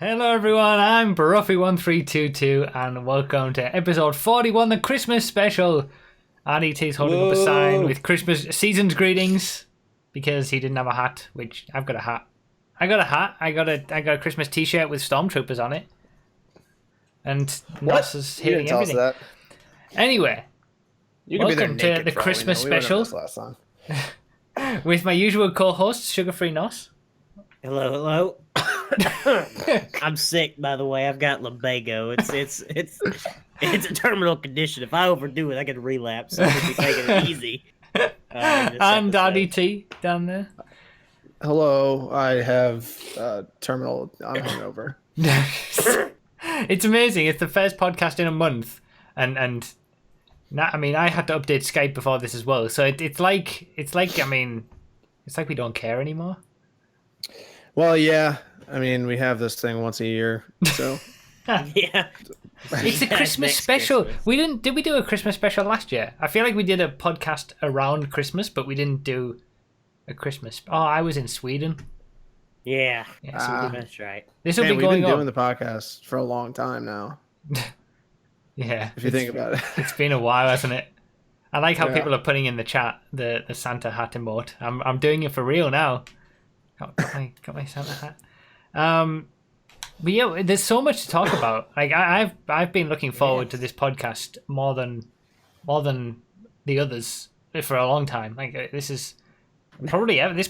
Hello everyone, I'm Broughy1322 and welcome to episode 41, the Christmas special. RDT's holding up a sign with Christmas season's greetings because he didn't have a hat, which I've got a hat. I got a Christmas t-shirt with stormtroopers on it. And Nos is hitting everything. That. Anyway, welcome to the Christmas special with my usual co-host, Sugar-Free Nos. Hello. I'm sick, by the way. I've got lumbago. It's a terminal condition. If I overdo it, I could relapse. So I'll be taking it easy. And RDT down there. Hello, I have terminal. I'm hungover. It's amazing. It's the first podcast in a month, and I mean, I had to update Skype before this as well. So it's like we don't care anymore. Well, yeah. I mean, we have this thing once a year, so yeah. It's a Christmas special. Christmas. Did we do a Christmas special last year? I feel like we did a podcast around Christmas, but we didn't do a Christmas. Oh, I was in Sweden. Yeah, so that's right. This will be going on. We've been doing the podcast for a long time now. Yeah, if you think about it, it's been a while, hasn't it? I like how people are putting in the chat the Santa hat emote. I'm doing it for real now. Got my Santa hat. But yeah, there's so much to talk about. Like I've been looking forward to this podcast more than the others for a long time. Like this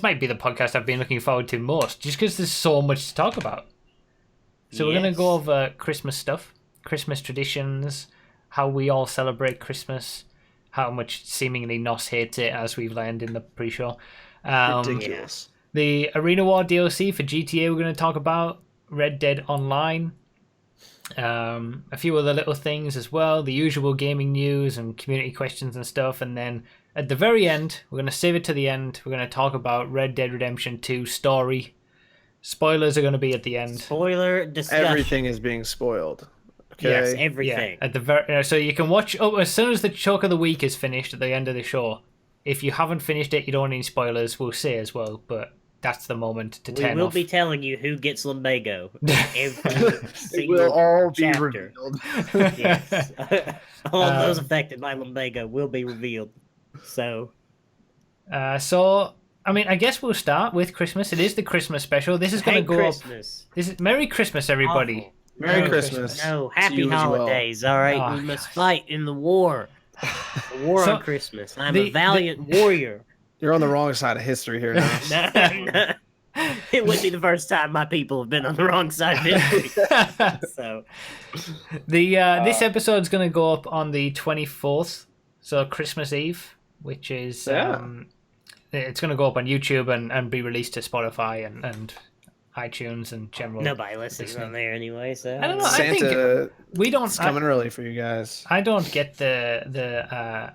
might be the podcast I've been looking forward to most, just because there's so much to talk about. So we're gonna go over Christmas stuff, Christmas traditions, how we all celebrate Christmas, how much seemingly Nos hates it, as we've learned in the pre-show. Ridiculous. The Arena War DLC for GTA we're going to talk about, Red Dead Online, a few other little things as well, the usual gaming news and community questions and stuff, and then at the very end, we're going to save it to the end, we're going to talk about Red Dead Redemption 2 story. Spoilers are going to be at the end. Spoiler discussion. Everything is being spoiled. Okay? Yes, everything. Yeah, at the very so you can watch as soon as the choke of the week is finished at the end of the show. If you haven't finished it, you don't need any spoilers, we'll say as well, but that's the moment to turn off. We will be telling you who gets lumbago. It will all be revealed. Yes. All those affected by lumbago will be revealed. So, I mean, I guess we'll start with Christmas. It is the Christmas special. This is going to go Christmas. This is Merry Christmas, everybody. Awful. Merry Christmas. No, happy holidays. Well. All right, we must fight in the war. The war on Christmas. I'm a valiant warrior. You're on the wrong side of history here now. No. It wouldn't be the first time my people have been on the wrong side of history. So, this episode's going to go up on the 24th, so Christmas Eve, which is it's going to go up on YouTube and be released to Spotify and iTunes and general. Nobody listens on there anyway, so I don't know. Santa, it's coming early for you guys. I don't get the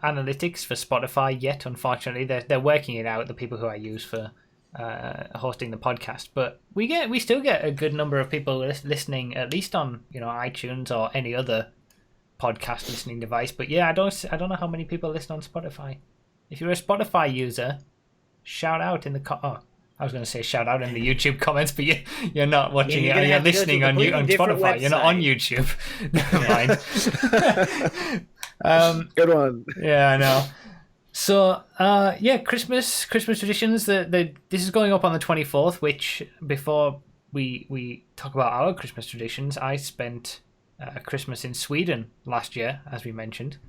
analytics for Spotify yet. Unfortunately, they're working it out. The people who I use for hosting the podcast, but we still get a good number of people listening, at least on iTunes or any other podcast listening device. But yeah, I don't know how many people listen on Spotify. If you're a Spotify user, shout out in the I was going to say shout out in the YouTube comments, but you're not watching it. You're listening on Spotify. Website. You're not on YouTube. Never mind. Good one. Yeah, I know. So, Christmas traditions. This is going up on the 24th, which before we talk about our Christmas traditions, I spent Christmas in Sweden last year, as we mentioned.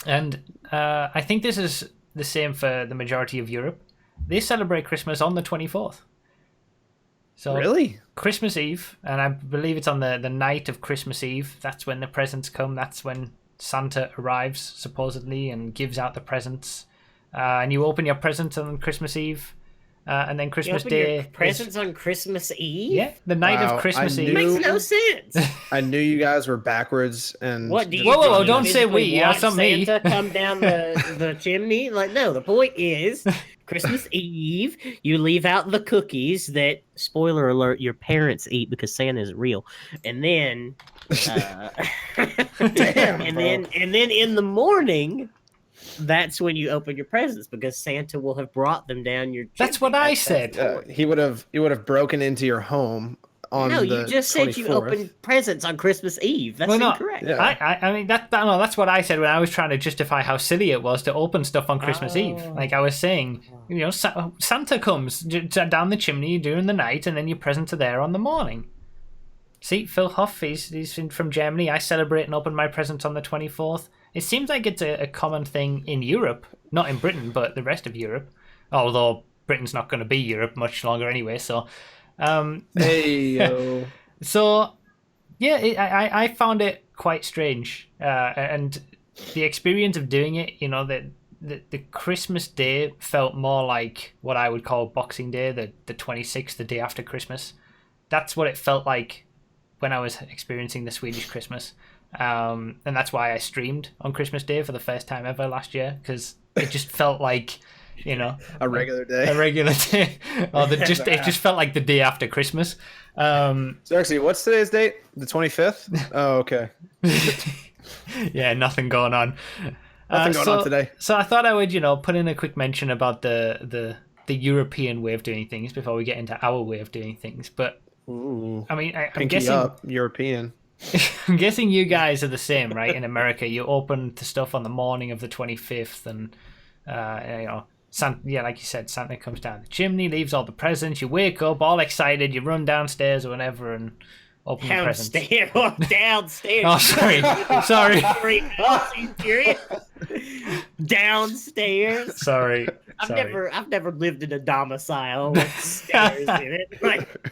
And I think this is the same for the majority of Europe. They celebrate Christmas on the 24th. So really? Christmas Eve, and I believe it's on the night of Christmas Eve. That's when the presents come. That's when Santa arrives, supposedly, and gives out the presents. And you open your presents on Christmas Eve, and then Christmas Day. Your presents on Christmas Eve? Yeah, the night of Christmas Eve. Makes no sense. I knew you guys were backwards. And what do you? Whoa! Don't say we. Watch That's me. Santa come down the chimney? Like, no. The point is, Christmas Eve, you leave out the cookies that, spoiler alert, your parents eat because Santa isn't real, and then, and then in the morning, that's when you open your presents because Santa will have brought them down your chimney. That's what I said. He would have broken into your home on No, the you just 24th. said you opened presents on Christmas Eve. That's Well, no, incorrect. Yeah. I mean that's what I said when I was trying to justify how silly it was to open stuff on Christmas Eve. Like I was saying, Santa comes down the chimney during the night, and then your presents are there on the morning. See, Phil Huff, he's from Germany. I celebrate and open my presents on the 24th. It seems like it's a common thing in Europe, not in Britain, but the rest of Europe. Although Britain's not going to be Europe much longer anyway, so. Hey yo. So, yeah, I found it quite strange, and the experience of doing it, the Christmas day felt more like what I would call Boxing Day, the 26th, the day after Christmas. That's what it felt like when I was experiencing the Swedish Christmas, and that's why I streamed on Christmas Day for the first time ever last year, because it just felt like, a regular day. a regular day, or it just felt like the day after Christmas. So actually, what's today's date? The 25th? Oh, okay. Yeah, nothing going on. Nothing going on today. So I thought I would, put in a quick mention about the European way of doing things before we get into our way of doing things. But Ooh, I mean, I'm pinky guessing up, European. I'm guessing you guys are the same, right? In America, you open the stuff on the morning of the 25th, and like you said, Santa comes down the chimney, leaves all the presents. You wake up all excited, you run downstairs or whatever, and open the presents. Downstairs. Oh, sorry. Oh, you serious? Downstairs. Sorry. I've never lived in a domicile with stairs in it. Like,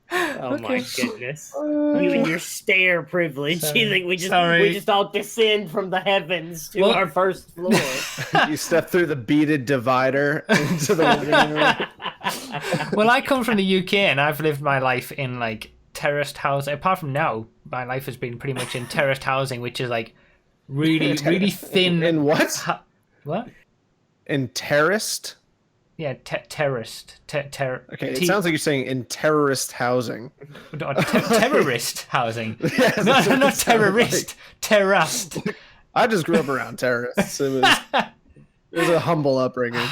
oh my goodness! You and your stair privilege. You think we just all descend from the heavens to our first floor? You step through the beaded divider into the living room. Well, I come from the UK, and I've lived my life in like terraced housing. Apart from now, my life has been pretty much in terraced housing, which is like really thin. In what? What? In terraced? Yeah, terraced. Okay, it sounds like you're saying in terrorist housing. Terrorist housing. Yes, No, not terrorist. Terraced. I just grew up around terrorists. It was a humble upbringing.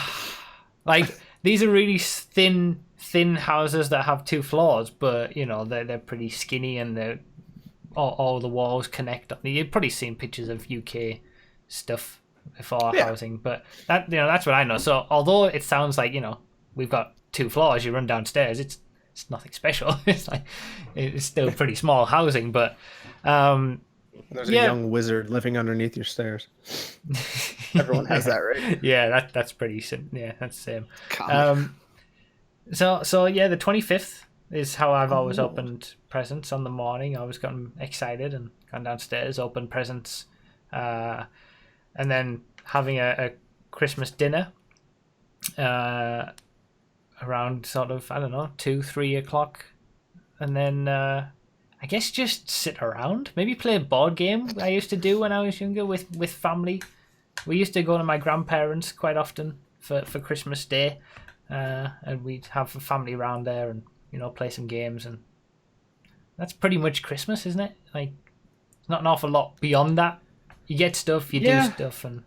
Like, these are really thin houses that have 2 floors, but they're pretty skinny, and all the walls connect. You've probably seen pictures of UK stuff before housing, but that's what I know. So although it sounds like we've got 2 floors, you run downstairs, it's nothing special. It's still pretty small housing, but there's a young wizard living underneath your stairs. Everyone has that, right? Yeah, that's pretty simple. Yeah, that's the same. So yeah, the 25th is how I've always opened presents on the morning. I always gotten excited and gone downstairs, opened presents, and then having a Christmas dinner around sort of, 2-3 o'clock, and then I guess just sit around, maybe play a board game. I used to do when I was younger with family. We used to go to my grandparents quite often for Christmas Day, and we'd have a family around there and play some games, and that's pretty much Christmas, isn't it? Like, not an awful lot beyond that. You get stuff, you do stuff, and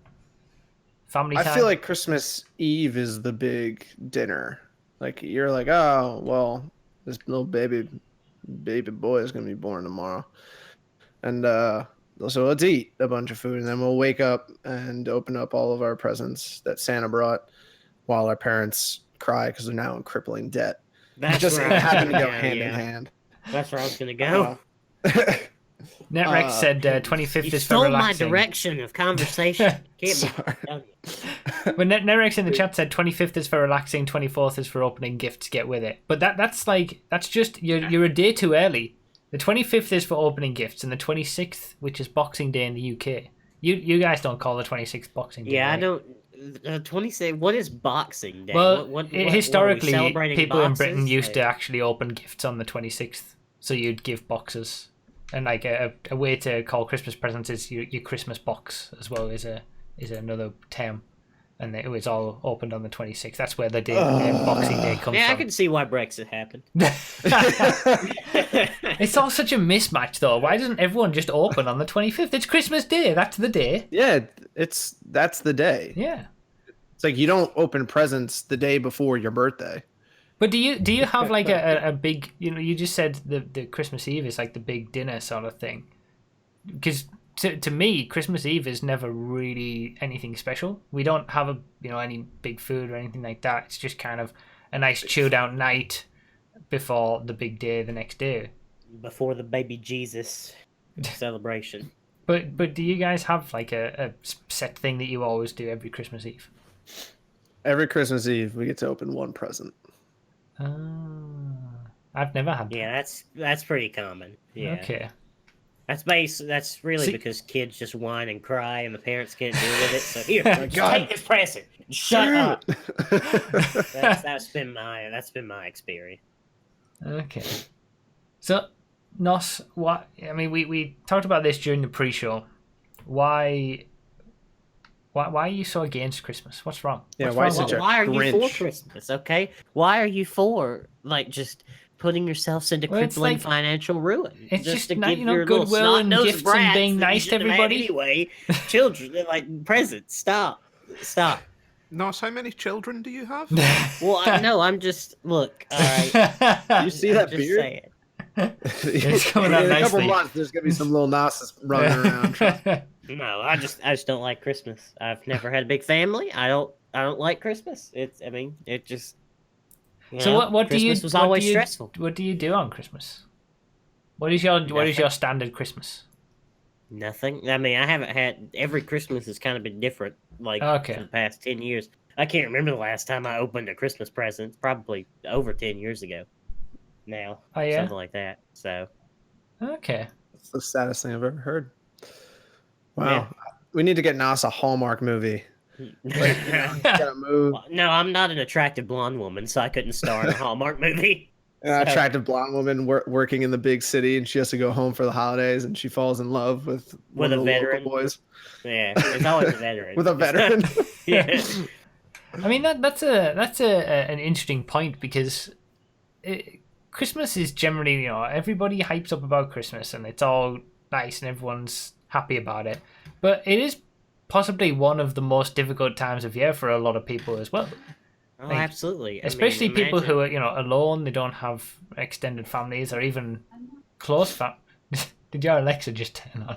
family time. I feel like Christmas Eve is the big dinner. Like, you're like, oh, well, this little baby boy is going to be born tomorrow. And so let's eat a bunch of food, and then we'll wake up and open up all of our presents that Santa brought while our parents cry because they're now in crippling debt. That's just right. happen to go hand in hand. That's where I was going to go. Netrex said 25th You is for stole my relaxing. direction of conversation. Sorry. When Netrex in the chat said 25th is for relaxing, 24th is for opening gifts, get with it. But that's just, you're a day too early. The 25th is for opening gifts, and the 26th, which is Boxing Day in the UK. You guys don't call the 26th Boxing Day. Yeah, right? I don't. 26. What is Boxing Day? Well, what historically, what are we celebrating people in boxes? Britain used to actually open gifts on the 26th. So you'd give boxes. And like a way to call Christmas presents is your Christmas box as well is another term. And it was all opened on the 26th. That's where the day Boxing Day comes from. Yeah, I can see why Brexit happened. It's all such a mismatch, though. Why doesn't everyone just open on the 25th? It's Christmas Day. That's the day. Yeah, that's the day. Yeah. It's like you don't open presents the day before your birthday. But do you have like a big, you just said the Christmas Eve is like the big dinner sort of thing. Because to me, Christmas Eve is never really anything special. We don't have any big food or anything like that. It's just kind of a nice chilled out night before the big day the next day. Before the baby Jesus celebration. But do you guys have like a set thing that you always do every Christmas Eve? Every Christmas Eve, we get to open one present. I've never had that. Yeah, that's pretty common. Yeah. Okay. That's really because kids just whine and cry and the parents can't deal with it. So here, just take this present. Shut up. That's been my experience. Okay. So, Nos, we talked about this during the pre-show. Why are you so against Christmas? What's wrong? Yeah, why are you for Christmas? Okay, why are you for just putting yourselves into crippling financial ruin? It's just to give your goodwill and gifts and being nice to everybody. Anyway, children, they're like presents. Stop. Nos, how many children do you have? Well, I'm just look. All right, you see that beard? Saying. It's coming out in a couple nicely. months, there's gonna be some little Nas's running around. No, I just don't like Christmas. I've never had a big family. I don't like Christmas. It just. So what do you? Christmas was always stressful. What do you do on Christmas? What is your standard Christmas? Nothing. I haven't had every Christmas has kind of been different. For the past 10 years, I can't remember the last time I opened a Christmas present. Probably over 10 years ago. Now, something like that. So. Okay. That's the saddest thing I've ever heard. Wow, yeah. We need to get Nas a Hallmark movie. Gotta move. No, I'm not an attractive blonde woman, so I couldn't star in a Hallmark movie. An attractive blonde woman working in the big city, and she has to go home for the holidays, and she falls in love with one of the veteran local boys. Yeah, it's always a veteran. With a veteran. Yeah. That's an interesting point because Christmas is generally everybody hypes up about Christmas and it's all nice and everyone's happy about it, but it is possibly one of the most difficult times of year for a lot of people as well. Oh, absolutely. Especially people who are alone, they don't have extended families or even close family. Did your Alexa just turn on?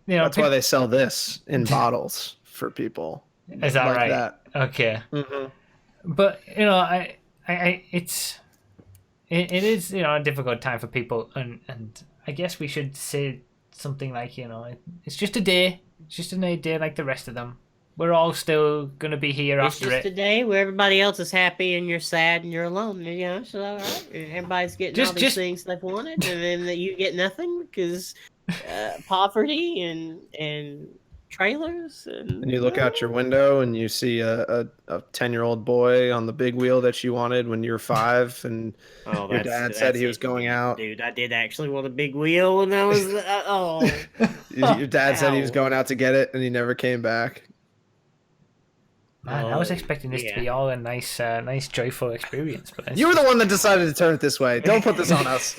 That's why they sell this in bottles for people. Is that like right? That. Okay. Mm-hmm. But it is a difficult time for people, and I guess we should say something like it's just a day. It's just a day like the rest of them. We're all still gonna be here after it. It's just a day where everybody else is happy and you're sad and you're alone. So all right, everybody's getting all these things they've wanted, and then you get nothing because poverty and trailers. And you look out your window and you see a 10-year-old boy on the big wheel that you wanted when you were 5, and your dad said he was going out. Dude, I did actually want a big wheel when I was. Your dad said he was going out to get it, and he never came back. Man, I was expecting this to be all a nice joyful experience. But you were the one that decided to turn it this way. Don't put this on us.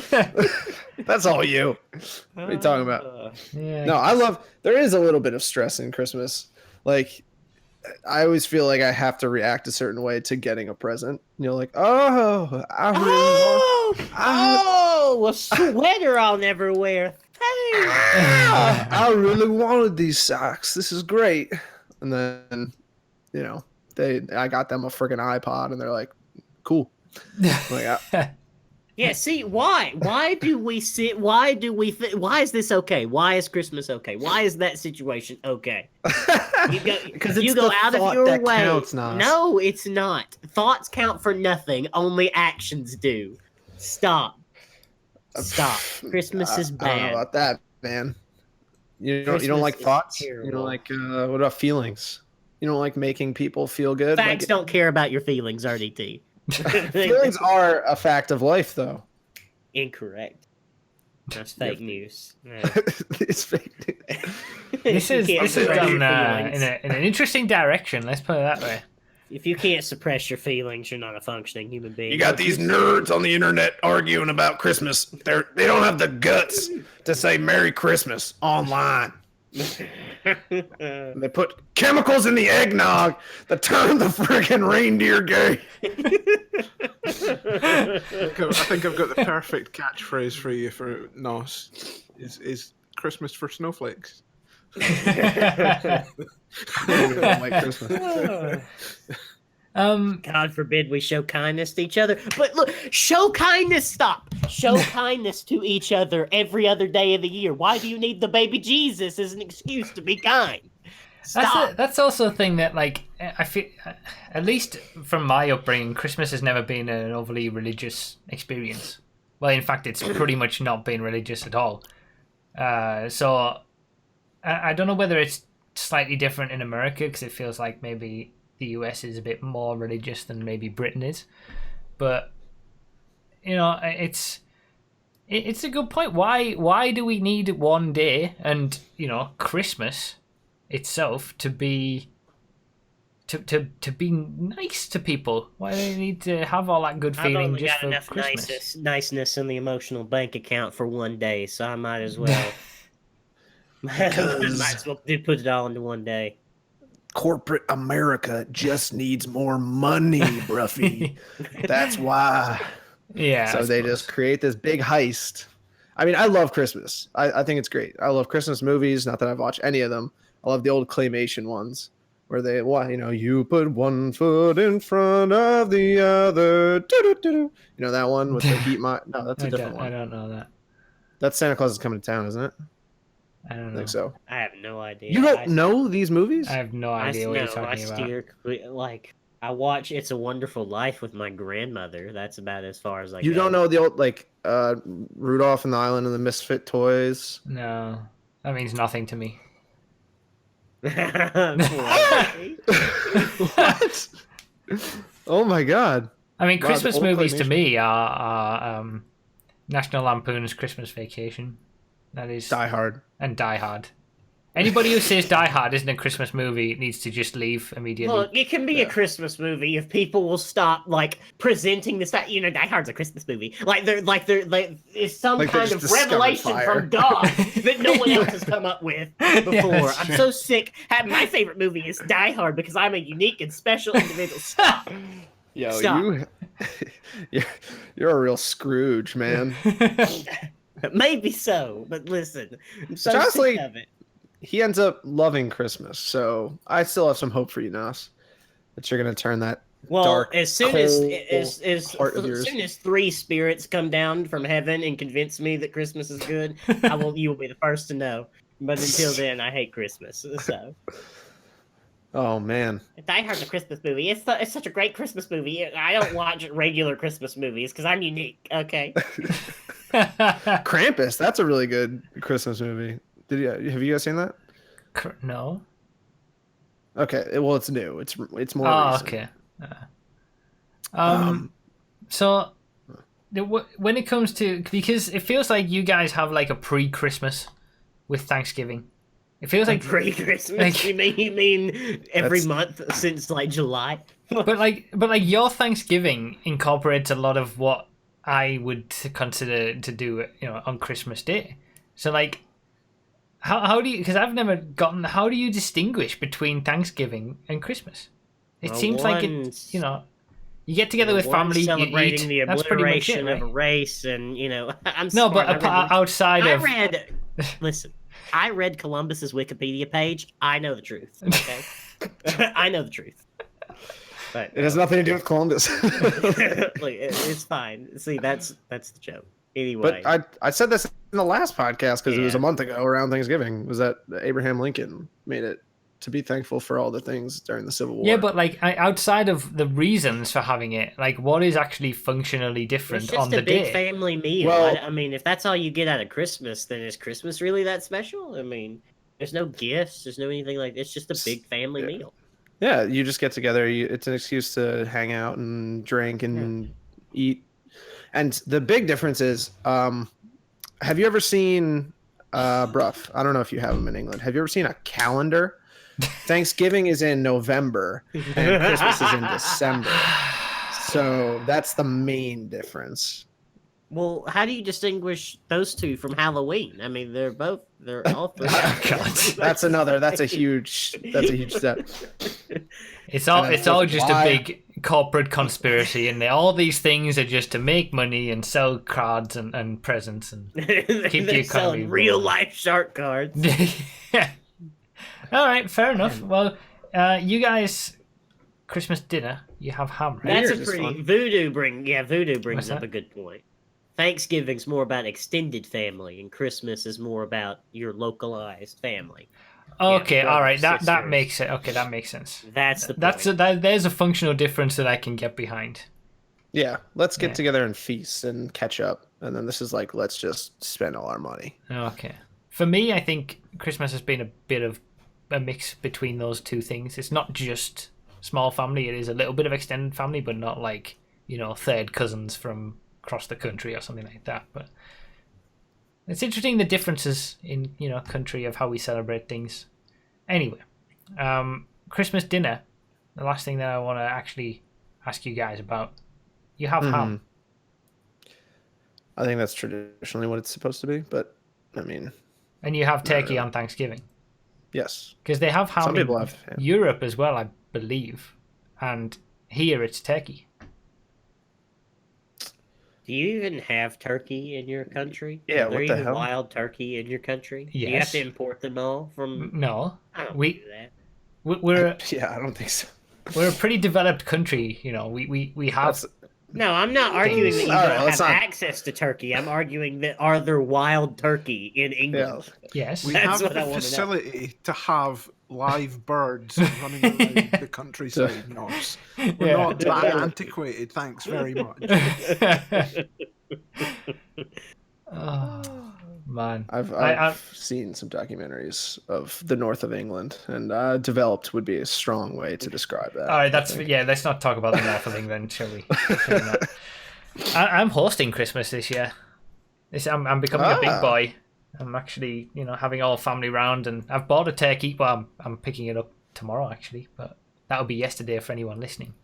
That's all you. What are you talking about? No, there is a little bit of stress in Christmas. Like, I always feel like I have to react a certain way to getting a present. And you're like, a sweater I'll never wear. I really wanted these socks. This is great. And then, I got them a freaking iPod, and they're like, cool. Yeah, see, why? Why do we sit? Why is this okay? Why is Christmas okay? Why is that situation okay? Because you go out of your way. Counts, no, it's not. Thoughts count for nothing. Only actions do. Stop. Christmas is bad. I don't know about that, man. You don't like thoughts? Terrible. You don't like what about feelings? You don't like making people feel good? Facts don't care about your feelings, RDT. Feelings are a fact of life, though. Incorrect. That's fake news. It's fake news. This is done in an interesting direction. Let's put it that way. If you can't suppress your feelings, you're not a functioning human being. You got these nerds on the internet arguing about Christmas. They don't have the guts to say Merry Christmas online. They put chemicals in the eggnog that turn the friggin' reindeer gay. I think I've got the perfect catchphrase for you for Nos. Is Christmas for snowflakes? Like Christmas. God forbid we show kindness to each other. But look, show kindness. Stop. Show kindness to each other every other day of the year. Why do you need the baby Jesus as an excuse to be kind? Stop. That's also a thing that, like, I feel, at least from my upbringing, Christmas has never been an overly religious experience. Well, in fact, it's pretty much not been religious at all. So I don't know whether it's slightly different in America, because it feels like maybe the US is a bit more religious than maybe Britain is. But, you know, it's a good point. Why do we need one day and, you know, Christmas itself to be nice to people? Why do they need to have all that good feeling just for enough Christmas? niceness in the emotional bank account for one day, so I might as well might as well put it all into one day. Corporate America just needs more money, Bruffy. That's why. Yeah. So they just create this big heist. I mean, I love Christmas. I think it's great. I love Christmas movies. Not that I've watched any of them. I love the old claymation ones where they, well, you know, you put one foot in front of the other. Doo-doo-doo-doo. You know that one with the heat? No, that's a different one. I don't know that. That's Santa Claus is Coming to Town, isn't it? I don't know. I think so. I have no idea. You don't know these movies? I have no idea what you're talking about. Like, I watch It's a Wonderful Life with my grandmother. That's about as far as I You go. don't know the old, like, Rudolph and the Island of the Misfit Toys? No, that means nothing to me. What? Oh my god. I mean, Wow, Christmas the old movies to claymation. me are National Lampoon's Christmas Vacation. That is Die Hard. And Die Hard. Anybody who says Die Hard isn't a Christmas movie needs to just leave immediately. Look, it can be a Christmas movie if people will stop like presenting this. You know, Die Hard's a Christmas movie. Like it's some Like they kind just of discovered revelation fire. from God that no one else has come up with before. that's I'm true. so sick. My favorite movie is Die Hard because I'm a unique and special individual. Stop. Yo, Stop. you're a real Scrooge, man. Maybe so, but listen, I'm so Honestly, sick of it. He ends up loving Christmas, so I still have some hope for you, Nas, that you're gonna turn that Well, dark, as soon heart of yours. as soon as 3 spirits come down from heaven and convince me that Christmas is good, you will be the first to know. But until then, I hate Christmas. So, Oh man, Die Hard's a Christmas movie. It's such a great Christmas movie. I don't watch regular Christmas movies because I'm unique. Okay. Krampus. That's a really good Christmas movie. Have you guys seen that? No. Okay, well, it's new. It's more. Oh, recent. okay. So when it comes to, because it feels like you guys have like a pre-Christmas with Thanksgiving. It feels like Pre-Christmas. like- you mean every month since like July? but like your Thanksgiving incorporates a lot of what I would consider to do, you know, on Christmas Day. So like, how do you? Because I've never gotten. How do you distinguish between Thanksgiving and Christmas? It seems like it's, you know, you get together with family, celebrating you eat. the That's pretty much it, obliteration right? of a race, and you know, I'm No, smart. but outside of Listen, I read Columbus's Wikipedia page. I know the truth. Okay, I know the truth. But It has nothing to do with Columbus. like, it's fine. See, that's the joke. Anyway, But I said this in the last podcast because it was Yeah. a month ago around Thanksgiving. Was that Abraham Lincoln made it to be thankful for all the things during the Civil War? yeah, but like outside of the reasons for having it, like what is actually functionally different it's on just the a big day? family meal. Well- I mean, if that's all you get out of Christmas, then is Christmas really that special? I mean, there's no gifts. There's no anything like. It's just a big family meal. Yeah, you just get together. It's an excuse to hang out and drink and eat. And the big difference is, have you ever seen Brough? I don't know if you have them in England. Have you ever seen a calendar? Thanksgiving is in November and Christmas is in December. So that's the main difference. Well, how do you distinguish those two from Halloween? I mean, they're all three. That's a huge step. It's all just a big corporate conspiracy, and all these things are just to make money and sell cards and presents and keep the economy real life shark cards. Yeah. All right, fair enough. Well, you guys, Christmas dinner, you have ham, right? That's a pretty Voodoo brings up a good point. Thanksgiving's more about extended family, and Christmas is more about your localized family. Okay, all right, that makes it. Okay, that makes sense. That's the point. There's a functional difference that I can get behind. Yeah, let's get together and feast and catch up, and then this is like let's just spend all our money. Okay, for me, I think Christmas has been a bit of a mix between those two things. It's not just small family; it is a little bit of extended family, but not like third cousins from across the country or something like that. But it's interesting the differences in country of how we celebrate things. Anyway, Christmas dinner, the last thing that I want to actually ask you guys about, you have ham. I think that's traditionally what it's supposed to be, but I mean, and you have turkey on Thanksgiving. Yes, because they have ham Some in people have, Europe as well, I believe, and here it's turkey. Do you even have turkey in your country? Yeah, Are there what the even hell? wild turkey in your country? Yes. Do you have to import them all from? No, I don't we do that. we're yeah, I don't think so. we're a pretty developed country. We have. No, I'm not arguing that you All right, don't let's have not- access to turkey. I'm arguing that are there wild turkey in England? Yes. We That's have what I the wanna know. facility to have live birds running around the countryside, Nos. We're Yeah. not that antiquated, thanks very much. Oh man, I've seen some documentaries of the north of England, and developed would be a strong way to describe that. all right. Let's not talk about the north of England, shall we? Shall we not? I'm hosting Christmas this year. I'm becoming a big boy. I'm actually having all family round, and I've bought a turkey. Well, I'm picking it up tomorrow actually, but that'll be yesterday for anyone listening.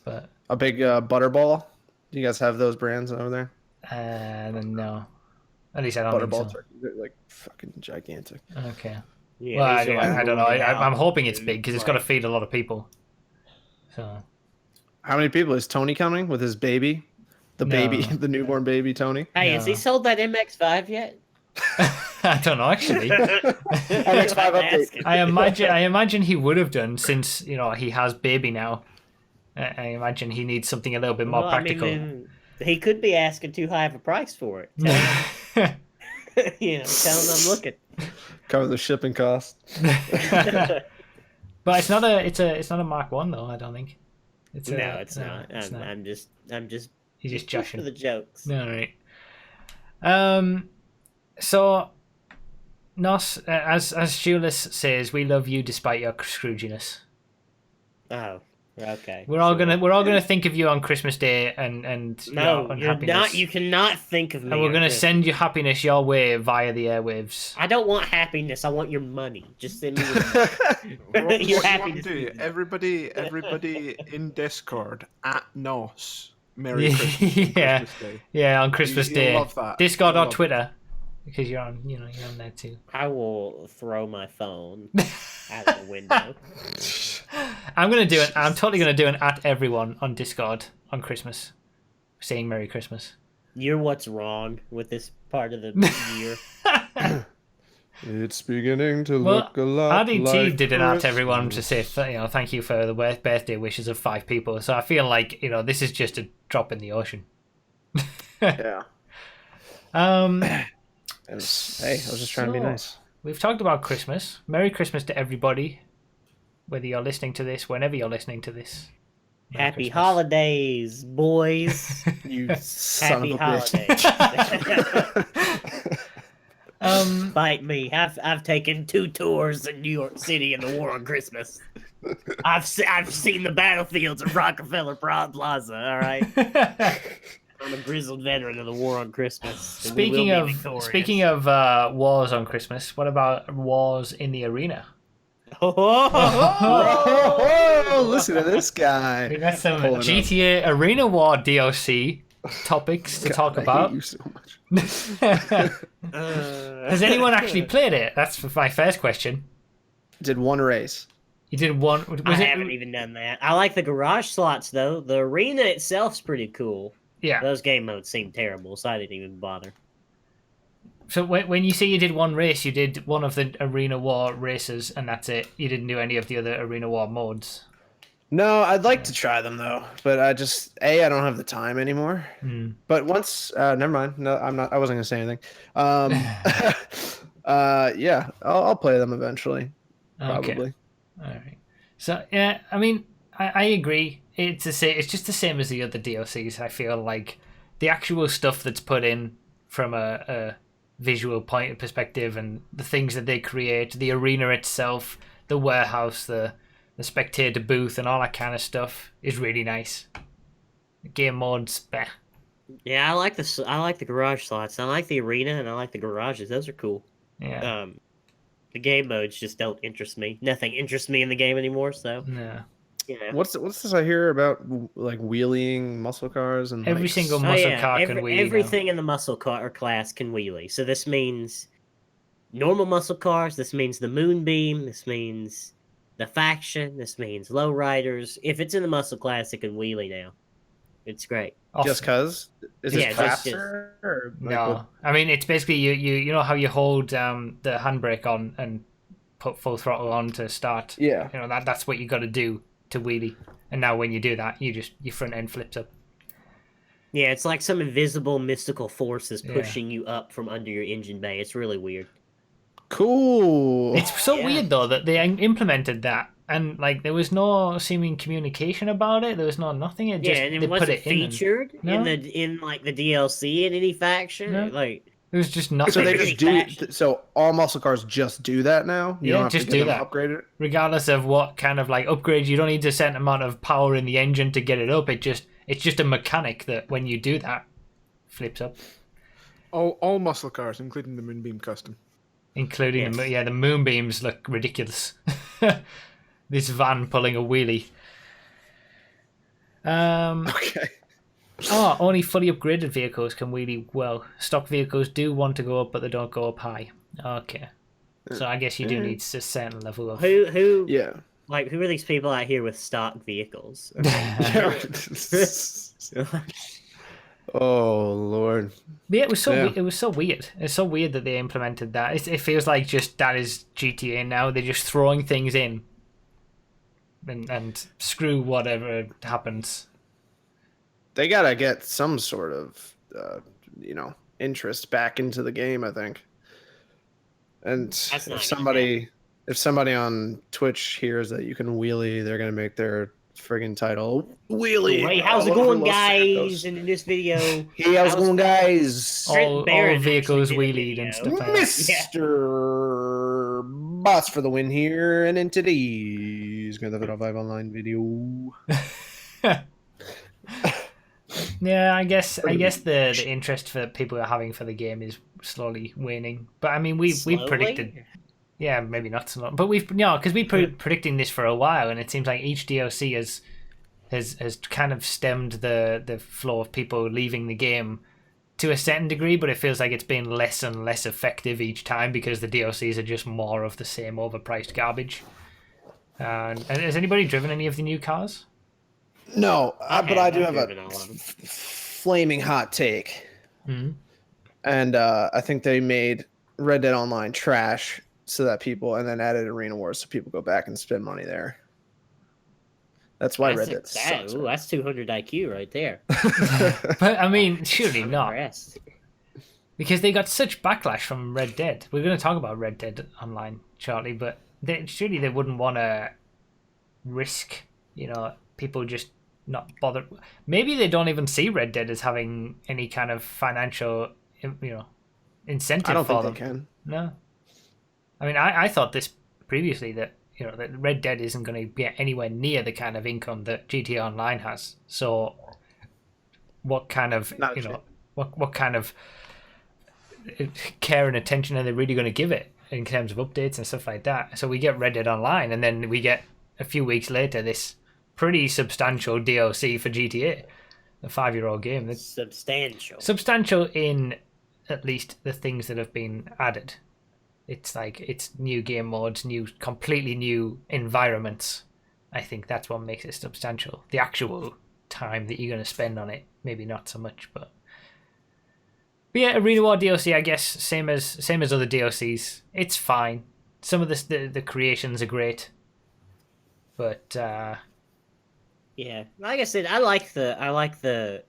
But A big butterball. Do you guys have those brands over there? no, at least I don't think Butterball so. turkey, they're like fucking gigantic. Okay. Yeah, Well, these are like I don't know. moving out. I'm hoping it's big because it's got to Like- feed a lot of people. So How many people is Tony coming with his baby? The No. baby, the newborn baby, Tony. Hey, has he No. sold that MX-5 yet? I don't know actually. MX-5 update. I imagine he would have done since he has baby now. I imagine he needs something a little bit more practical. He could be asking too high of a price for it. Tell him, tell him I'm looking. Cover the shipping cost. But it's not a Mark 1 though. I don't think. No, it's not. It's not. I'm just He's just for joshing. the jokes. All right. So, Nos, as Shoeless says, we love you despite your Scrooginess. Oh, okay. We're all gonna think of you on Christmas Day and No, your you're unhappiness. not. You cannot think of me. And we're on gonna Christmas. send you happiness your way via the airwaves. I don't want happiness. I want your money. Just send me What your you want happiness. to do? Everybody in Discord at Nos. Merry Christmas. on Yeah. Christmas Day. Yeah, on Christmas You'll Day. love that. Discord You'll or love Twitter, because you're on there too. I will throw my phone out the window. I'm totally gonna do an at everyone on Discord on Christmas, saying Merry Christmas. You're what's wrong with this part of the year. It's beginning to Well, look a lot RDT like did an at Christmas. everyone to say thank you for the birthday wishes of 5 people. So I feel like this is just a drop in the ocean. Yeah. Um, Hey, I was just trying to be So- nice. We've talked about Christmas. Merry Christmas to everybody, whether you're listening to this, whenever you're listening to this. Merry Happy Christmas. holidays, boys. You son Happy of a bitch. holidays. Bite me. I've taken 2 tours in New York City in the War on Christmas. I've seen the battlefields of Rockefeller Plaza. All right, I'm a grizzled veteran of the War on Christmas. and we will be victorious. Speaking of wars on Christmas, what about wars in the arena? Oh, listen to this guy. We got some Pull it up. GTA Arena War DLC topics to God, talk I about. hate you so much. Has anyone actually played it? That's my first question. Did one race. You did one. I haven't even done that. I like the garage slots though. The arena itself's pretty cool. Yeah. Those game modes seem terrible, so I didn't even bother. So when you say you did one race, you did one of the Arena War races, and that's it. You didn't do any of the other Arena War modes. No, I'd like to try them though, but I don't have the time anymore. But once, never mind. No, I'm not. I wasn't gonna say anything. Yeah, I'll play them eventually. Probably. Okay. All right. So yeah, I mean, I agree. It's just the same as the other DLCs. I feel like the actual stuff that's put in from a visual point of perspective and the things that they create, the arena itself, the warehouse, the spectator booth, and all that kind of stuff is really nice. The game modes, bah. Yeah, I like the garage slots. I like the arena, and I like the garages. Those are cool. Yeah. The game modes just don't interest me. Nothing interests me in the game anymore. So Yeah. yeah. What's this I hear about like wheeling muscle cars and Every like, single muscle car can wheelie. Everything in the muscle car class can wheelie. So this means normal muscle cars. This means the Moonbeam. This means the faction. This means lowriders. If it's in the muscle class, it can wheelie now. It's great. just cause? Is it Yeah, faster? Or like No, what- I mean it's basically you know how you hold the handbrake on and put full throttle on to start. Yeah. You know that's what you got to do to wheelie. And now when you do that, your front end flips up. Yeah, it's like some invisible mystical force is Yeah. pushing you up from under your engine bay. It's really weird. Cool. It's so Yeah. weird though that they implemented that and like there was no seeming communication about it. There was nothing. It just Yeah, and they it put wasn't it in. And featured No. in like the DLC in any faction. No. Like it was just nothing. So they Every just do. faction. So all muscle cars just do that now. You Yeah, don't have just to do get them that. upgraded. Regardless of what kind of like upgrades, you don't need a certain amount of power in the engine to get it up. It's just a mechanic that when you do that, flips up. All muscle cars, including the Moonbeam Custom. Including Yes. the moonbeams look ridiculous. This van pulling a wheelie. Okay. Oh, only fully upgraded vehicles can wheelie well. Stock vehicles do want to go up, but they don't go up high. Okay. So I guess you do need a certain level of... who Yeah. like who are these people out here with stock vehicles? Oh Lord. Yeah, it was so Yeah. it was so weird. It's so weird that they implemented that. It feels like just that is GTA now. They're just throwing things in, and screw whatever happens. They gotta get some sort of, interest back into the game. I think. And That's not if somebody on Twitch hears that you can wheelie, they're gonna make their friggin' title wheelie. Hey, how's it all over going, Los guys? Santos. And in this video, Hey, how's it going, guys? All Barrett vehicles actually did a wheelied and video. stuff like that. Mr. Boss for the win here, and in today's Grand Theft Auto 5 Online video. Yeah, I guess the interest for people are having for the game is slowly waning. But I mean, we predicted, yeah, maybe not so long, but because we've been predicting this for a while, and it seems like each DLC has kind of stemmed the flow of people leaving the game to a certain degree, but it feels like it's been less and less effective each time because the DLCs are just more of the same overpriced garbage. And has anybody driven any of the new cars? No, but I do have a driven all of them. flaming hot take. Mhm. And I think they made Red Dead Online trash so that people, and then added Arena Wars so people go back and spend money there. That's why Red Dead sucks. Ooh, that's 200 IQ right there. But I mean, surely I'm not. impressed. Because they got such backlash from Red Dead. We're going to talk about Red Dead Online shortly, but surely they wouldn't want to risk, people just not bother. Maybe they don't even see Red Dead as having any kind of financial, incentive I don't for think them. they can. No. I mean, I thought this previously that, that Red Dead isn't going to get anywhere near the kind of income that GTA Online has. So what kind of, Not true. what kind of care and attention are they really going to give it in terms of updates and stuff like that? So we get Red Dead Online, and then we get a few weeks later this pretty substantial DLC for GTA. a 5-year-old game. That's substantial in at least the things that have been added. It's like it's new game modes, completely new environments. I think that's what makes it substantial. The actual time that you're going to spend on it, maybe not so much, but yeah, Arena War DLC, I guess same as other DLCs. It's fine. Some of the creations are great, but yeah, like I said, I like the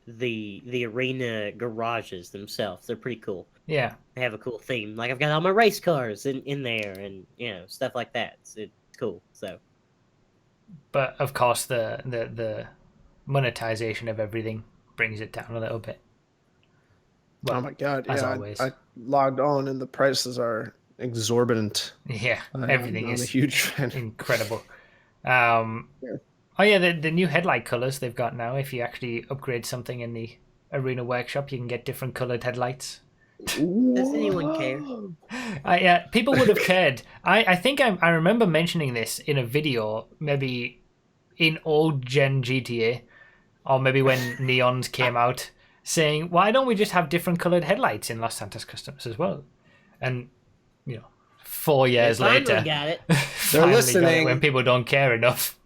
arena garages themselves. They're pretty cool. Yeah, they have a cool theme. Like I've got all my race cars in there, and stuff like that. It's cool. So, but of course the monetization of everything brings it down a little bit. Well, oh my god! As yeah, always. I logged on and the prices are exorbitant. Yeah, everything is a huge fan. Incredible. Yeah. Oh yeah, the new headlight colors they've got now. If you actually upgrade something in the Arena Workshop, you can get different colored headlights. Does anyone care? Yeah, people would have cared. I think I remember mentioning this in a video, maybe in old gen GTA, or maybe when Neons came out, saying, why don't we just have different colored headlights in Los Santos Customs as well? And 4 years later, got it. They're listening got it when people don't care enough.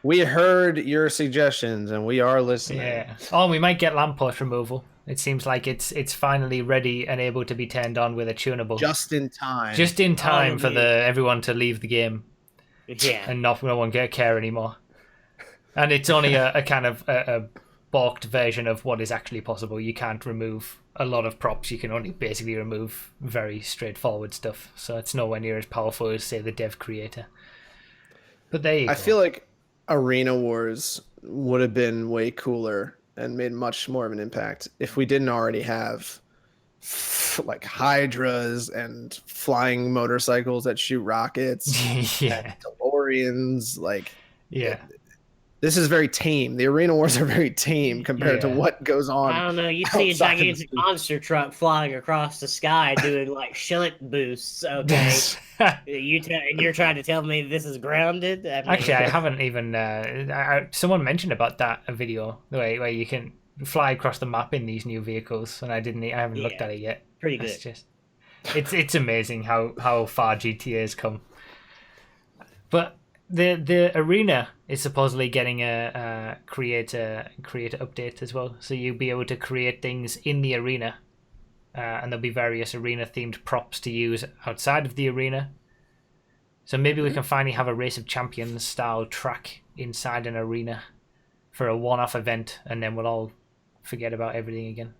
We heard your suggestions and we are listening. Yeah. Oh, we might get lamppost removal. It seems like it's finally ready and able to be turned on with a tunable. Just in time. Just in time for everyone to leave the game. Yeah. And no one care anymore. And it's only a kind of a balked version of what is actually possible. You can't remove a lot of props. You can only basically remove very straightforward stuff. So it's nowhere near as powerful as, say, the dev creator. But there you go. I feel like Arena Wars would have been way cooler and made much more of an impact if we didn't already have like hydras and flying motorcycles that shoot rockets. Yeah. And DeLoreans. Like, yeah. This is very tame. The Arena Wars are very tame compared to what goes on. I don't know. You see a gigantic monster truck flying across the sky doing like shunt boosts. Okay, you're trying to tell me this is grounded? Actually, I haven't even. Someone mentioned about that video where you can fly across the map in these new vehicles, and I haven't looked at it yet. Pretty good. It's amazing how far GTA has come. But the arena is supposedly getting a creator update as well, so you'll be able to create things in the arena, and there'll be various arena themed props to use outside of the arena. So maybe we can finally have a Race of Champions style track inside an arena for a one-off event, and then we'll all forget about everything again.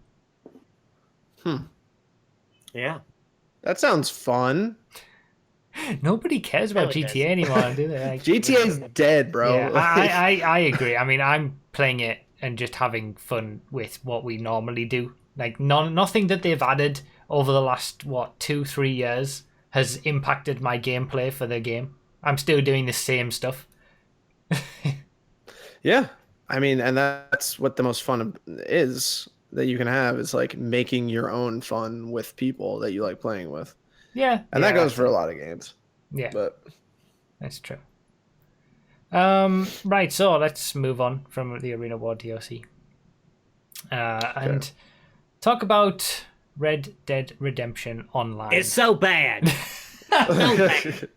Yeah, that sounds fun. Nobody cares about GTA anymore, do they? Like, GTA's dead, bro. Yeah, I agree. I mean, I'm playing it and just having fun with what we normally do. Like, nothing that they've added over the last, 2-3 years has impacted my gameplay for the game. I'm still doing the same stuff. Yeah. I mean, and that's what the most fun is that you can have, is like making your own fun with people that you like playing with. Yeah. And that goes for a lot of games. Yeah. But that's true. Right, so let's move on from the Arena War DLC. And talk about Red Dead Redemption Online. It's so bad. So bad.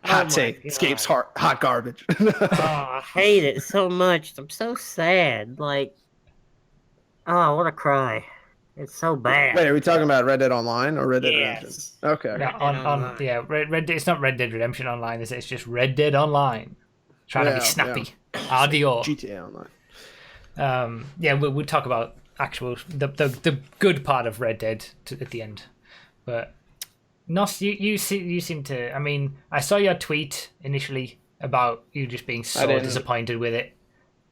Hot take. This game's hot garbage. I hate it so much. I'm so sad. Like, I want to cry. It's so bad. Wait, are we talking about Red Dead Online or Red Dead Redemption? Okay. Yeah, Red Dead. It's not Red Dead Redemption Online, is it? It's just Red Dead Online. Trying to be snappy. Adios. GTA Online. We'll talk about actual the good part of Red Dead at the end, but Nos, you seem to. I mean, I saw your tweet initially about you just being so disappointed with it.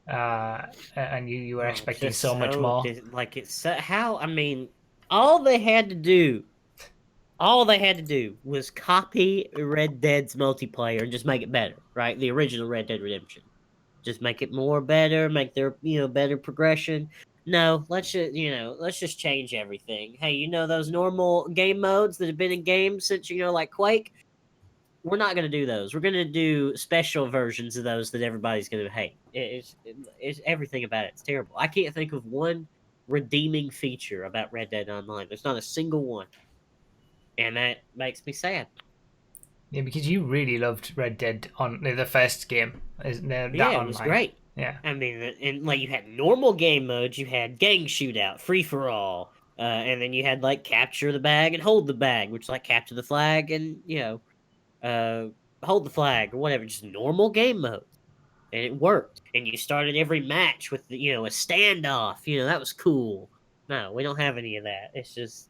And you were expecting so much more. Like it's how I mean, all they had to do was copy Red Dead's multiplayer and just make it better, right? The original Red Dead Redemption, just make it more better, make their better progression. No, let's just change everything. Hey, those normal game modes that have been in games since like Quake. we're not going to do those. We're going to do special versions of those that everybody's going to hate. It's everything about it. It's terrible. I can't think of one redeeming feature about Red Dead Online. There's not a single one, and that makes me sad. Yeah, because you really loved Red Dead on the first game. That Yeah, it online. was great. Yeah. I mean, and like you had normal game modes, you had gang shootout, free for all, and then you had like capture the bag and hold the bag, which is like capture the flag and hold the flag or whatever, just normal game mode, and it worked. And you started every match with a standoff. That was cool. No, we don't have any of that. It's just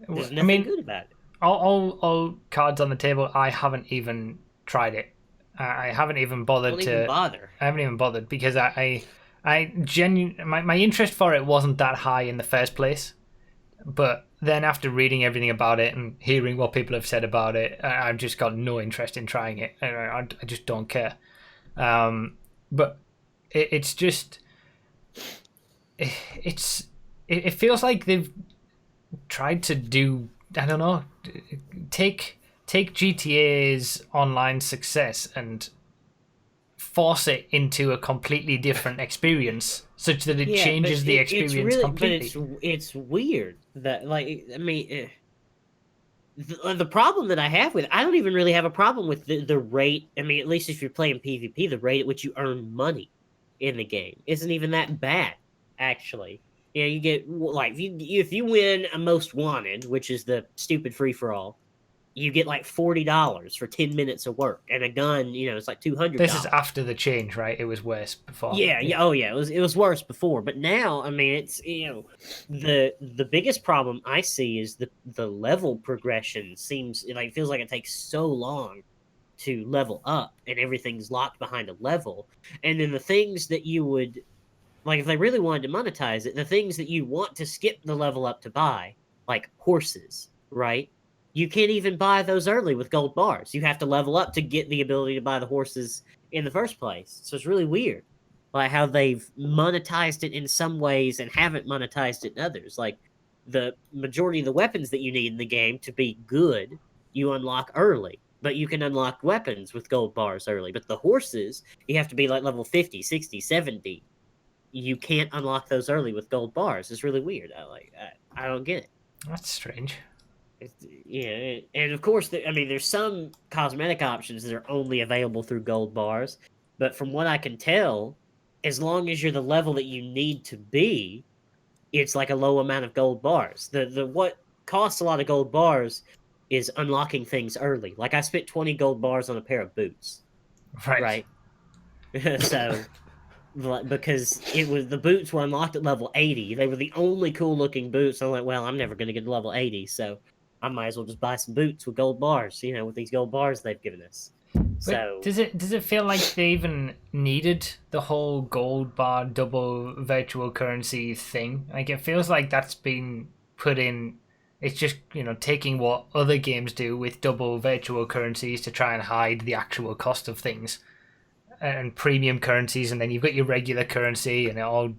there's nothing good about it. All cards on the table. I haven't even tried it. I haven't even bothered Don't even bother. I haven't even bothered because my interest for it wasn't that high in the first place. But then after reading everything about it and hearing what people have said about it, I've just got no interest in trying it. I just don't care. But it's just it feels like they've tried to do, I don't know, take GTA's online success and force it into a completely different experience, such that it changes the experience completely. But it's weird that, like, I mean, the problem that I have with it, I don't even really have a problem with the rate. I mean, at least if you're playing PvP, the rate at which you earn money in the game isn't even that bad, actually. You get, like, if you win a Most Wanted, which is the stupid free-for-all, you get like $40 for 10 minutes of work, and a gun, it's like $200. This is after the change, right? It was worse before. Yeah. Oh yeah, it was worse before, but now, I mean, it's the biggest problem I see is the level progression feels like it takes so long to level up, and everything's locked behind a level, and then the things that you would like, if they really wanted to monetize it, the things that you want to skip the level up to buy, like horses, right? You can't even buy those early with gold bars. You have to level up to get the ability to buy the horses in the first place. So it's really weird, like how they've monetized it in some ways and haven't monetized it in others. Like the majority of the weapons that you need in the game to be good, you unlock early. But you can unlock weapons with gold bars early. But the horses, you have to be like level 50, 60, 70. You can't unlock those early with gold bars. It's really weird. I don't get it. That's strange. Yeah, and of course, there's some cosmetic options that are only available through gold bars, but from what I can tell, as long as you're the level that you need to be, it's like a low amount of gold bars. The what costs a lot of gold bars is unlocking things early. Like I spent 20 gold bars on a pair of boots. Right. So because the boots were unlocked at level 80. They were the only cool looking boots. I'm like, well, I'm never going to get to level 80, so I might as well just buy some boots with gold bars, with these gold bars they've given us. So does it feel like they even needed the whole gold bar double virtual currency thing? Like, it feels like that's been put in. It's just, taking what other games do with double virtual currencies to try and hide the actual cost of things, and premium currencies, and then you've got your regular currency, and it all.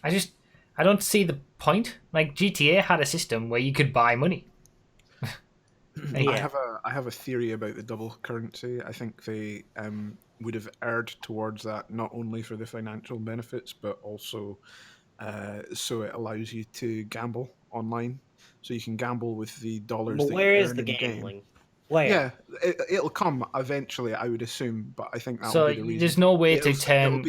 I don't see the point. Like, GTA had a system where you could buy money. Yeah. I have a theory about the double currency. I think they would have erred towards that, not only for the financial benefits, but also so it allows you to gamble online. So you can gamble with the dollars But that where you is earn the in gambling? game. Where? Yeah, it'll come eventually, I would assume, but I think that'll So be the reason. there's no way to turn.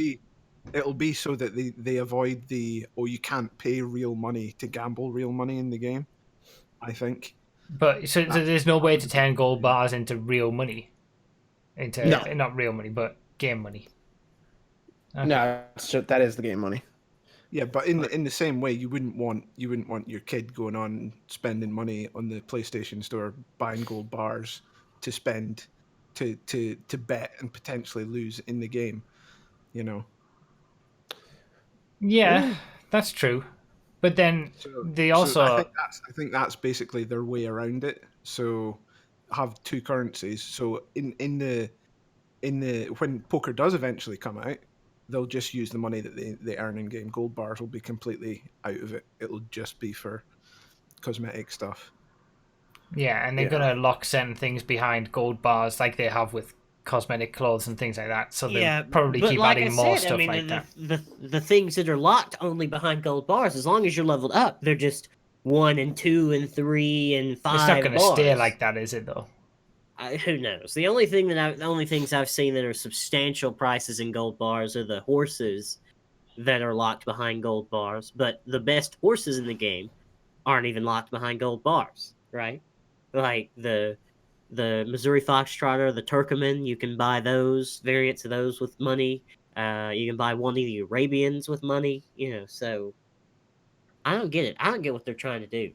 It'll be so that they avoid you can't pay real money to gamble real money in the game, I think. But so there's no way to turn gold bars into real money, not real money, but game money. Okay. No, that is the game money. Yeah, but in the same way, you wouldn't want your kid going on spending money on the PlayStation Store buying gold bars to spend to bet and potentially lose in the game, Yeah, that's true. But then they also. So I think that's basically their way around it. So have two currencies. So in the when poker does eventually come out, they'll just use the money that they earn in game. Gold bars will be completely out of it. It'll just be for cosmetic stuff. Yeah, and they're gonna lock certain things behind gold bars like they have with cosmetic clothes and things like that. So they'll probably but keep like adding I more said, I stuff mean, like that. the things that are locked only behind gold bars, as long as you're leveled up, they're just 1 and 2 and 3 and It's not 5 gonna stay bars. like that, is it though? Who knows? The only things I've seen that are substantial prices in gold bars are the horses that are locked behind gold bars. But the best horses in the game aren't even locked behind gold bars, right? Like the Missouri Foxtrotter, the Turkoman, you can buy those variants of those with money. You can buy one of the Arabians with money. So I don't get it. I don't get what they're trying to do.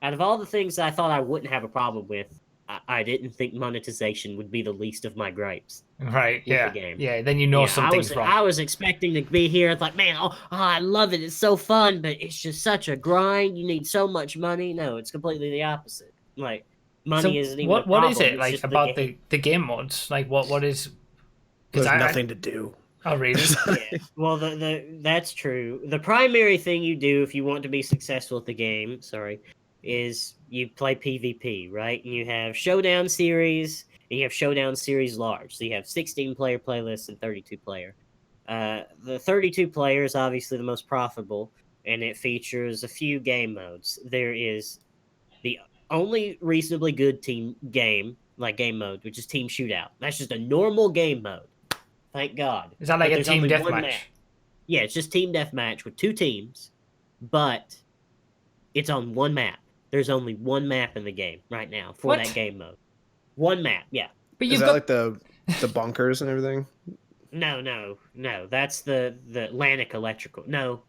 Out of all the things I thought I wouldn't have a problem with, I didn't think monetization would be the least of my gripes Right? with the Yeah. game. Yeah. Then you know something's wrong. I was expecting to be here. It's like, man, I love it. It's so fun, but it's just such a grind. You need so much money. No, it's completely the opposite. Like, money isn't even a problem. What is it it's like just about the game. the game mods? Like what is? There's nothing to do. Oh really? Yeah. Well, that's true. The primary thing you do if you want to be successful at the game, is you play PvP, right? And you have Showdown Series, and you have Showdown Series Large. So you have 16-player playlists and 32-player. The 32-player is obviously the most profitable, and it features a few game modes. There is the only reasonably good game mode, which is Team Shootout. That's just a normal game mode. Thank God. Is that like But a there's team only one deathmatch? map. Yeah, it's just team deathmatch with 2 teams, but it's on one map. There's only one map in the game right now for that game mode. One map, yeah. But Is that like the bunkers and everything? No. That's the Atlantic Electrical. No,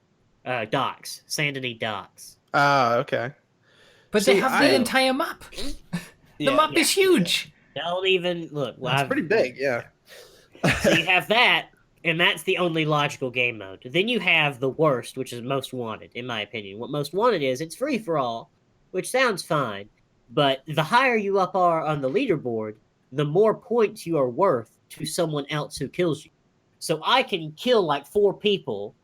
docks, Sandony docks. Ah, okay. But they have the entire map. The map is huge. Don't even look. Well, it's pretty big, yeah. So you have that, and that's the only logical game mode. Then you have the worst, which is Most Wanted, in my opinion. What Most Wanted is, it's free for all, which sounds fine, but the higher you up are on the leaderboard, the more points you are worth to someone else who kills you. So I can kill like 4 people,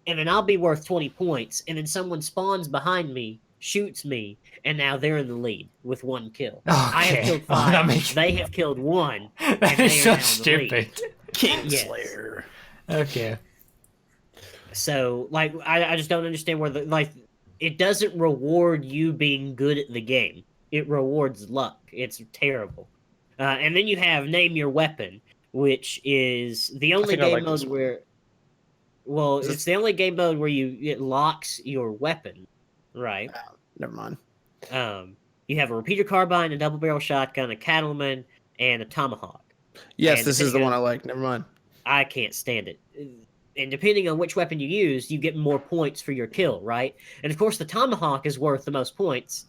and then I'll be worth 20 points, and then someone spawns behind me, shoots me, and now they're in the lead with 1 kill. Okay. I have killed 5. They have killed 1. That is so stupid. Kingslayer. Okay. So, like, I just don't understand where it doesn't reward you being good at the game. It rewards luck. It's terrible. And then you have Name Your Weapon, which is the only game mode where... Well, it's the only game mode where it locks your weapon, right? Never mind. You have a repeater carbine, a double barrel shotgun, a cattleman, and a tomahawk. Yes, this is the one I like. Never mind. I can't stand it. And depending on which weapon you use, you get more points for your kill, right? And of course, the tomahawk is worth the most points,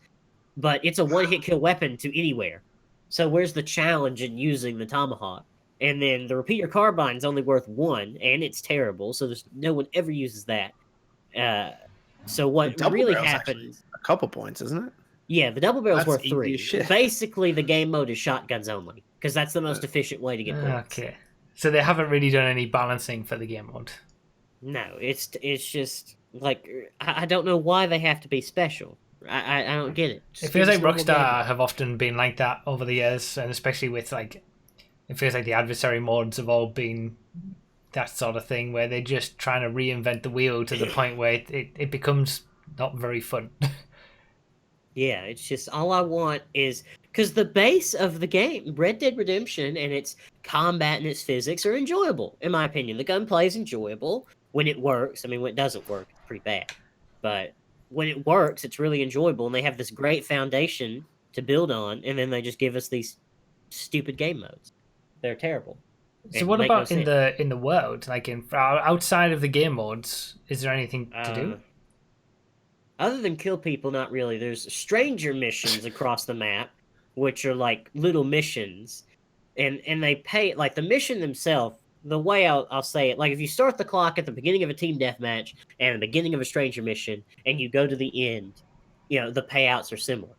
but it's a one-hit kill weapon to anywhere. So where's the challenge in using the tomahawk? And then the repeater carbine's only worth 1, and it's terrible, so no one ever uses that. So what really happens... A couple points, isn't it? Yeah, the double barrel's worth 3. Shit. Basically, the game mode is shotguns only, because that's the most efficient way to get points. Okay. So they haven't really done any balancing for the game mode. No, it's just like I don't know why they have to be special. I don't get it. It feels like Rockstar have often been like that over the years, and especially with like, it feels like the adversary modes have all been that sort of thing where they're just trying to reinvent the wheel to the point where it becomes not very fun. Yeah, it's just all I want is because the base of the game, Red Dead Redemption, and its combat and its physics are enjoyable, in my opinion. The gunplay is enjoyable when it works. I mean, when it doesn't work, it's pretty bad. But when it works, it's really enjoyable, and they have this great foundation to build on, and then they just give us these stupid game modes. They're terrible. So what about in the world, like outside of the game modes? Is there anything to do? Other than kill people, not really. There's stranger missions across the map, which are like little missions, and they pay like the mission themselves. The way I'll say it, like if you start the clock at the beginning of a team deathmatch and the beginning of a stranger mission, and you go to the end, the payouts are similar,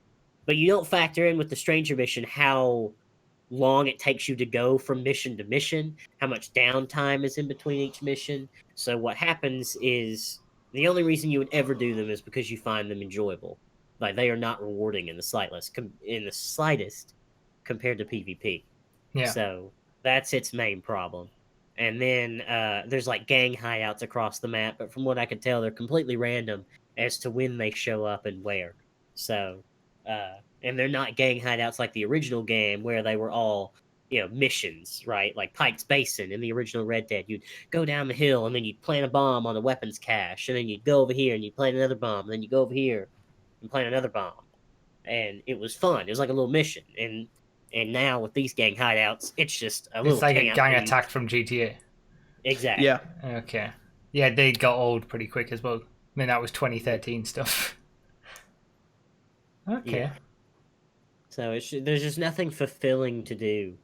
but you don't factor in with the stranger mission how long it takes you to go from mission to mission, how much downtime is in between each mission. So what happens is the only reason you would ever do them is because you find them enjoyable. Like they are not rewarding in the slightest compared to PvP. Yeah. So that's its main problem. And then there's like gang hideouts across the map, but from what I can tell, they're completely random as to when they show up and where. So, and they're not gang hideouts like the original game where they were all, missions, right? Like Pike's Basin in the original Red Dead. You'd go down the hill and then you'd plant a bomb on a weapons cache, and then you'd go over here and you'd plant another bomb, and then you go over here and plant another bomb. And it was fun. It was like a little mission. And now with these gang hideouts, it's just a little. It's like a gang attack from GTA. Exactly. Yeah. Okay. Yeah, they got old pretty quick as well. I mean, that was 2013 stuff. Okay. Yeah. So there's just nothing fulfilling to do.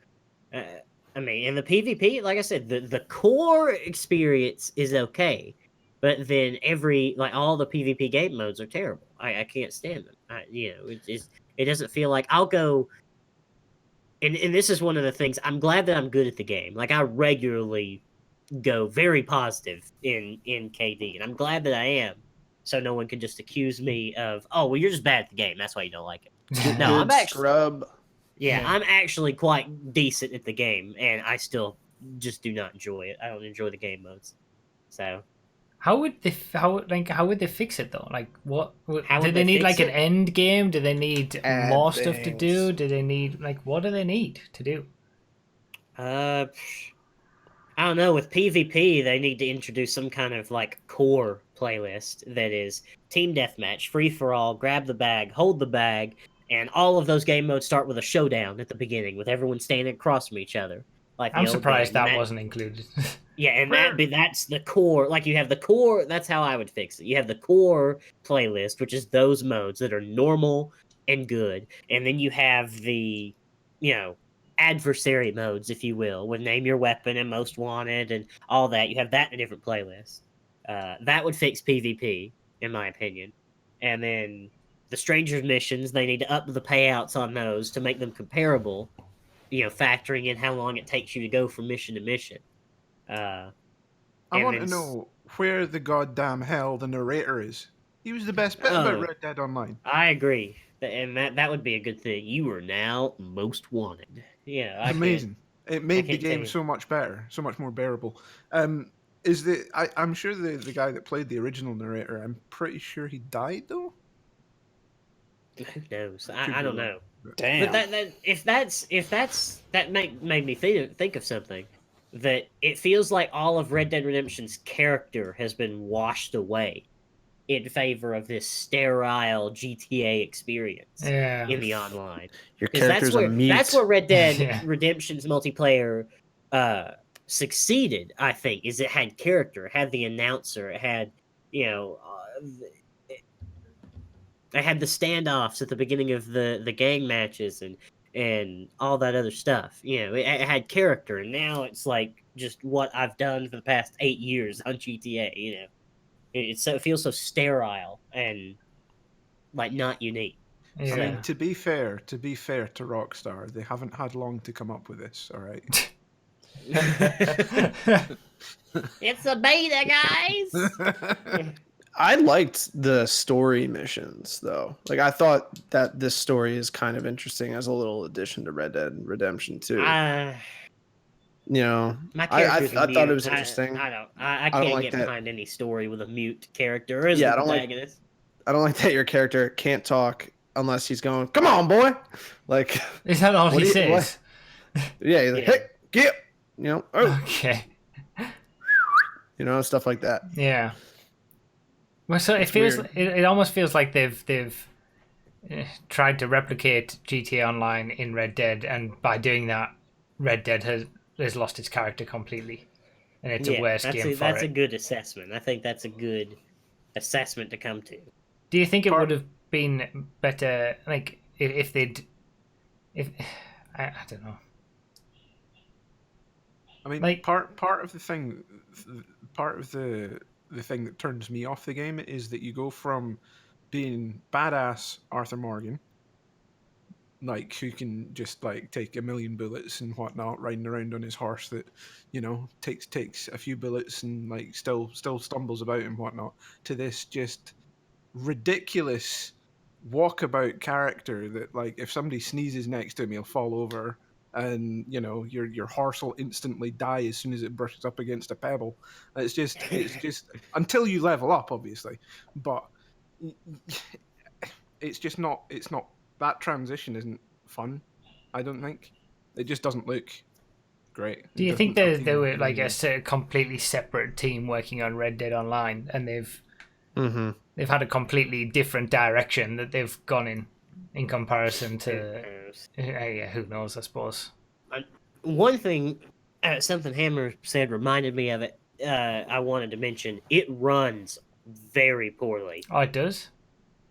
I mean, in the PvP, like I said, the core experience is okay, but then all the PvP game modes are terrible. I can't stand them. It doesn't feel like I'll go. And this is one of the things. I'm glad that I'm good at the game. Like I regularly go very positive in KD, and I'm glad that I am. So no one can just accuse me of, oh, well, you're just bad at the game. That's why you don't like it. No, I'm actually scrub. Yeah, I'm actually quite decent at the game, and I still just do not enjoy it. I don't enjoy the game modes. So how would they fix it though? Like what How do would they they need? fix Like an it? end game? Do they need Add more stuff to things. do? Do they need what do they need to do? I don't know. With PvP, they need to introduce some kind of like core playlist that is team deathmatch, free for all, grab the bag, hold the bag, and all of those game modes start with a showdown at the beginning with everyone standing across from each other. Like the I'm old surprised game. that And wasn't included. Yeah, and that's the core. Like you have the core. That's how I would fix it. You have the core playlist, which is those modes that are normal and good, and then you have the, adversary modes, if you will, with name your weapon and most wanted and all that. You have that in a different playlist. That would fix PvP, in my opinion. And then the strangers missions, they need to up the payouts on those to make them comparable. Factoring in how long it takes you to go from mission to mission. I And want to then know where the goddamn hell the narrator is. He was the best bit about Red Dead Online. I agree, and that would be a good thing. You are now most wanted. Yeah, Amazing. It made the can't tell game you. so much better, so much more bearable. I'm sure the guy that played the original narrator, I'm pretty sure he died though. Who knows? Could I be don't wrong. know. Damn. But that made me think of something. That it feels like all of Red Dead Redemption's character has been washed away in favor of this sterile GTA experience Yeah. in the online. Your 'Cause character's a mute. that's where Red Dead Yeah. Redemption's multiplayer succeeded, I think, is it had character, it had the announcer, it had, it had the standoffs at the beginning of the gang matches and all that other stuff. It had character, and now it's like just what I've done for the past 8 years on GTA. It feels so sterile and like not unique. Yeah. I mean, to be fair to Rockstar, they haven't had long to come up with this. All right. It's a beta, guys. I liked the story missions though. Like I thought that this story is kind of interesting as a little addition to Red Dead Redemption 2. My I character's thought it was interesting. I don't can't like get that. behind any story with a mute character as Yeah, a I don't like- protagonist. I don't like that your character can't talk unless he's going, "Come on, boy!" Like, Is that all What he do you- says? yeah, he's like, Yeah. "Hey, get!" Oh, Okay. stuff like that. Yeah. Well, so it feels. weird. It almost feels like they've tried to replicate GTA Online in Red Dead, and by doing that, Red Dead has lost its character completely, and it's a worse game for that's it. a good assessment. I think that's a good assessment to come to. Do you think it would have been better, like if they'd, if I don't know. I mean, Like- part of the thing that turns me off the game is that you go from being badass Arthur Morgan, like who can just like take a million bullets and whatnot, riding around on his horse that takes a few bullets and like still stumbles about and whatnot, to this just ridiculous walkabout character that, like, if somebody sneezes next to him, he'll fall over, and your horse will instantly die as soon as it brushes up against a pebble. It's just until you level up, obviously, but it's not that transition isn't fun. I don't think it just doesn't look great. Do you think they were like a completely separate team working on Red Dead Online, and they've had a completely different direction that they've gone in comparison to? Yeah, who knows? I suppose. One thing, something Hammer said reminded me of it. I wanted to mention it runs very poorly. Oh, it does.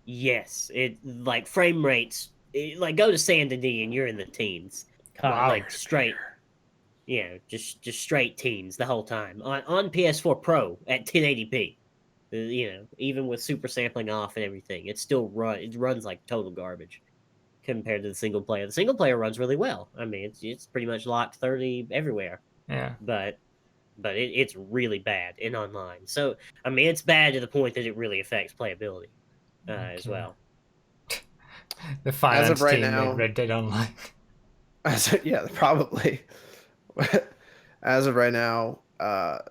Yes, it like frame rates. Like go to San Denis and you're in the teens. Wow. Like straight. Just straight teens the whole time on PS4 Pro at 1080p. Even with super sampling off and everything, it runs like total garbage compared to the single player. The single player runs really well. I mean, it's pretty much locked 30 everywhere. Yeah. But it's really bad in online. So I mean, it's bad to the point that it really affects playability as well. The finance team made Red Dead Online. Yeah, probably. As of right now,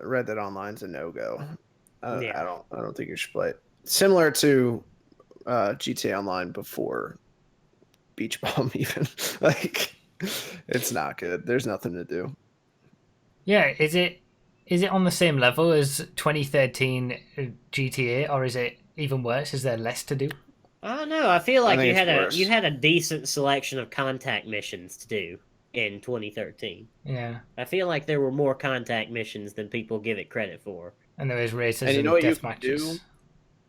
Red Dead Online's a no-go. I don't think you should play it. Similar to GTA Online before Beach Bum, even. Like, it's not good. There's nothing to do. Yeah, is it on the same level as 2013 GTA, or is it even worse? Is there less to do? I don't know. I feel like you had a decent selection of contact missions to do in 2013. Yeah. I feel like there were more contact missions than people give it credit for. And there was races and death matches.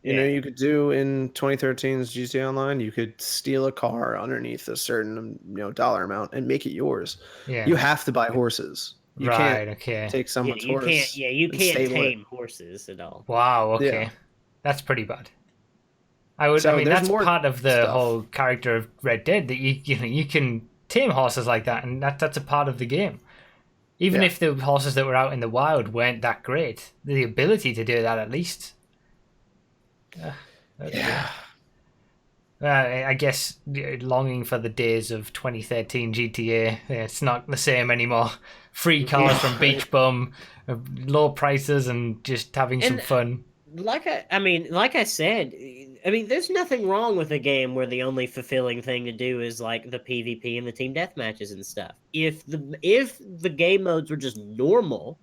You know you could do in 2013's GTA Online? You could steal a car underneath a certain dollar amount and make it yours. Yeah. You have to buy horses. You can't take someone's horse. You can't tame horses at all. Wow, okay. Yeah. That's pretty bad. I mean that's part of the whole character of Red Dead, that you can tame horses like that, and that's a part of the game. Even if the horses that were out in the wild weren't that great, the ability to do that at least. I guess longing for the days of 2013 GTA. It's not the same anymore. Free cars from Beach Bum, low prices, and just having some fun. Like I said, there's nothing wrong with a game where the only fulfilling thing to do is like the PvP and the team deathmatches and stuff. If the game modes were just normal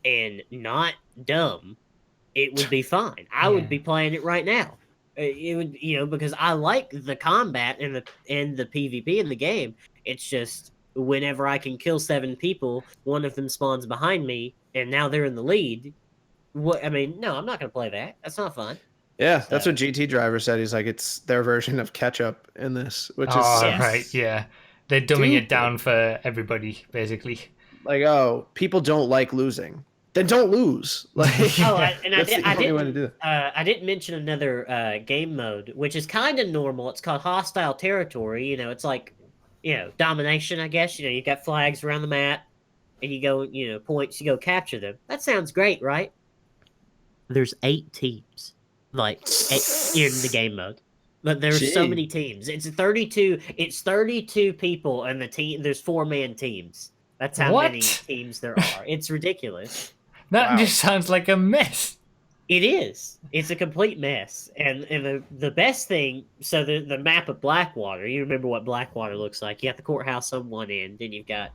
and not dumb, it would be fine. I would be playing it right now. It would, because I like the combat and the PvP in the game. It's just whenever I can kill 7 people, one of them spawns behind me, and now they're in the lead. No, I'm not going to play that. That's not fun. Yeah, that's what GT Driver said. He's like, it's their version of catch-up in this, which is... right, yeah. They're dumbing it down for everybody, basically. Like, people don't like losing. Then don't lose. Like, I didn't mention another game mode, which is kind of normal. It's called Hostile Territory. It's like, domination, I guess. You've got flags around the map, and you go, points, you go capture them. That sounds great, right? There's 8 teams, like, in the game mode. But there's so many teams. It's 32. It's 32 people, and there's 4-man teams. That's how many teams there are. It's ridiculous. That just sounds like a mess. It is. It's a complete mess. And the best thing, so the map of Blackwater, you remember what Blackwater looks like. You got the courthouse on one end, and you've got,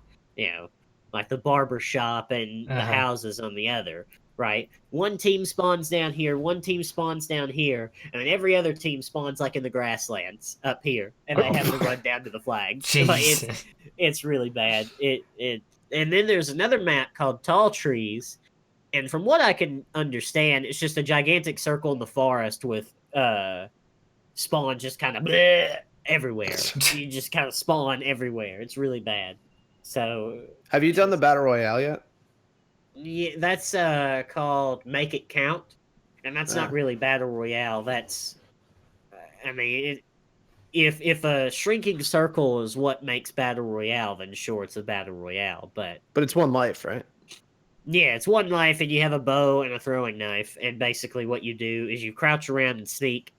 like the barber shop and the houses on the other, right? One team spawns down here, one team spawns down here, and then every other team spawns like in the grasslands up here, and they have to run down to the flag. Like, it's really bad. And then there's another map called Tall Trees, and from what I can understand, it's just a gigantic circle in the forest with spawn just kind of everywhere. You just kind of spawn everywhere. It's really bad. So, have you done the Battle Royale yet? Yeah, that's called Make It Count, and that's not really Battle Royale. That's, if a shrinking circle is what makes Battle Royale, then sure, it's a Battle Royale. But it's one life, right? Yeah, it's one life, and you have a bow and a throwing knife, and basically what you do is you crouch around and sneak,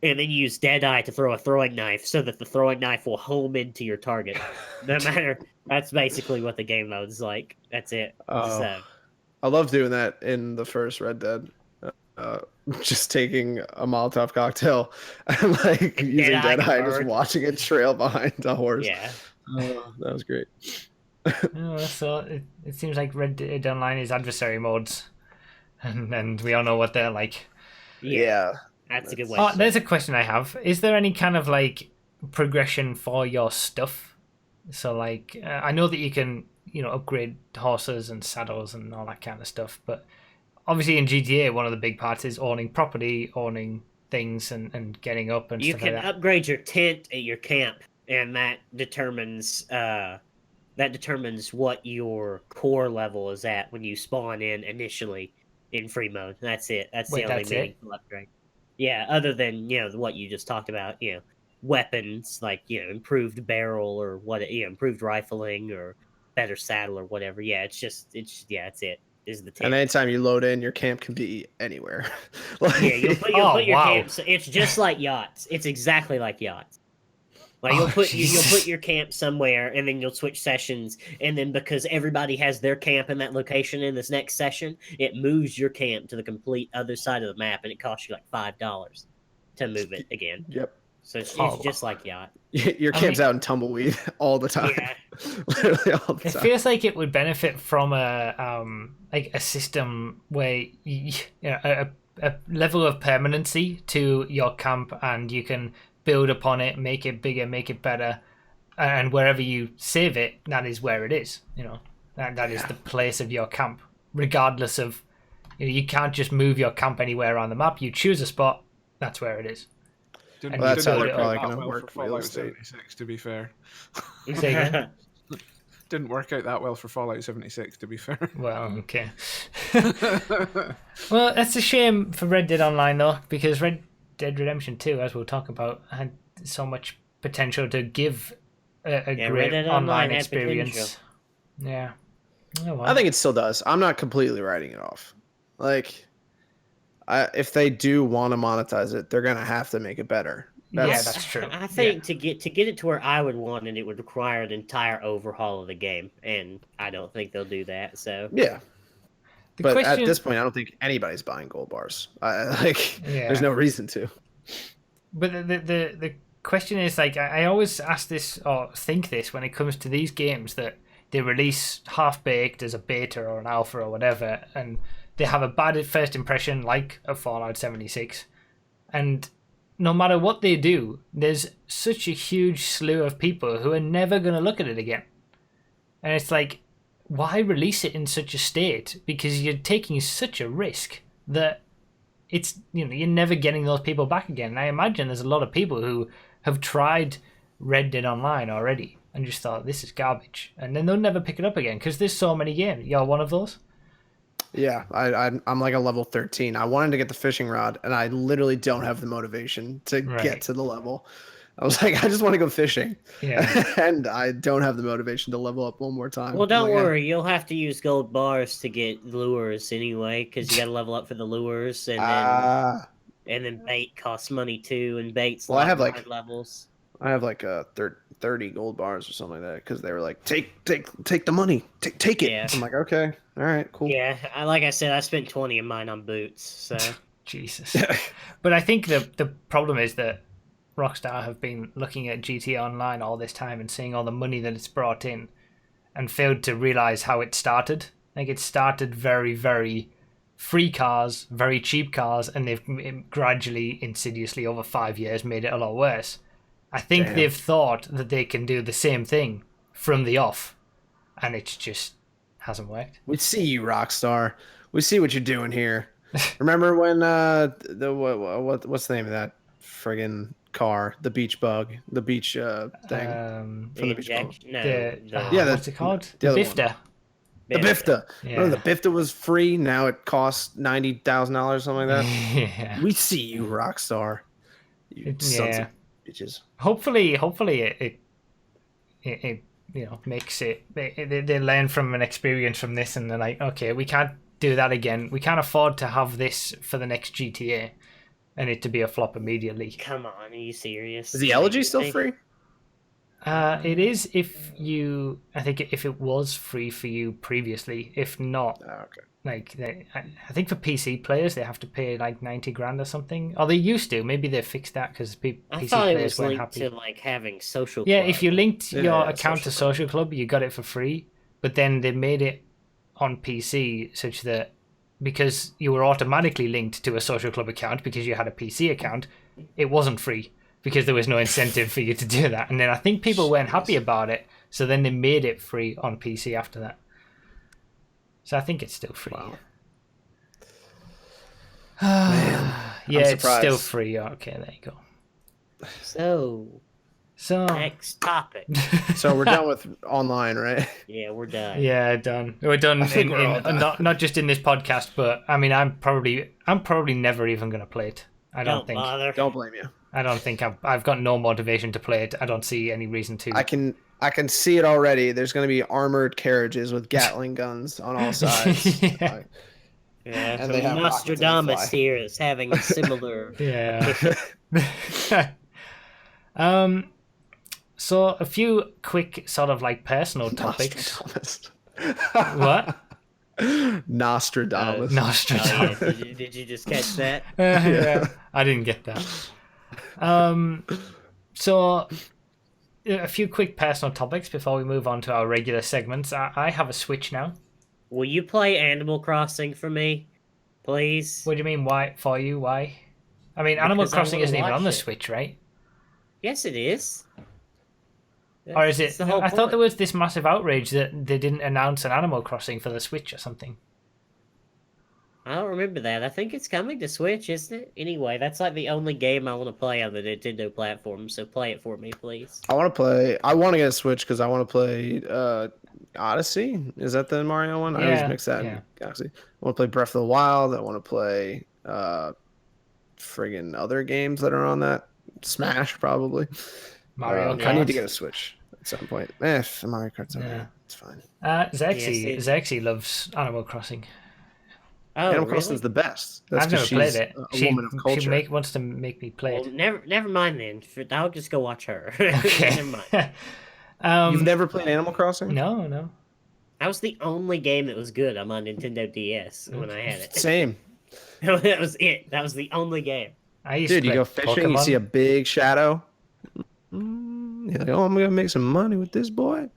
and then you use Deadeye to throw a throwing knife so that the throwing knife will home into your target. No matter. That's basically what the game mode is like. That's it. So. I love doing that in the first Red Dead. Just taking a Molotov cocktail and like And using Deadeye Deadeye, just watching it trail behind a horse. Yeah. That was great. So it seems like Red Dead Online is adversary modes, and we all know what they're like. Yeah. That's a good way. Oh, there's a question I have. Is there any kind of like progression for your stuff? So like, I know that you can, upgrade horses and saddles and all that kind of stuff, but obviously in GTA, one of the big parts is owning property, owning things, and getting up and stuff like that. You can upgrade your tent at your camp, and that determines what your core level is at when you spawn in initially in free mode. That's it. That's the only meaningful upgrade. Yeah, other than what you just talked about, weapons like improved barrel or improved rifling or better saddle or whatever. Yeah, it's it. Is the tent. And anytime you load in, your camp can be anywhere. You'll put your camp. So it's just like yachts. It's exactly like yachts. Like you'll put your camp somewhere, and then you'll switch sessions, and then because everybody has their camp in that location in this next session, it moves your camp to the complete other side of the map, and it costs you like $5 to move it again. Yep. So it's just like yacht. Your camp's out in tumbleweed all the time. Yeah. Literally all the time. It feels like it would benefit from a system where a level of permanency to your camp, and you can build upon it, make it bigger, make it better, and wherever you save it, that is where it is. That is the place of your camp, regardless of. You can't just move your camp anywhere on the map. You choose a spot, that's where it is. That's how they're probably going to work for Fallout 76, to be fair. Say again? Didn't work out that well for Fallout 76, to be fair. Well, okay. Well, that's a shame for Red Dead Online, though, because Red Dead Redemption 2, as we'll talk about, had so much potential to give a great online experience. Yeah. Oh, well. I think it still does. I'm not completely writing it off. Like, if they do want to monetize it, they're gonna have to make it better. That's true. I think to get it to where I would want it, it would require an entire overhaul of the game, and I don't think they'll do that. So yeah. But at this point, I don't think anybody's buying gold bars. There's no reason to. But the question is, like, I always ask this or think this when it comes to these games that they release half-baked as a beta or an alpha or whatever, and they have a bad first impression like a Fallout 76. And no matter what they do, there's such a huge slew of people who are never going to look at it again. And it's like, why release it in such a state? Because you're taking such a risk that it's, you're never getting those people back again. And I imagine there's a lot of people who have tried Red Dead Online already and just thought, this is garbage. And then they'll never pick it up again because there's so many games. You're one of those? Yeah, I'm like a level 13. I wanted to get the fishing rod, and I literally don't have the motivation to get to the level. I was like, I just want to go fishing. Yeah. And I don't have the motivation to level up one more time. Well, don't worry. You'll have to use gold bars to get lures anyway, because you got to level up for the lures, and then bait costs money too, and bait's I have like levels. I have like 30 gold bars or something like that because they were like, take the money, take it. Yeah. I'm like, okay, all right, cool. Yeah, like I said, I spent 20 of mine on boots. So Jesus. But I think the problem is that Rockstar have been looking at GTA Online all this time and seeing all the money that it's brought in, and failed to realize how it started. Like, it started very, very free cars, very cheap cars, and they've gradually, insidiously over 5 years made it a lot worse. I think they've thought that they can do the same thing from the off, and it just hasn't worked. We see you, Rockstar. We see what you're doing here. Remember when what's the name of that friggin' car? The beach bug, the beach thing from the beach bug. What's it called? The Bifta. The Bifta. Yeah. Remember the Bifta was free. Now it costs $90,000, something like that. Yeah. We see you, Rockstar. You sons of bitches. Hopefully it makes it. They learn from an experience from this, and they're like, okay, we can't do that again. We can't afford to have this for the next GTA. and it to be a flop immediately. Come on, are you serious? Is the Elegy still free? It is if you. I think if it was free for you previously. If not, Okay. like I think for PC players they have to pay like 90 grand or something. Or they used to. Maybe they fixed that because PC I thought it players was weren't linked happy. to like having social. Yeah, Club. if you linked your account Social to Club. Social Club, you got it for free. But then they made it on PC such that because you were automatically linked to a Social Club account because you had a PC account, it wasn't free because there was no incentive for you to do that. And then I think people weren't happy about it, so then they made it free on PC after that. So I think it's still free. Wow. Man, yeah, I'm it's still surprised. free. Okay, there you go. So next topic. So we're done with online, right? Yeah, we're done. Yeah, done. We're done. I think we're all done. Not just in this podcast, but I mean, I'm probably never even gonna play it. I don't think. Bother. Don't blame you. I don't think I've got no motivation to play it. I don't see any reason to. I can see it already. There's going to be armored carriages with Gatling guns on all sides. Yeah. Yeah, And so they have rockets that Nostradamus fly. here is having a similar. Yeah. So a few quick sort of like personal topics. Nostradamus. What? Nostradamus. Nostradamus. Oh, yeah. Did you just catch that? Yeah. I didn't get that. So a few quick personal topics before we move on to our regular segments. I have a Switch now. Will you play Animal Crossing for me, please? What do you mean? Why for you? Why? I mean, Animal Because I Crossing wanna isn't even watch on the it. Switch, right? Yes, it is. Or is That's it? the whole I thought point. there was this massive outrage that they didn't announce an Animal Crossing for the Switch or something. I don't remember that. I think it's coming to Switch, isn't it? Anyway, that's like the only game I want to play on the Nintendo platform, so play it for me, please. I want to get a Switch because I want to play Odyssey. Is that the Mario one? I always Yeah, mix that yeah. in Galaxy. I want to play Breath of the Wild. I want to play friggin' other games that are on that. Smash, probably. Mario Kart. I need to get a Switch at some point. Mario Kart's okay. Yeah. It's fine. Zexy loves Animal Crossing. Oh, Animal really? Crossing's the best. That's I've never 'cause played she's it. A woman of culture. She wants to make me play Well, it. never mind then. I'll just go watch her. Okay. Never mind. You've never played Animal Crossing? No. That was the only game that was good on my Nintendo DS when I had it. Same. That was it. That was the only game. I used Dude, to you play go fishing, you Pokemon. see a big shadow. You're like, oh, I'm gonna make some money with this boy.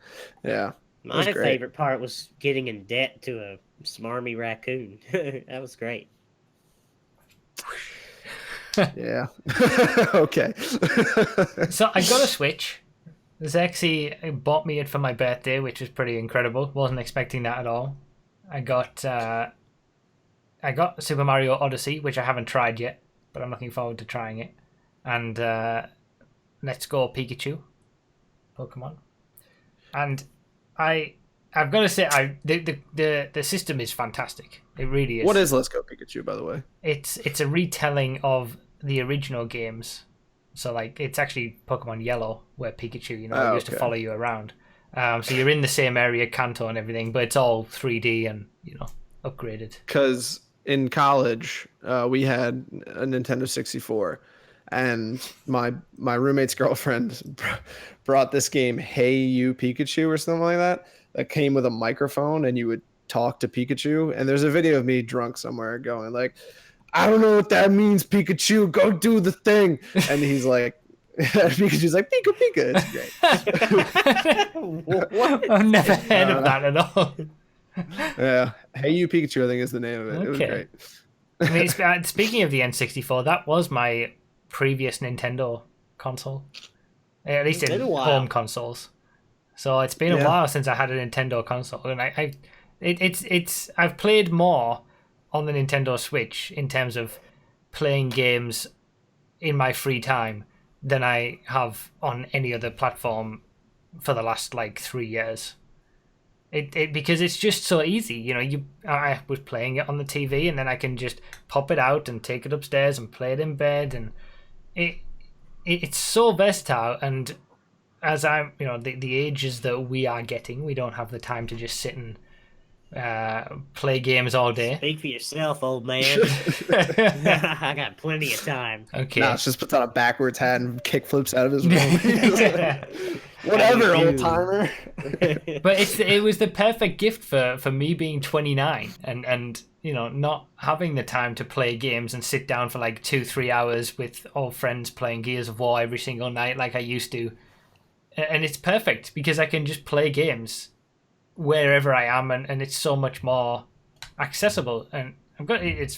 Yeah, My was great. favorite part was getting in debt to a smarmy raccoon. That was great. yeah. Okay. So I got a Switch. Zexy bought me it for my birthday, which was pretty incredible. Wasn't expecting that at all. I got Super Mario Odyssey, which I haven't tried yet, but I'm looking forward to trying it. And Let's Go Pikachu, Pokemon. And I've got to say, the system is fantastic. It really is. What is Let's Go Pikachu, by the way? It's a retelling of the original games. So like it's actually Pokemon Yellow, where Pikachu, used to follow you around. So you're in the same area, Kanto and everything, but it's all 3D and upgraded. Because in college, we had a Nintendo 64, and my roommate's girlfriend brought this game, Hey You Pikachu, or something like that came with a microphone, and you would talk to Pikachu. And there's a video of me drunk somewhere going like, I don't know what that means, Pikachu. Go do the thing. And he's like, Pikachu's like, Pika Pika. It's great. What? I've never heard of that at all. Yeah. Hey You Pikachu, I think is the name of it. It was Okay. great. I mean, speaking of the N64, that was my previous Nintendo console. At least It's been in a while. home consoles. So it's been a Yeah. while since I had a Nintendo console, and I've played more on the Nintendo Switch in terms of playing games in my free time than I have on any other platform for the last like 3 years. Because it's just so easy, I was playing it on the TV, and then I can just pop it out and take it upstairs and play it in bed, and it's so versatile. And as I'm, the ages that we are getting, we don't have the time to just sit and play games all day. Speak for yourself, old man. I got plenty of time. Okay. Nah, just puts on a backwards hat and kick flips out of his room. Whatever, old timer. But it was the perfect gift for me being 29 and you know, not having the time to play games and sit down for like 2-3 hours with old friends playing Gears of War every single night like I used to. And it's perfect because I can just play games wherever I am, and it's so much more accessible. And it is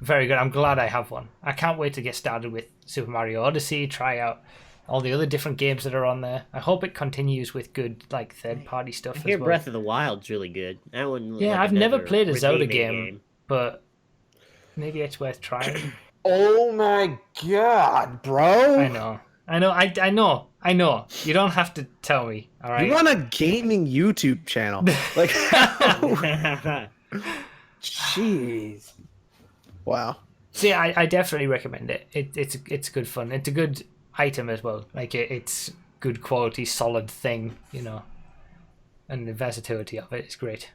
very good. I'm glad I have one. I can't wait to get started with Super Mario Odyssey, try out all the other different games that are on there. I hope it continues with good like third-party stuff as well. Breath of the Wild's really good. That one. Yeah, like I've never played a Zelda redeeming game, but maybe it's worth trying. Oh my god, bro! I know. You don't have to tell me. All right. You run a gaming YouTube channel, like how? Jeez. Wow. See, I definitely recommend it. It's good fun. It's a good item as well. Like it's good quality, solid thing, you know. And the versatility of it is great.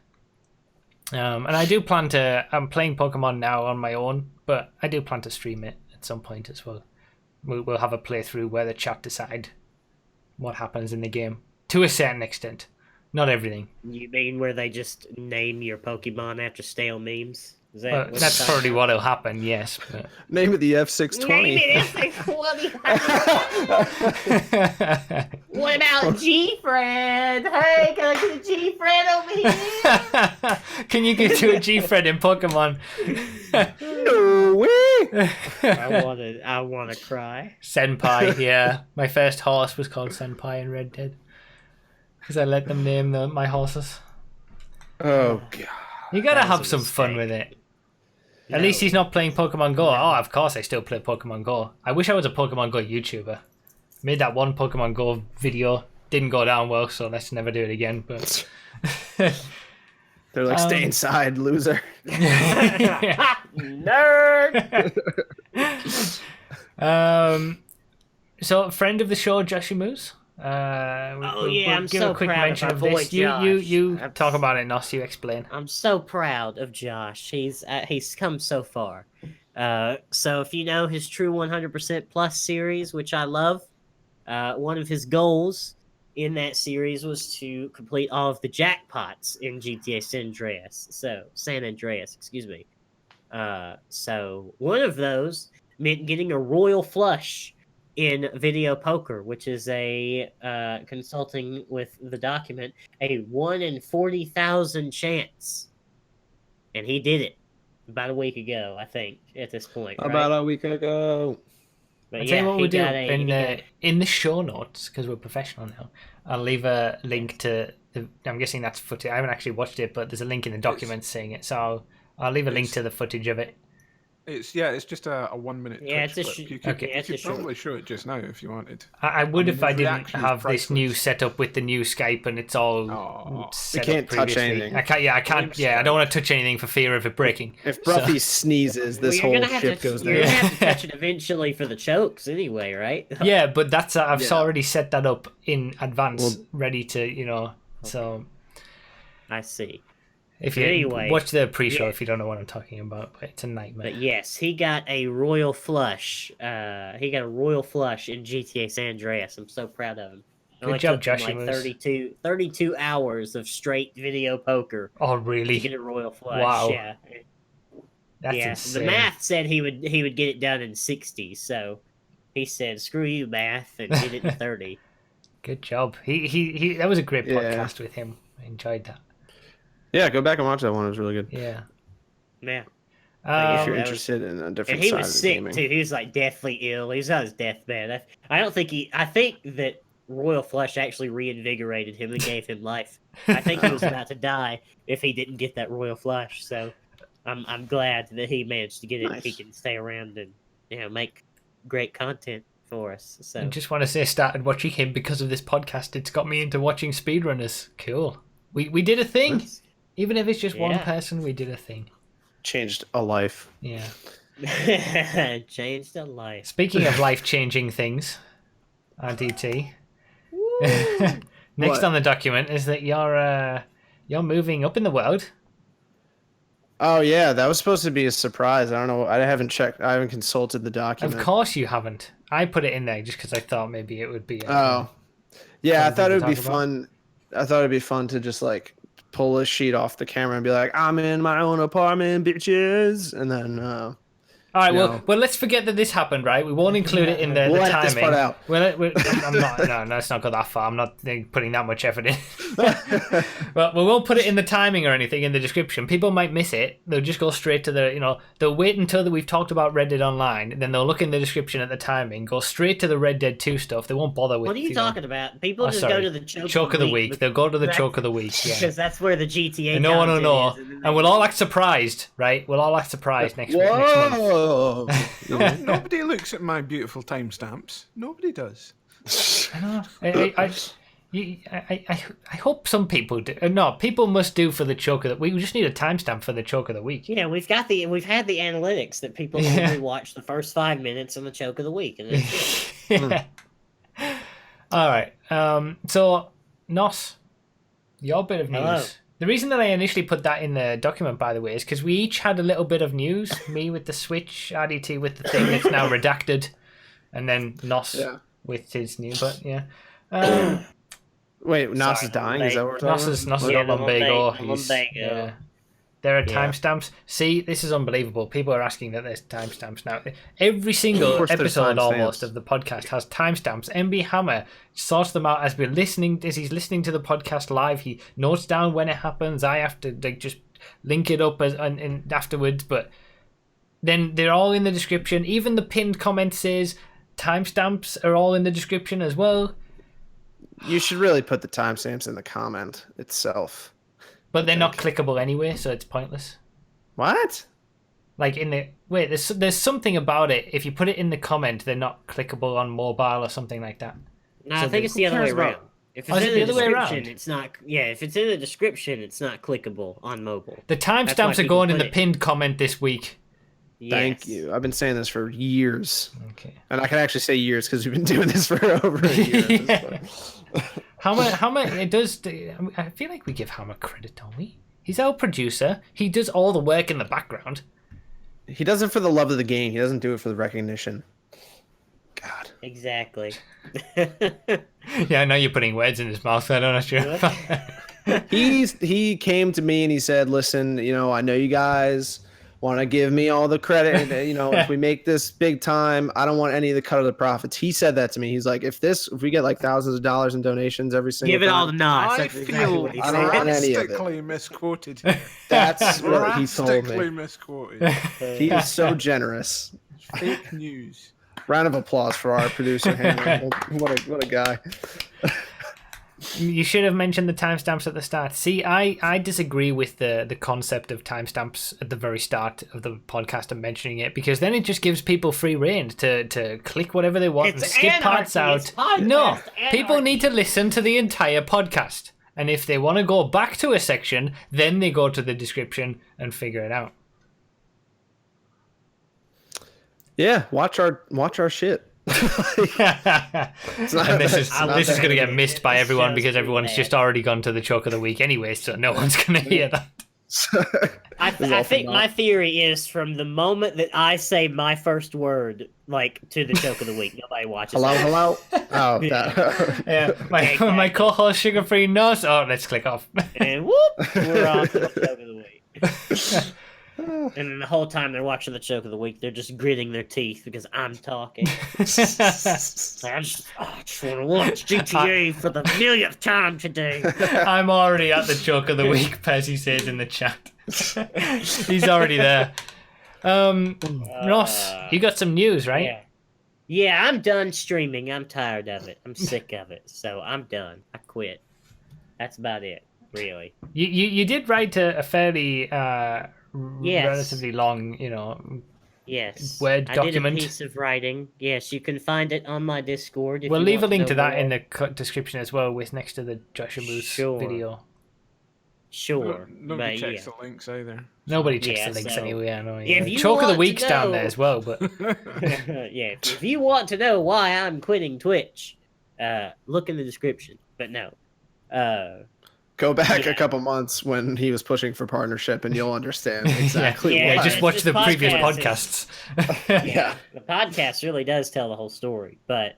And I do plan to. I'm playing Pokemon now on my own, but I do plan to stream it at some point as well. We'll have a playthrough where the chat decide what happens in the game to a certain extent, not everything. You mean where they just name your Pokemon after stale memes? Is that That's probably what'll happen. Yes. But... Name of the F620. Name it F620. What about G-Fred? Hey, can I get a G-Fred over here? Can you get to a G-Fred in Pokemon? No way. I wanna cry. Senpai, yeah. My first horse was called Senpai in Red Dead because I let them name my horses. Oh god. You gotta have some fun with it. At least he's not playing Pokemon Go. Oh, of course I still play Pokemon Go. I wish I was a Pokemon Go YouTuber. Made that one Pokemon Go video. Didn't go down well, so let's never do it again. But they're like, stay inside, loser. Nerd! So, friend of the show, Joshimuz. I'm give so a quick proud mention of of our boy this. Josh. You talk about it, Nos. You explain. I'm so proud of Josh. He's come so far. So if you know his True 100% Plus series, which I love, one of his goals in that series was to complete all of the jackpots in GTA San Andreas, excuse me. So one of those meant getting a royal flush in video poker, which is a consulting with the document, a 1 in 40,000 chance, and he did it about a week ago, I think. At this point, about a week ago. But I'll tell you what we'll do in the show notes, because we're professional now. I'll leave a link to I'm guessing that's footage. I haven't actually watched it, but there's a link in the documents saying it, so I'll leave a link to the footage of it. It's just a 1 minute. Yeah, clip. You could probably show it just now if you wanted. I would if I didn't have this new setup with the new Skype and it's all set we can't up previously. touch anything. I can't. I don't want to touch anything for fear of it breaking. If Brough sneezes, this whole ship goes there. You're gonna have to touch it eventually for the chokes, anyway, right? Yeah, but that's I've already set that up in advance, ready to So I see. If you watch the pre-show, if you don't know what I'm talking about, but it's a nightmare. But yes, he got a royal flush. He got a royal flush in GTA San Andreas. I'm so proud of him. Good job, Joshimuz. Like 32 hours of straight video poker. Oh, really? To get a royal flush. Wow. Yeah. That's insane. The math said he would get it done in 60. So he said, "Screw you, math," and did it in 30. Good job. He that was a great podcast with him. I enjoyed that. Yeah, go back and watch that one. It was really good. Yeah. Yeah. If you're interested in a different side of the gaming. And he was sick, too. He was, like, deathly ill. He was on his deathbed. I think that Royal Flush actually reinvigorated him and gave him life. I think he was about to die if he didn't get that Royal Flush. So I'm glad that he managed to get it. Nice. He can stay around and make great content for us. So I just want to say I started watching him because of this podcast. It's got me into watching speedrunners. Cool. We did a thing. Nice. Even if it's just one person, we did a thing. Changed a life. Yeah. Changed a life. Speaking of life-changing things, RDT. Next on the document is that You're moving up in the world. Oh yeah, that was supposed to be a surprise. I don't know. I haven't checked. I haven't consulted the document. Of course you haven't. I put it in there just because I thought maybe it would be. Oh, yeah. I thought it would be talk about. fun. I thought it'd be fun to just like pull a sheet off the camera and be like, "I'm in my own apartment, bitches," and then. All right, well, let's forget that this happened, right? We won't include it in the We'll timing. edit this part out. I'm not. No, let's not go that far. I'm not putting that much effort in. But we won't put it in the timing or anything in the description. People might miss it. They'll just go straight to they'll wait until we've talked about Red Dead Online, then they'll look in the description at the timing, go straight to the Red Dead 2 stuff. They won't bother with. What are you talking about? People just go to the choke of the week. They'll go to the choke of the week. Yeah, because that's where the GTA. And no one will know, and we'll all act surprised, right? We'll all act surprised next month. Nobody looks at my beautiful timestamps. Nobody does. I know. I hope some people do. No, people must do for the choke of the week. We just need a timestamp for the choke of the week. Yeah, we've had the analytics that people only watch the first 5 minutes on the choke of the week, and yeah. All right. So, Nos, your bit of news. Hello. The reason that I initially put that in the document, by the way, is because we each had a little bit of news. Me with the Switch, RDT with the thing that's now redacted, and then Nos with his new. But yeah. Wait, Nos is dying? Is that what we're talking about? Nos is on lumbago. Yeah. There are timestamps. See, this is unbelievable. People are asking that there's timestamps now. Every single episode almost of the podcast has timestamps. MB Hammer sorts them out as he's listening to the podcast live. He notes down when it happens. I have to just link it up and afterwards. But then they're all in the description. Even the pinned comment says timestamps are all in the description as well. You should really put the timestamps in the comment itself. But they're not clickable anyway, so it's pointless. What? Like there's something about it. If you put it in the comment, they're not clickable on mobile or something like that. No, I think it's the other way around. If it's in the description, it's not. Yeah, if it's in the description, it's not clickable on mobile. The timestamps are going in the pinned comment this week. Yes. Thank you. I've been saying this for years. Okay. And I can actually say years because we've been doing this for over a year. Yeah. Hammer, it does. I feel like we give Hammer credit, don't we? He's our producer. He does all the work in the background. He does it for the love of the game. He doesn't do it for the recognition. God. Exactly. Yeah, I know you're putting words in his mouth. I don't know sure. He came to me and he said, "Listen, I know you guys want to give me all the credit. If we make this big time, I don't want any of the cut of the profits." He said that to me. He's like, if we get like thousands of dollars in donations every single give it time, all to Nos. I feel I don't want any of it. drastically misquoted. That's what he told Drastically me. misquoted. He is so generous. Fake news. Round of applause for our producer, Hannah. What a guy. You should have mentioned the timestamps at the start. See, I disagree with the concept of timestamps at the very start of the podcast and mentioning it, because then it just gives people free rein to click whatever they want and skip parts out. No, people need to listen to the entire podcast. And if they want to go back to a section, then they go to the description and figure it out. Yeah, watch our shit. This is going to get missed by everyone because everyone's just already gone to the choke of the week anyway, so no one's going to hear that. I think my theory is from the moment that I say my first word, like, to the choke of the week, nobody watches. Hello. Oh, yeah. My co-host Sugar Free Nos. Oh, let's click off. And whoop, we're off to the choke of the week. And then the whole time they're watching the choke of the week, they're just gritting their teeth because I'm talking. I just want to watch GTA for the millionth time today. I'm already at the choke of the week, Percy says in the chat. He's already there. Ross, you got some news, right? Yeah, I'm done streaming. I'm tired of it. I'm sick of it. So I'm done. I quit. That's about it, really. You did write a fairly... relatively long, Word document. I did a piece of writing. Yes, you can find it on my Discord. We'll leave a link to that in the description as well, with next to the Joshimuz video. Sure. Nobody checks the links either. Nobody checks the links anyway. I know. If you Choke of the want Week's to down know- there as well, but if you want to know why I'm quitting Twitch, look in the description. But no. Go back a couple months when he was pushing for partnership, and you'll understand exactly Yeah, why. Yeah, just watch the previous podcast podcasts. Yeah. The podcast really does tell the whole story. But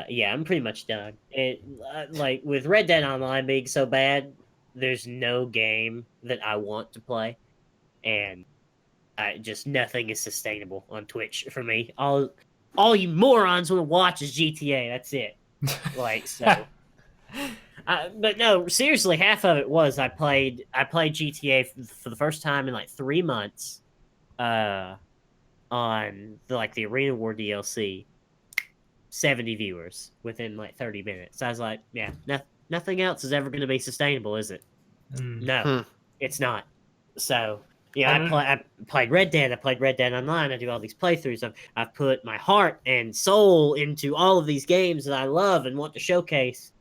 yeah, I'm pretty much done. It like with Red Dead Online being so bad, there's no game that I want to play, and just nothing is sustainable on Twitch for me. All you morons want to watch is GTA. That's it. Like so. But no, seriously, half of it was I played GTA for the first time in like 3 months, on the Arena War DLC. 70 viewers within like 30 minutes. I was like, yeah, nothing else is ever going to be sustainable, is it? No, it's not. So yeah, I played Red Dead. I played Red Dead Online. I do all these playthroughs. I've put my heart and soul into all of these games that I love and want to showcase.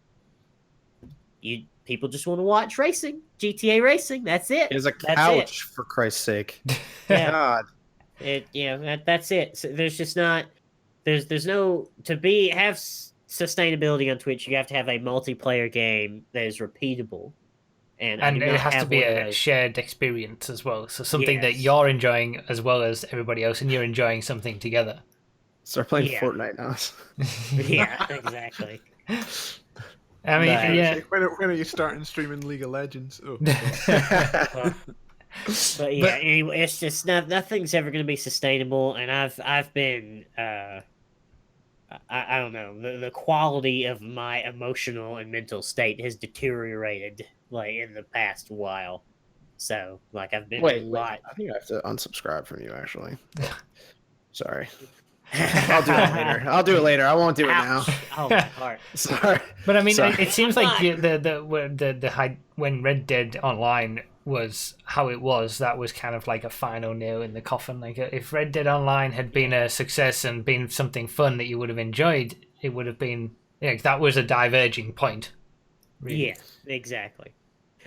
People just want to watch racing, GTA racing. That's it. There's a couch, for Christ's sake. Yeah. God. That's it. So there's just not. There's no have sustainability on Twitch. You have to have a multiplayer game that is repeatable, and it has to be a shared experience as well. So something that you're enjoying as well as everybody else, and you're enjoying something together. Start playing Fortnite now. Yeah, exactly. I mean, when are you starting streaming League of Legends? Oh, but yeah, anyway, it's just nothing's ever going to be sustainable, and I've been I don't know, the quality of my emotional and mental state has deteriorated like in the past while. So like I've been a lot. I think I have to unsubscribe from you actually. Sorry. I'll do it later. I won't do it now. Oh, my heart. Sorry. But I mean, it seems like the when Red Dead Online was how it was, that was kind of like a final nail in the coffin. Like if Red Dead Online had been a success and been something fun that you would have enjoyed, it would have been that was a diverging point. Really. Yeah, exactly.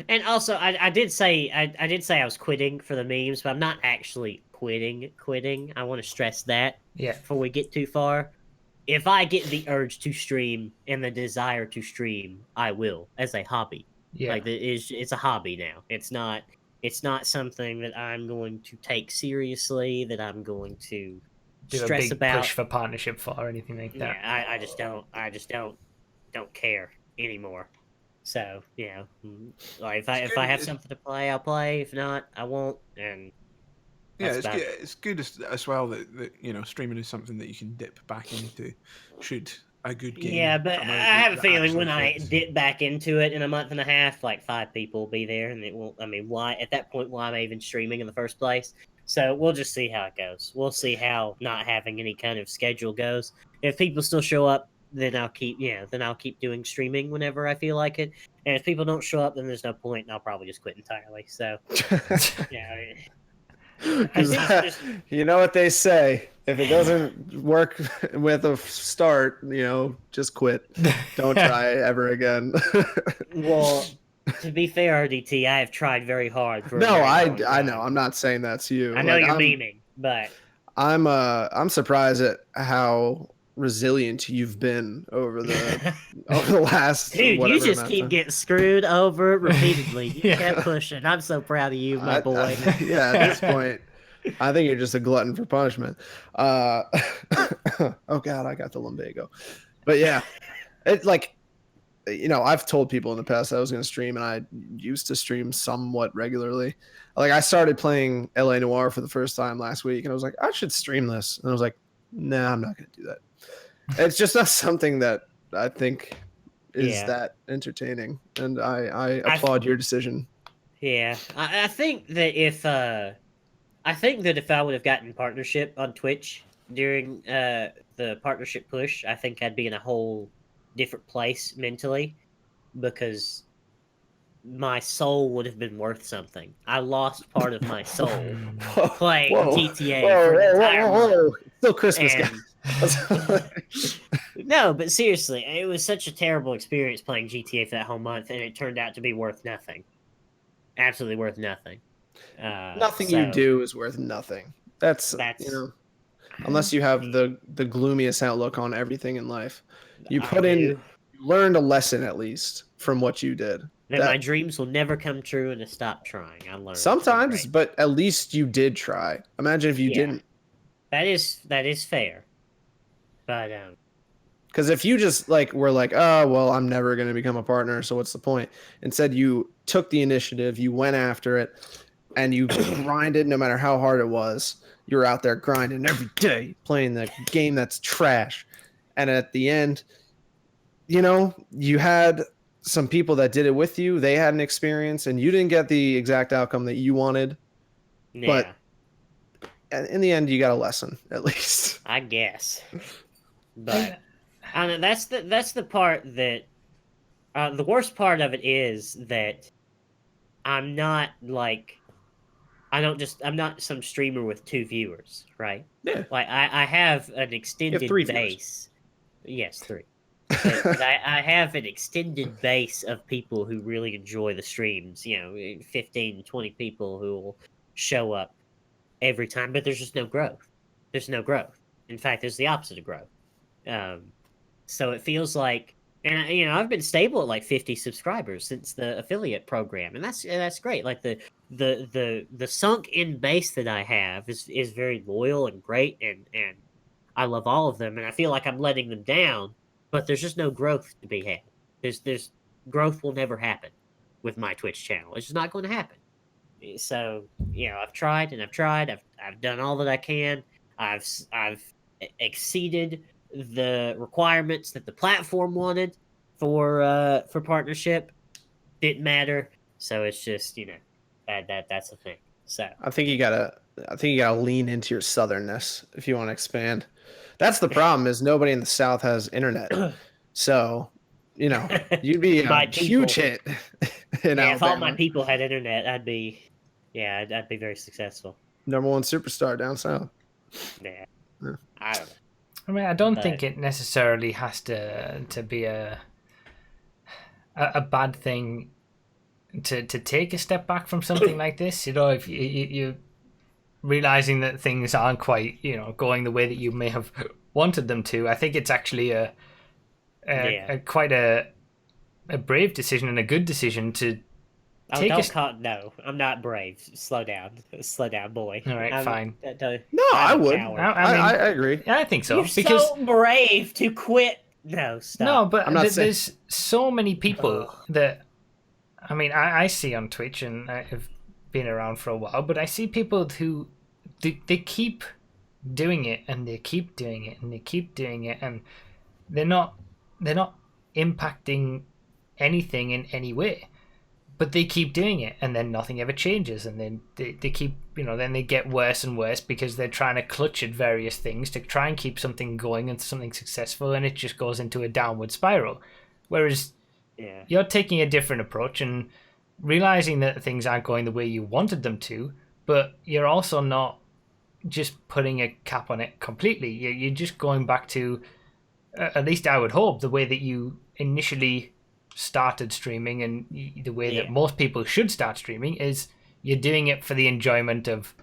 And also, I did say I was quitting for the memes, but I'm not actually quitting. I want to stress that before we get too far. If I get the urge to stream and the desire to stream, I will as a hobby. Yeah. Like it's a hobby now. It's not something that I'm going to take seriously, that I'm going to stress a big about. Push for partnership for or anything like that. Yeah, I just don't care anymore. So, like if I have something to play, I'll play. If not, I won't. And it's good as well that streaming is something that you can dip back into should a good game. Yeah, but I have a feeling when I dip back into it in a month and a half, like 5 people will be there, and it won't. I mean, why at that point? Why am I even streaming in the first place? So we'll just see how it goes. We'll see how not having any kind of schedule goes. If people still show up, then I'll keep doing streaming whenever I feel like it. And if people don't show up, then there's no point, and I'll probably just quit entirely. So you know what they say. If it doesn't work with a start, just quit. Don't try ever again. Well, to be fair, RDT, I have tried very hard. I know. I'm not saying that to you. I know you're memeing, but I'm surprised at how resilient you've been over the last. Dude, you just keep getting screwed over repeatedly. You kept pushing. I'm so proud of you, my boy. At this point, I think you're just a glutton for punishment. Oh God, I got the lumbago. But yeah, it's like, I've told people in the past that I was going to stream, and I used to stream somewhat regularly. Like I started playing LA Noire for the first time last week, and I was like, I should stream this. And I was like, nah, I'm not going to do that. It's just not something that I think is that entertaining, and I applaud your decision. Yeah, I think that if I would have gotten partnership on Twitch during the partnership push, I think I'd be in a whole different place mentally, because my soul would have been worth something. I lost part of my soul playing GTA for an entire month. Still Christmas, guys. No, but seriously, it was such a terrible experience playing GTA for that whole month, and it turned out to be worth nothing. Absolutely worth nothing. Nothing you do is worth nothing. That's unless you have the gloomiest outlook on everything in life. You learned a lesson at least from what you did. That my dreams will never come true and to stop trying. I learned. Sometimes, but at least you did try. Imagine if you didn't. That is fair. But because if you just like were like, oh well, I'm never going to become a partner, so what's the point? Instead, you took the initiative, you went after it, and you grinded no matter how hard it was. You were out there grinding every day, playing the game that's trash, and at the end, you know, you had some people that did it with you. They had an experience, and you didn't get the exact outcome that you wanted, but in the end, you got a lesson at least. I guess, but. And that's the part that the worst part of it is that I'm not some streamer with 2 viewers, right? Yeah. Like I have an extended base. Yes, 3. But I have an extended base of people who really enjoy the streams, 15, 20 people who will show up every time, but there's just no growth. There's no growth. In fact, there's the opposite of growth. So it feels like, and I've been stable at like 50 subscribers since the affiliate program, and that's great. Like the sunk in base that I have is very loyal and great, and I love all of them, and I feel like I'm letting them down, but there's just no growth to be had. There's growth will never happen with my Twitch channel. It's just not going to happen. So I've tried and I've tried. I've done all that I can. I've exceeded the requirements that the platform wanted for partnership. Didn't matter, so it's just that's the thing. So I think you gotta lean into your southernness if you want to expand. That's the problem, is nobody in the South has internet, so you'd be a huge hit in Alabama. If all my people had internet, I'd be very successful. #1 superstar down south. Yeah. I don't know. I mean, I don't think it necessarily has to be a bad thing to take a step back from something like this. If you realizing that things aren't quite going the way that you may have wanted them to, I think it's actually quite a brave decision and a good decision to no, I'm not brave. Slow down, boy. All right, fine. No, I would. I agree. Yeah, I think so. You're so brave to quit. No, stop. No, but there's so many people that, I mean, I see on Twitch, and I've been around for a while, but I see people who they keep doing it, and they keep doing it, and they keep doing it, and they're not impacting anything in any way. But they keep doing it, and then nothing ever changes, and then they keep, then they get worse and worse because they're trying to clutch at various things to try and keep something going and something successful, and it just goes into a downward spiral. Whereas you're taking a different approach and realizing that things aren't going the way you wanted them to, but you're also not just putting a cap on it completely. You're just going back to, at least I would hope, the way that you initially started streaming, and the way that most people should start streaming is you're doing it for the enjoyment of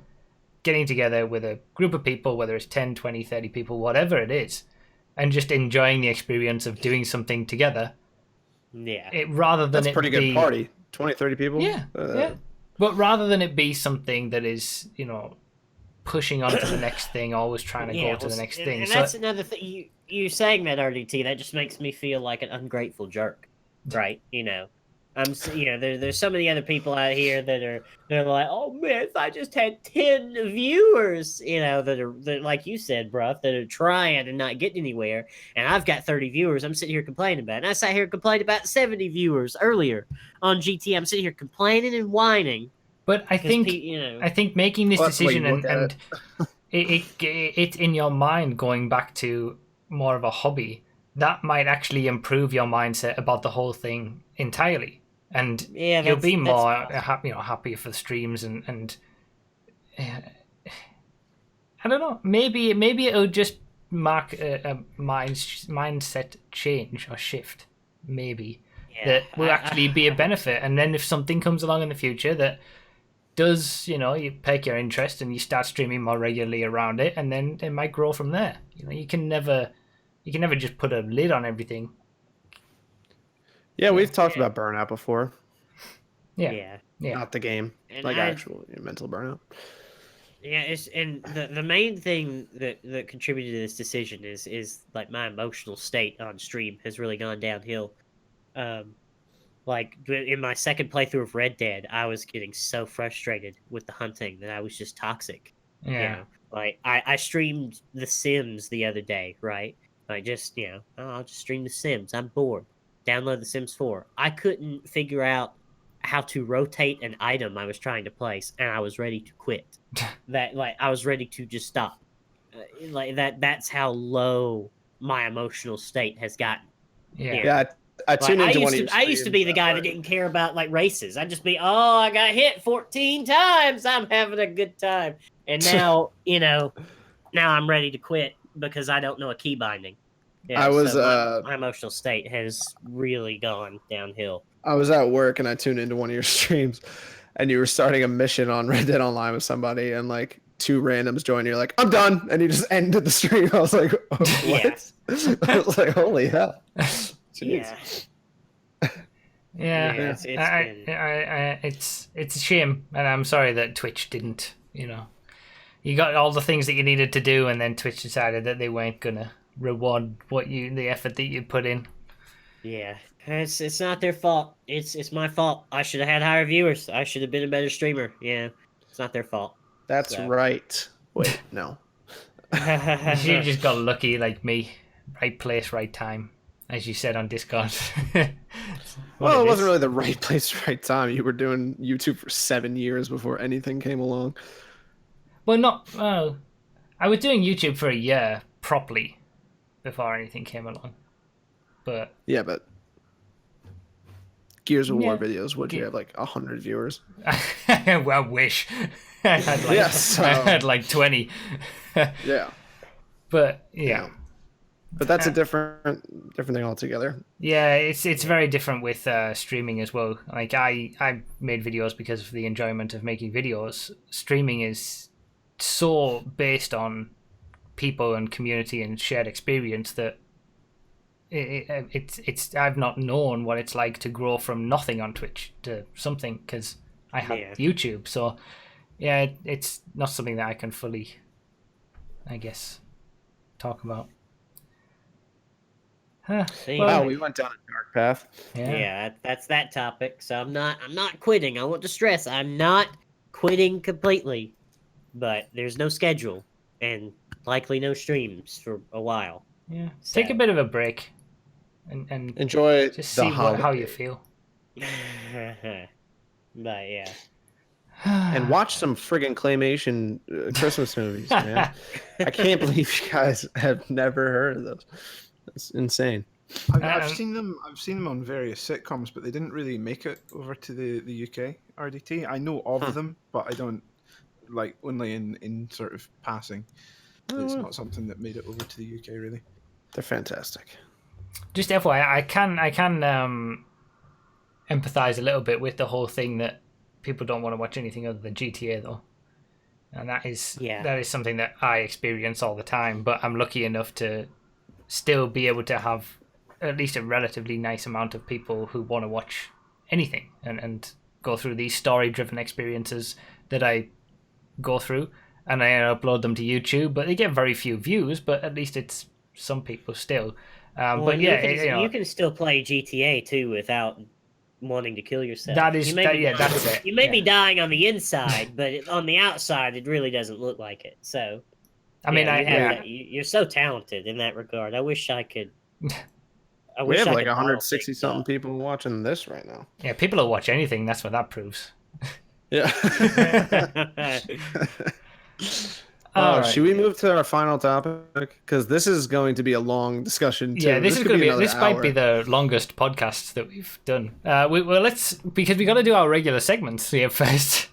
getting together with a group of people, whether it's 10, 20, 30 people, whatever it is, and just enjoying the experience of doing something together. Rather than that's a pretty good party. 20, 30 people. Yeah. But rather than it be something that is, pushing on to the next thing, always trying to go to the next thing. And that's another thing. You saying that, RDT, that just makes me feel like an ungrateful jerk. Right, there's so many other people out here they're like, oh man, if I just had 10 viewers, that are like you said, Brough, that are trying and not getting anywhere, and I've got 30 viewers. I'm sitting here complaining about it. And I sat here and complained about 70 viewers earlier on GT. I'm sitting here complaining and whining. But I think making this decision and it's in your mind going back to more of a hobby, that might actually improve your mindset about the whole thing entirely, and you'll be more happier for streams and I don't know. Maybe it'll just mark a mindset change or shift. Maybe that will actually be a benefit, and then if something comes along in the future that does, you pique your interest and you start streaming more regularly around it, and then it might grow from there. You can never just put a lid on everything. Yeah, we've talked about burnout before. Yeah. Not the game, And like actual mental burnout. Yeah, and the main thing that contributed to this decision is like my emotional state on stream has really gone downhill. Like in my second playthrough of Red Dead, I was getting so frustrated with the hunting that I was just toxic. Yeah. Like I streamed The Sims the other day, right? Like just I'll just stream The Sims. I'm bored. Download The Sims 4. I couldn't figure out how to rotate an item I was trying to place, and I was ready to quit. I was ready to just stop. Like that's how low my emotional state has gotten. Yeah. I tuned into one of your I used to be the guy that didn't care about like races. I'd just be, oh, I got hit 14 times. I'm having a good time. And now, now I'm ready to quit because I don't know a key binding. I was my emotional state has really gone downhill. I was at work and I tuned into one of your streams, and you were starting a mission on Red Dead Online with somebody, and like 2 randoms joined. You're like, I'm done, and you just ended the stream. I was like, oh, what? I was like, holy hell. Jeez. Yeah. It's a shame, and I'm sorry that Twitch didn't. You got all the things that you needed to do, and then Twitch decided that they weren't gonna reward the effort that you put in. Yeah, it's not their fault. It's my fault. I should have had higher viewers. I should have been a better streamer. Yeah, it's not their fault. That's right. Wait, no. You just got lucky, like me. Right place, right time, as you said on Discord. Well, it wasn't really the right place, right time. You were doing YouTube for 7 years before anything came along. Well, I was doing YouTube for a year properly before anything came along. But Gears of War videos, would you have like 100 viewers? Well, I wish. I had like 20. Yeah. But yeah. But that's a different thing altogether. Yeah, it's very different with streaming as well. Like I made videos because of the enjoyment of making videos. Streaming is so based on people and community and shared experience that it's I've not known what it's like to grow from nothing on Twitch to something, because I had YouTube. So yeah, it's not something that I can fully, I guess, talk about. Wow, we went down a dark path. Yeah, that's that topic. So I'm not quitting. I want to stress, I'm not quitting completely, but there's no schedule and likely no streams for a while. Yeah, so take a bit of a break and enjoy, just see how you feel. But yeah. And watch some friggin' claymation Christmas movies, man. I can't believe you guys have never heard of those. That's insane. I've seen them. I've seen them on various sitcoms, but they didn't really make it over to the UK RDT. I know of them, but I don't only in sort of passing. It's not something that made it over to the UK really. They're fantastic. Just FYI, I can empathize a little bit with the whole thing that people don't want to watch anything other than GTA though, and that is something that I experience all the time. But I'm lucky enough to still be able to have at least a relatively nice amount of people who want to watch anything and go through these story-driven experiences that I go through, and I upload them to YouTube. But they get very few views, but at least it's some people still. But yeah, you can still play GTA too without wanting to kill yourself. That's it. You may be dying on the inside, but on the outside, it really doesn't look like it. So, I mean, you're so talented in that regard. I wish I could. We have like 160 something people watching this right now. Yeah, people will watch anything. That's what that proves. Yeah. Right. Should we move to our final topic? Because this is going to be a long discussion. Too. Yeah, this might be the longest podcast that we've done. Because we got to do our regular segments here first.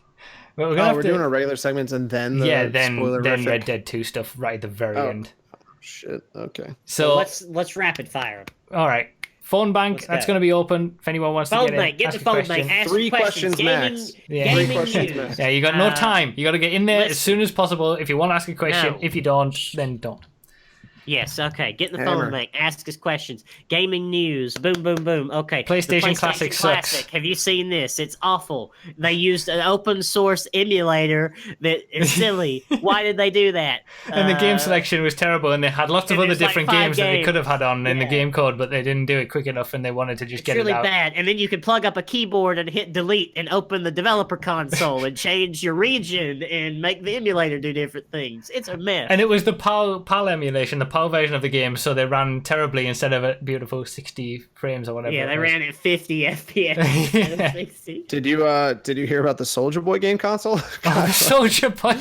We're doing our regular segments and then then Red Dead 2 stuff right at the very end. Shit. Okay. So let's rapid fire them. All right. Phone bank, that's going to be open if anyone wants to get the phone bank. Ask 3 questions max. Yeah. 3 questions max. Yeah, you got no time. You got to get in there as soon as possible if you want to ask a question. No. If you don't, then don't. Yes, okay. Get in the Hammer. phone bank. Ask us questions. Gaming news. Boom, boom, boom. Okay. the PlayStation Classic sucks. Have you seen this? It's awful. They used an open source emulator that is silly. Why did they do that? And the game selection was terrible, and they had lots of and other there's like different 5 games that they could have had on in the Yeah. game code, but they didn't do it quick enough, and they wanted to just It's get really it out. bad. And then you could plug up a keyboard and hit delete and open the developer console and change your region and make the emulator do different things. It's a mess. And it was the PAL emulation, the PAL version of the game, so they ran terribly instead of a beautiful 60 frames or whatever. Yeah, it they was. ran at 50 FPS. Yeah. Did you hear about the Soldier Boy game console? Oh, Soldier Boy.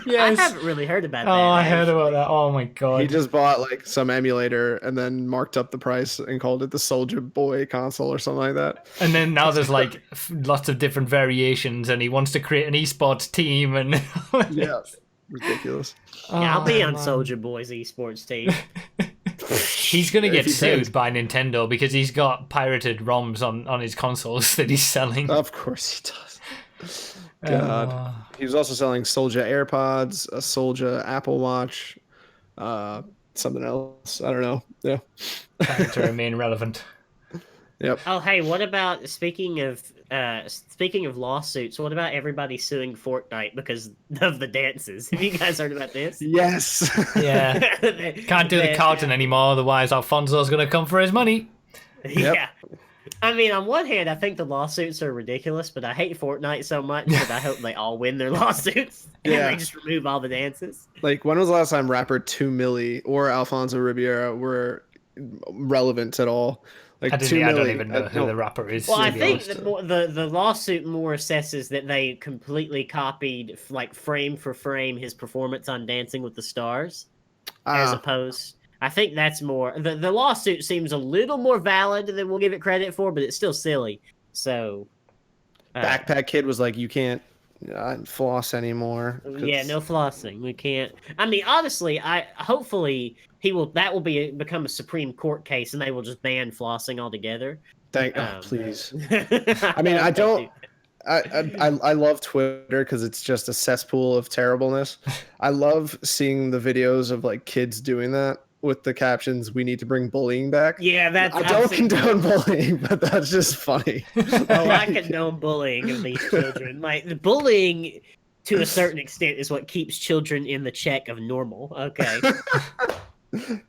Yes. I haven't really heard about that. Oh, I heard about that. Oh my god. He just bought like some emulator and then marked up the price and called it the Soldier Boy console or something like that. And then now there's like lots of different variations, and he wants to create an esports team, and Yeah, ridiculous. Yeah, I'll be on man. Soldier Boy's esports team. He's gonna get If he pays. sued by Nintendo because he's got pirated ROMs on his consoles that he's selling. Of course he does. God. Oh. He was also selling Soldier AirPods, a Soldier Apple Watch, something else. I don't know. Yeah. Trying to remain relevant. Yep. Oh, hey, what about speaking of lawsuits? What about everybody suing Fortnite because of the dances? Have you guys heard about this? Yes. Yeah. Can't do the cartoon anymore, otherwise Alfonso's gonna come for his money. Yeah. I mean, on one hand, I think the lawsuits are ridiculous, but I hate Fortnite so much that I hope they all win their lawsuits and Yeah. they just remove all the dances. Like, when was the last time rapper 2 Milli or Alfonso Ribeiro were relevant at all? Like, I 2 don't Milli. even know who the rapper is. Well, to I be think honest. the lawsuit more assesses that they completely copied, like frame for frame, his performance on Dancing with the Stars, as opposed. I think that's more. The lawsuit seems a little more valid than we'll give it credit for, but it's still silly. So, Backpack Kid was like, you can't floss anymore. yeah, no flossing. We can't. I mean, honestly, hopefully that will become a Supreme Court case, and they will just ban flossing altogether. Please. I mean, I don't. I love Twitter because it's just a cesspool of terribleness. I love seeing the videos of like kids doing that with the captions, "We need to bring bullying back." Yeah, I don't condone bullying, but that's just funny. Oh, I condone bullying of these children. Like the bullying, to a certain extent, is what keeps children in the check of normal. Okay.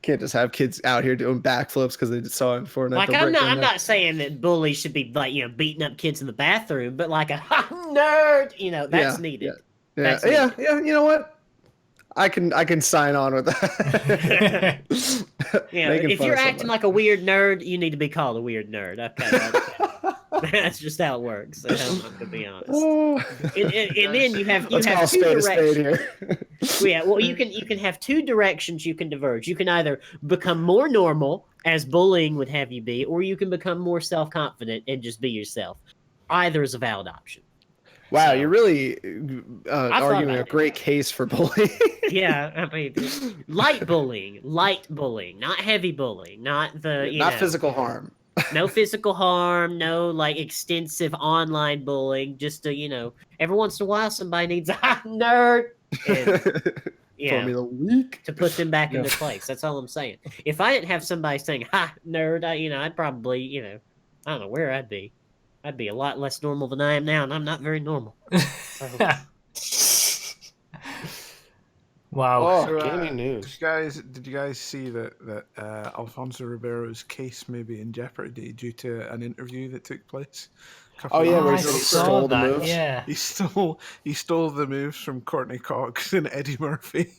Can't just have kids out here doing backflips because they saw it in Fortnite. Like I'm not saying that bullies should be like beating up kids in the bathroom, but like a nerd, that's needed. Yeah. You know what? I can sign on with that. If you're acting like a weird nerd, you need to be called a weird nerd. Okay, that's just how it works. To be honest. And then you have two directions. Yeah, well, you can have two directions you can diverge. You can either become more normal, as bullying would have you be, or you can become more self-confident and just be yourself. Either is a valid option. Wow, you're really arguing a great case for bullying. Yeah, I mean, light bullying, not heavy bullying, not not physical harm. No physical harm, no like extensive online bullying. Just every once in a while somebody needs a nerd. Formula Week to put them back in their place. That's all I'm saying. If I didn't have somebody saying "ha nerd," I'd probably I don't know where I'd be. I'd be a lot less normal than I am now, and I'm not very normal. Wow. So, gaming news. Did you guys see that Alfonso Ribeiro's case may be in jeopardy due to an interview that took place? Where I he saw stole the that. moves. Yeah. He stole the moves from Courtney Cox and Eddie Murphy.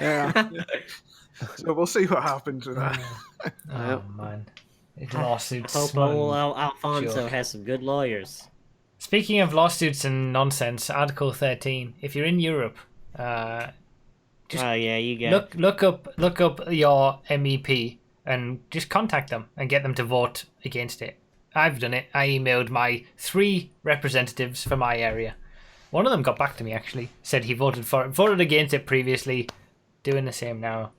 Yeah. So we'll see what happens with that. Oh man. Lawsuits. Hope old Alfonso has some good lawyers. Speaking of lawsuits and nonsense, Article 13. If you're in Europe, you got look up your MEP and just contact them and get them to vote against it. I've done it. I emailed my 3 representatives for my area. One of them got back to me actually, said he voted against it previously, doing the same now.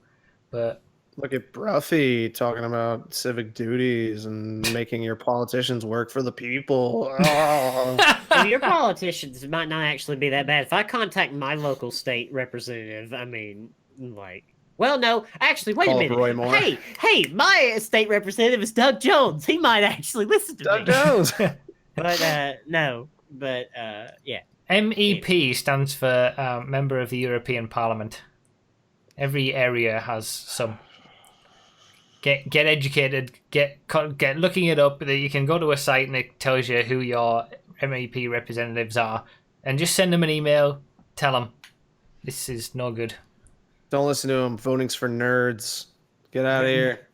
But look at Brough talking about civic duties and making your politicians work for the people. Oh. Well, your politicians might not actually be that bad. If I contact my local state representative, I mean, like, Well, no, actually, wait a Call up minute. Roy Moore. Hey, my state representative is Doug Jones. He might actually listen to Doug me. Jones. But no, but yeah. MEP stands for Member of the European Parliament. Every area has some. Get educated. Get looking it up. You can go to a site and it tells you who your MEP representatives are, and just send them an email. Tell them this is no good. Don't listen to him. Voting's for nerds. Get out of here.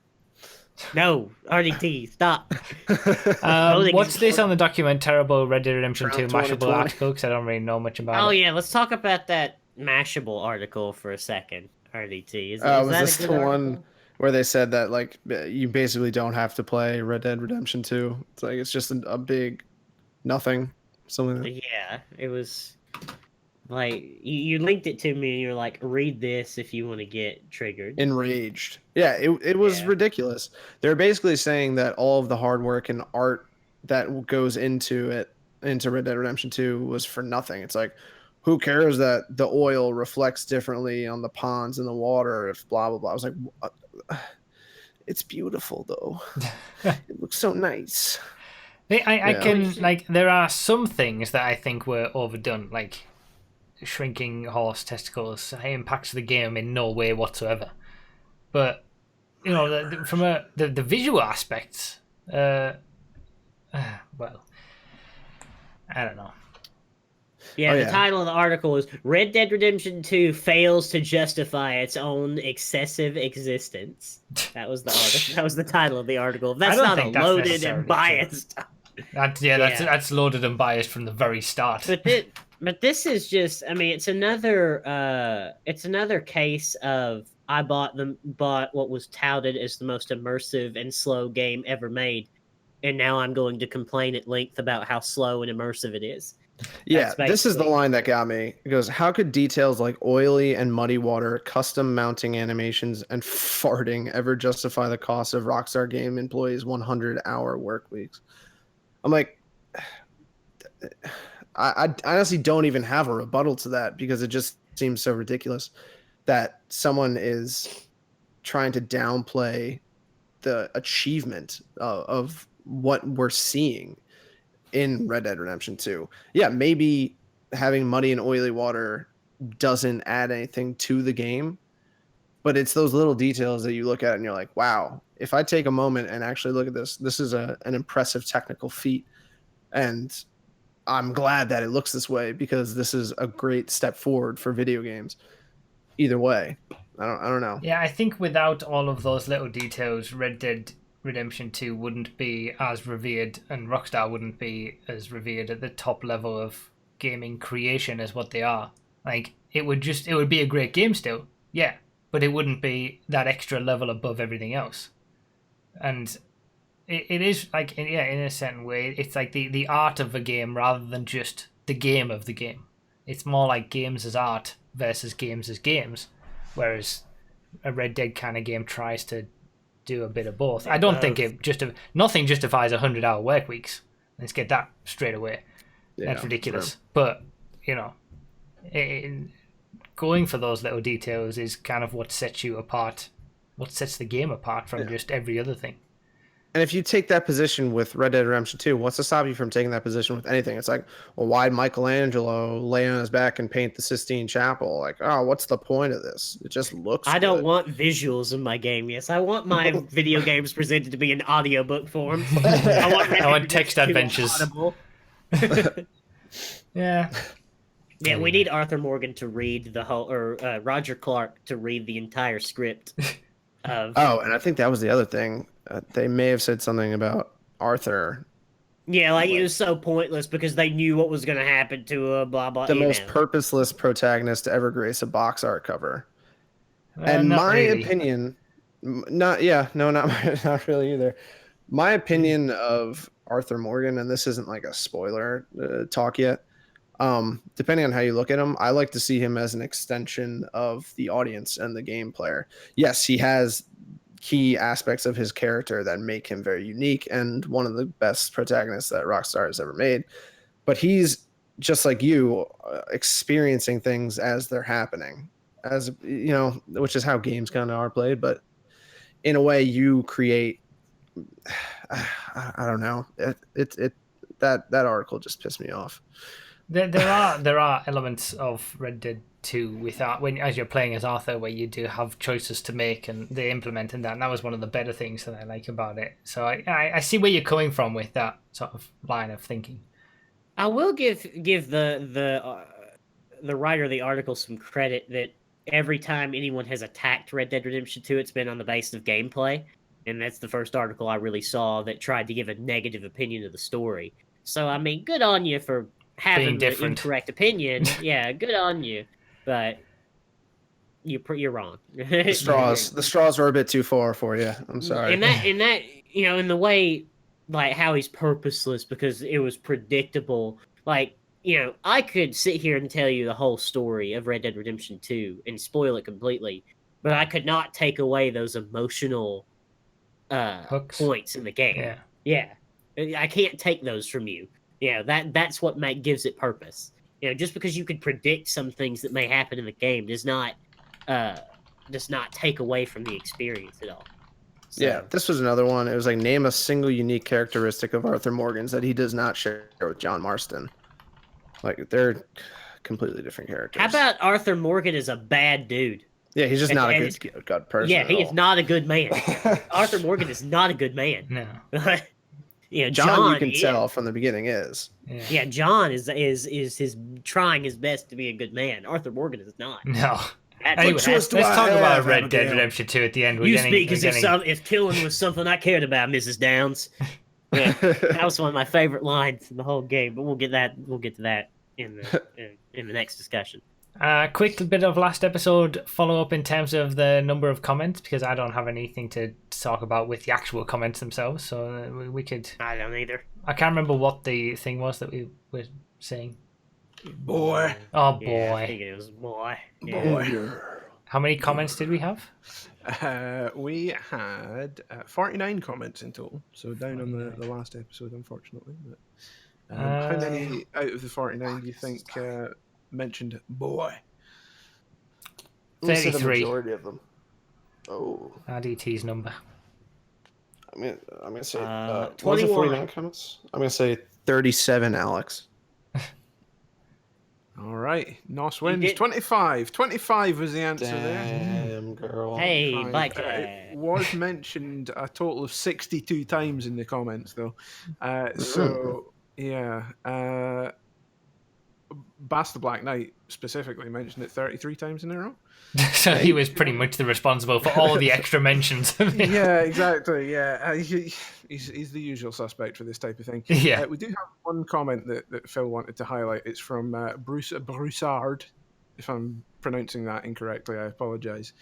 No, RDT, stop. What's this on the document? Terrible Red Dead Redemption 2 Round Mashable 2020. article, because I don't really know much about Oh it. yeah, let's talk about that Mashable article for a second. RDT, is Was that this a good the article? one where they said that like you basically don't have to play Red Dead Redemption 2? It's like it's just a big nothing. Something like that. Yeah, it was like you linked it to me and you're like, read this if you want to get triggered. Enraged. Yeah, it was ridiculous. They're basically saying that all of the hard work and art that goes into Red Dead Redemption 2 was for nothing. It's like, who cares that the oil reflects differently on the ponds and the water if blah blah blah. I was like, it's beautiful though. It looks so nice. I can like there are some things that I think were overdone, like shrinking horse testicles. It impacts the game in no way whatsoever. But you know, from the visual aspects, well, I don't know. Yeah, the title of the article is Red Dead Redemption 2 fails to justify its own excessive existence. That was the article. That was the title of the article. That's not a loaded and biased. That's loaded and biased from the very start. But this is just, I mean, it's another case of I bought what was touted as the most immersive and slow game ever made, and now I'm going to complain at length about how slow and immersive it is. Yeah, this is the line that got me. It goes, how could details like oily and muddy water, custom mounting animations, and farting ever justify the cost of Rockstar game employees' 100-hour work weeks? I'm like, I honestly don't even have a rebuttal to that because it just seems so ridiculous that someone is trying to downplay the achievement of what we're seeing in Red Dead Redemption 2. Yeah, maybe having muddy and oily water doesn't add anything to the game, but it's those little details that you look at and you're like, wow, if I take a moment and actually look at this is an impressive technical feat. And I'm glad that it looks this way because this is a great step forward for video games. Either way, I don't know. Yeah, I think without all of those little details, Red Dead Redemption 2 wouldn't be as revered, and Rockstar wouldn't be as revered at the top level of gaming creation as what they are. Like, it would be a great game still, yeah, but it wouldn't be that extra level above everything else. And it is like, in a certain way, it's like the art of a game rather than just the game of the game. It's more like games as art versus games as games, whereas a Red Dead kind of game tries to do a bit of both. I don't think nothing justifies 100-hour work weeks. Let's get that straight away. Yeah, that's ridiculous. Sure. But you know, going for those little details is kind of what sets you apart, what sets the game apart from just every other thing. And if you take that position with Red Dead Redemption 2, what's to stop you from taking that position with anything? It's like, well, why'd Michelangelo lay on his back and paint the Sistine Chapel? Like, oh, what's the point of this? It just looks I don't want visuals in my game, yes. I want my video games presented to be in audiobook form. I want text adventures. Yeah. Yeah, we need Arthur Morgan to read the whole, or Roger Clark to read the entire script. And I think that was the other thing. They may have said something about Arthur. Yeah, like it was so pointless because they knew what was going to happen to him, blah, blah. The most purposeless protagonist to ever grace a box art cover. And my opinion, not really either. My opinion of Arthur Morgan, and this isn't like a spoiler talk yet, depending on how you look at him, I like to see him as an extension of the audience and the game player. Yes, he has key aspects of his character that make him very unique and one of the best protagonists that Rockstar has ever made. But he's just like you, experiencing things as they're happening. as you know, which is how games kind of are played. But in a way, you create. I don't know. That article just pissed me off. There are elements of Red Dead 2 without when as you're playing as Arthur where you do have choices to make and they implement in that. And that was one of the better things that I like about it. So I see where you're coming from with that sort of line of thinking. I will give the writer of the article some credit that every time anyone has attacked Red Dead Redemption 2, it's been on the basis of gameplay. And that's the first article I really saw that tried to give a negative opinion of the story. So, I mean, good on you for having the incorrect opinion. Yeah, good on you. But you're wrong. The straws were a bit too far for you. I'm sorry. And that, you know, in the way, like, how he's purposeless because it was predictable. Like, you know, I could sit here and tell you the whole story of Red Dead Redemption 2 and spoil it completely, but I could not take away those emotional points in the game. Yeah. I can't take those from you. You know, that's what gives it purpose. You know, just because you could predict some things that may happen in the game does not take away from the experience at all. So. Yeah, this was another one. It was like, name a single unique characteristic of Arthur Morgan's that he does not share with John Marston. Like, they're completely different characters. How about Arthur Morgan is a bad dude? Yeah, he's just not a good person. Yeah, he is not a good man. Arthur Morgan is not a good man. No. You know, John, you can tell from the beginning is. Yeah, John is his trying his best to be a good man. Arthur Morgan is not. No. Anyway, let's talk about Red Dead Redemption 2 at the end. You speak as if killing was something I cared about, Mrs. Downs. Yeah, that was one of my favorite lines in the whole game. But we'll get to that in the next discussion. Quick bit of last episode follow up in terms of the number of comments, because I don't have anything to talk about with the actual comments themselves. So we could. I don't either. I can't remember what the thing was that we were saying. Boy. Oh boy. Yeah, I think it was boy. Yeah. Boy. How many comments did we have? We had 49 comments in total, so down on the last episode, unfortunately. But how many out of the 49 do you think mentioned boy? 33. The majority of them. Oh. RDT's number. I'm gonna say 21. 49 comments. I'm gonna say 37, Alex. All right, Nos wins. 25. 25 was the answer there. Damn, girl. Hey, Black It was mentioned a total of 62 times in the comments, though. So, yeah. Bass the Black Knight specifically mentioned it 33 times in a row. So he was pretty much the responsible for all the extra mentions. Yeah, exactly. Yeah, he's the usual suspect for this type of thing. Yeah. We do have one comment that Phil wanted to highlight. It's from Broussard. If I'm pronouncing that incorrectly, I apologize.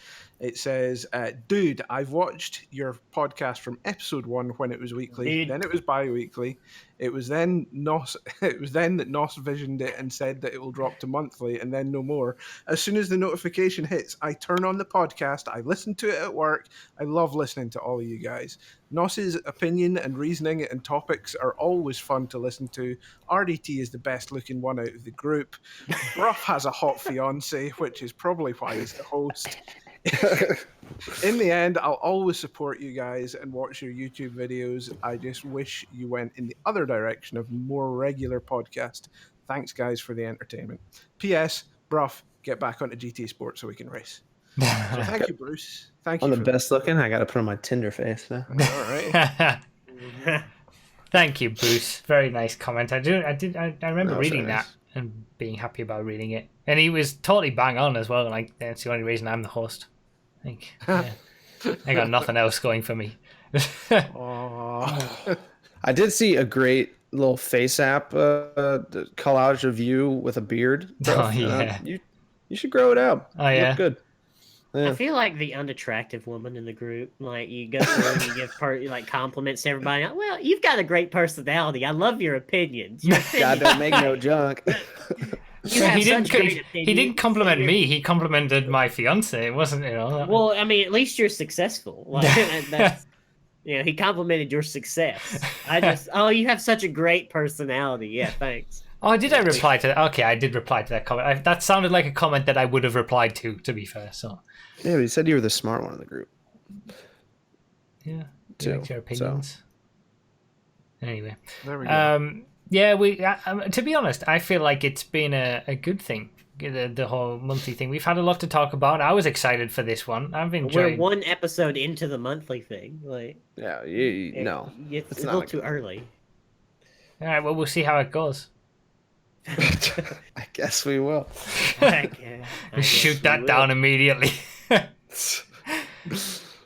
It says, dude, I've watched your podcast from episode 1 when it was weekly, then it was bi-weekly. It was then that Nos visioned it and said that it will drop to monthly and then no more. As soon as the notification hits, I turn on the podcast. I listen to it at work. I love listening to all of you guys. Nos's opinion and reasoning and topics are always fun to listen to. RDT is the best looking one out of the group. Brough has a hot fiance, which is probably why he's the host. In the end, I'll always support you guys and watch your YouTube videos. I just wish you went in the other direction of more regular podcast. Thanks, guys, for the entertainment. P.S. Brough, get back onto GT Sport so we can race. So thank you, Bruce. Thank you. I'm the best looking. I got to put on my Tinder face now. All right. Thank you, Bruce. Very nice comment. I remember reading nice. that and being happy about reading it. And he was totally bang on as well. Like, that's the only reason I'm the host. I got nothing else going for me. I did see a great little face app collage of you with a beard. Oh, yeah. You should grow it out. Oh, yeah. Look good. Yeah. I feel like the unattractive woman in the group. Like, you go through and you give compliments to everybody. Well, you've got a great personality. I love your opinions. God don't make no junk. He didn't compliment me. He complimented my fiance. It wasn't, Well, I mean, at least you're successful. Like, that's, he complimented your success. You have such a great personality. Yeah, thanks. Oh, did I reply to that? Okay, I did reply to that comment. That sounded like a comment that I would have replied to be fair. So. Yeah, but he said you were the smart one in the group. Yeah. Do you like your opinions? So. Anyway. There we go. Yeah, to be honest, I feel like it's been a good thing. The whole monthly thing. We've had a lot to talk about. I was excited for this one. I've enjoyed. We're one episode into the monthly thing. Like, yeah, no, it's a little too early. All right, well, we'll see how it goes. I guess we will. Shoot that down immediately.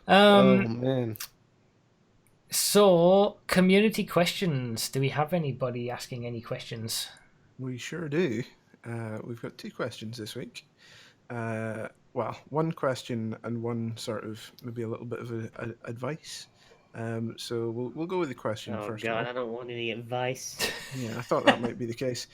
Oh man. So, community questions. Do we have anybody asking any questions? We sure do. We've got 2 questions this week. Well, one question and one sort of maybe a little bit of advice. So we'll go with the question first. Oh God, I don't want any advice. Yeah, I thought that might be the case.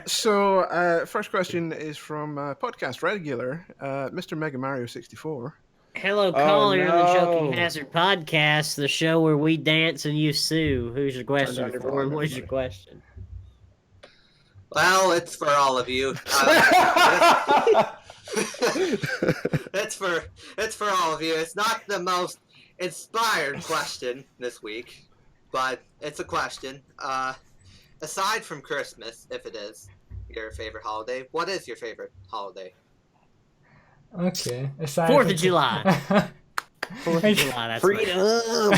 So first question is from podcast regular, Mr. Mega Mario 64. Hello, caller on the Joking Hazard podcast, the show where we dance and you sue. Who's your question for him? What's your question? Well, it's for all of you. It's for all of you. It's not the most inspired question this week, but it's a question. Aside from Christmas, if it is your favorite holiday, what is your favorite holiday? Okay. 4th of July. 4th of July, that's freedom.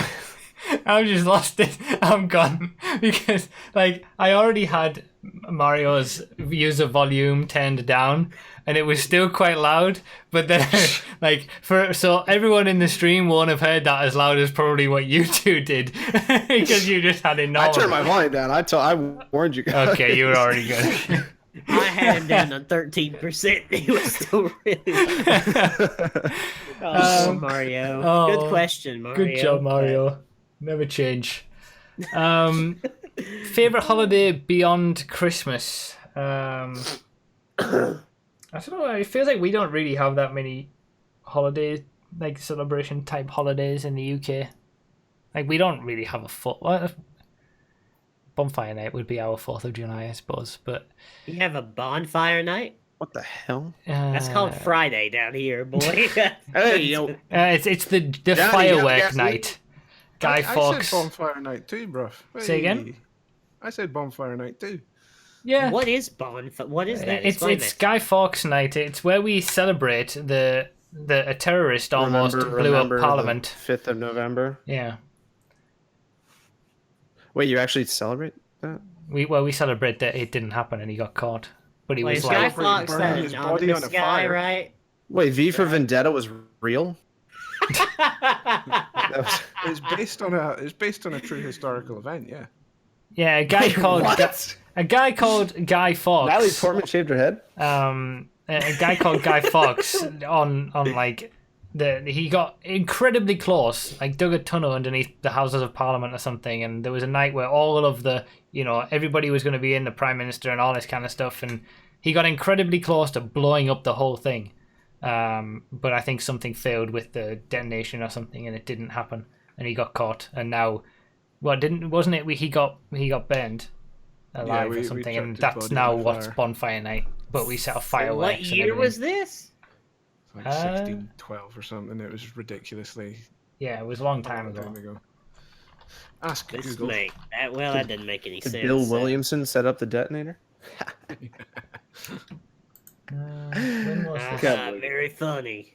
I've just lost it. I'm gone. Because, like, I already had Mario's user volume turned down, and it was still quite loud. But then, like, so everyone in the stream won't have heard that as loud as probably what you two did, because you just had it normal. I turned my volume down. I warned you guys. Okay, you were already good. I had him down to 13%. He was still really. Mario. Good question, Mario. Good job, Mario. Never change. Favorite holiday beyond Christmas? I don't know. It feels like we don't really have that many holiday, like celebration type holidays in the UK. Like we don't really have a bonfire night would be our 4th of July, I suppose. But you have a bonfire night? What the hell? That's called Friday down here, boy. Hey, yo. It's the firework night. Guy Fawkes. I said bonfire night too, bro. Hey. Say again? I said bonfire night too. Yeah. What is bonfire? What is that? It's Guy Fawkes night. It's where we celebrate a terrorist almost blew up Parliament. 5th of November. Yeah. Wait, you actually celebrate that? We celebrate that it didn't happen and he got caught, but he was Guy like Fawkes burning his body on a guy, fire, right? Wait, V for Vendetta was real? It's based on a true historical event, yeah. Yeah, a guy called Guy Fawkes. Natalie Portman shaved her head. A guy called Guy Fawkes on like he got incredibly close, like dug a tunnel underneath the Houses of Parliament or something, and there was a night where all of the everybody was going to be in, the Prime Minister and all this kind of stuff, and he got incredibly close to blowing up the whole thing. But I think something failed with the detonation or something, and it didn't happen, and he got caught. And now, wasn't it? He got burned alive or something, and that's now what's bonfire night. But we set off fireworks. What year was this? Like 1612 or something. It was ridiculously. Yeah, it was a long time ago. Ask Google. That didn't make any sense. Did Bill Williamson set up the detonator? When was this? Very funny.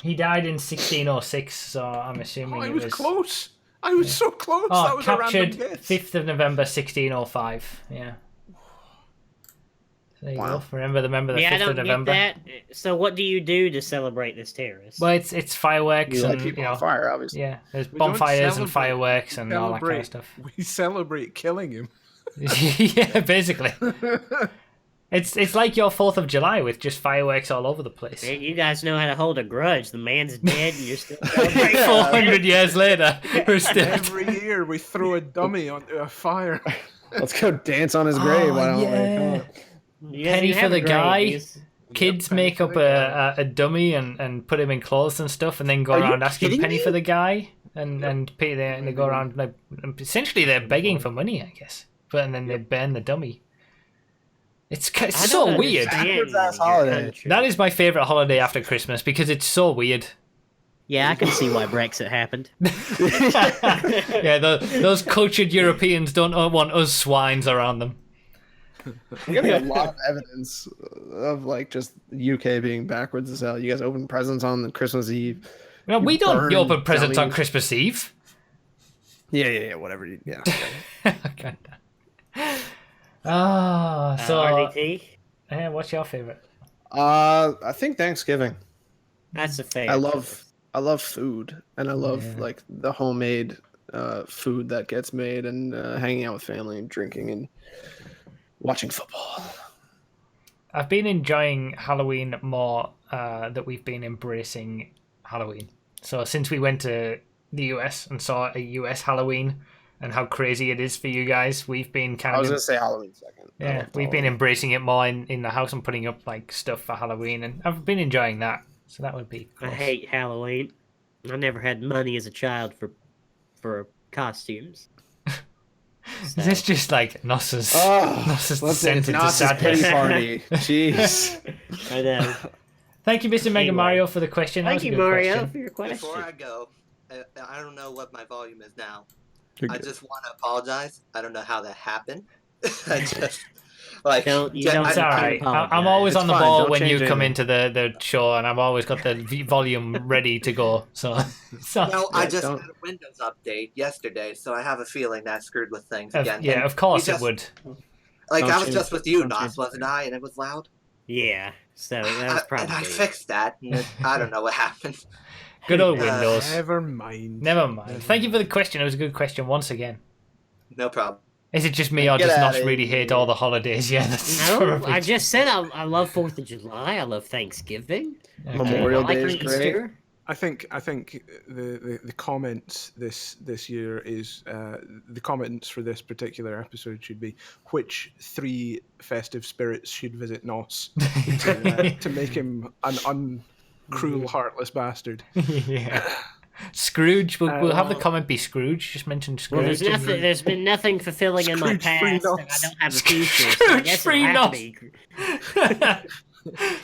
He died in 1606, so I'm assuming I it was was close. I was so close. Oh, that was captured a random guess. 5th of November 1605. Yeah. There you go. Remember the 5th of November. Get that. So what do you do to celebrate this terrorist? Well, it's fireworks You and light people on fire, obviously. yeah, there's We don't bonfires and celebrate. fireworks and all that kind of stuff. We celebrate killing him. Yeah, basically. It's like your 4th of July with just fireworks all over the place. Man, you guys know how to hold a grudge. The man's dead and you're still celebrating. 400 years later, we're still. Every year we throw a dummy onto a fire. Let's go dance on his grave. Why don't we? Come on. You guys Penny even for have the a grave. guy. You just- Kids Penny make for up the guy. a dummy and put him in clothes and stuff, and then go Are you around asking kidding Penny me? for the guy. and pay there, and they go around like essentially they're begging for money, I guess. But and then they burn the dummy. It's so weird. That is my favorite holiday after Christmas because it's so weird. Yeah, I can see why Brexit happened. Yeah, those cultured Europeans don't want us swines around them. We got a lot of evidence of like just UK being backwards as hell. You guys open presents on Christmas Eve. No, we don't burn open presents on dummies. Christmas Eve. Yeah, whatever. Yeah. Okay. So RDT? what's your favorite? I think Thanksgiving. That's a fair. I love food, and I love like the homemade food that gets made, and hanging out with family and drinking and watching football. I've been enjoying Halloween more that we've been embracing Halloween. So since we went to the US and saw a US Halloween and how crazy it is for you guys, we've been kind of... I was going to say Halloween second. Yeah, we've been embracing it more in the house and putting up like stuff for Halloween, and I've been enjoying that. So that would be close. I hate Halloween. I never had money as a child for costumes. Is this just like Nossa's Listen, it's Nossa's pity party. Jeez. I know. Thank you, Mr. Mega Mario, for the question. Thank you, Mario, for your question. Before I go, I don't know what my volume is now. You're I good. just want to apologize. I don't know how that happened. I just like Don't It's alright. I'm always It's on the fine. ball Don't when you change come anything. into the show, and I've always got the volume ready to go. So No, I just don't- had a Windows update yesterday, so I have a feeling that screwed with things Of- again. yeah, And of course you it just- would. Like Don't I was change- just with you, don't Nos, change wasn't I? And it was loud. Yeah, so that was probably. And I fixed that. And I don't know what happened. Good old Windows. Never mind. Never mind. Thank you for the question. It was a good question once again. No problem. Is it just me or Get does Nos outta really hate all the holidays? Yeah, that's No, perfect. I just said I love 4th of July. I love Thanksgiving. Okay. Memorial I like Day is great. Easter. I think the comments this year is the comments for this particular episode should be which 3 festive spirits should visit Nos to make him an uncruel, heartless bastard. Yeah. Scrooge. We'll have the comment be Scrooge. Just mention Well, Scrooge. there's been nothing fulfilling in my Scrooge-free past, and I Nos. don't have a future. So I guess Scrooge-free it'll have Nos. to be.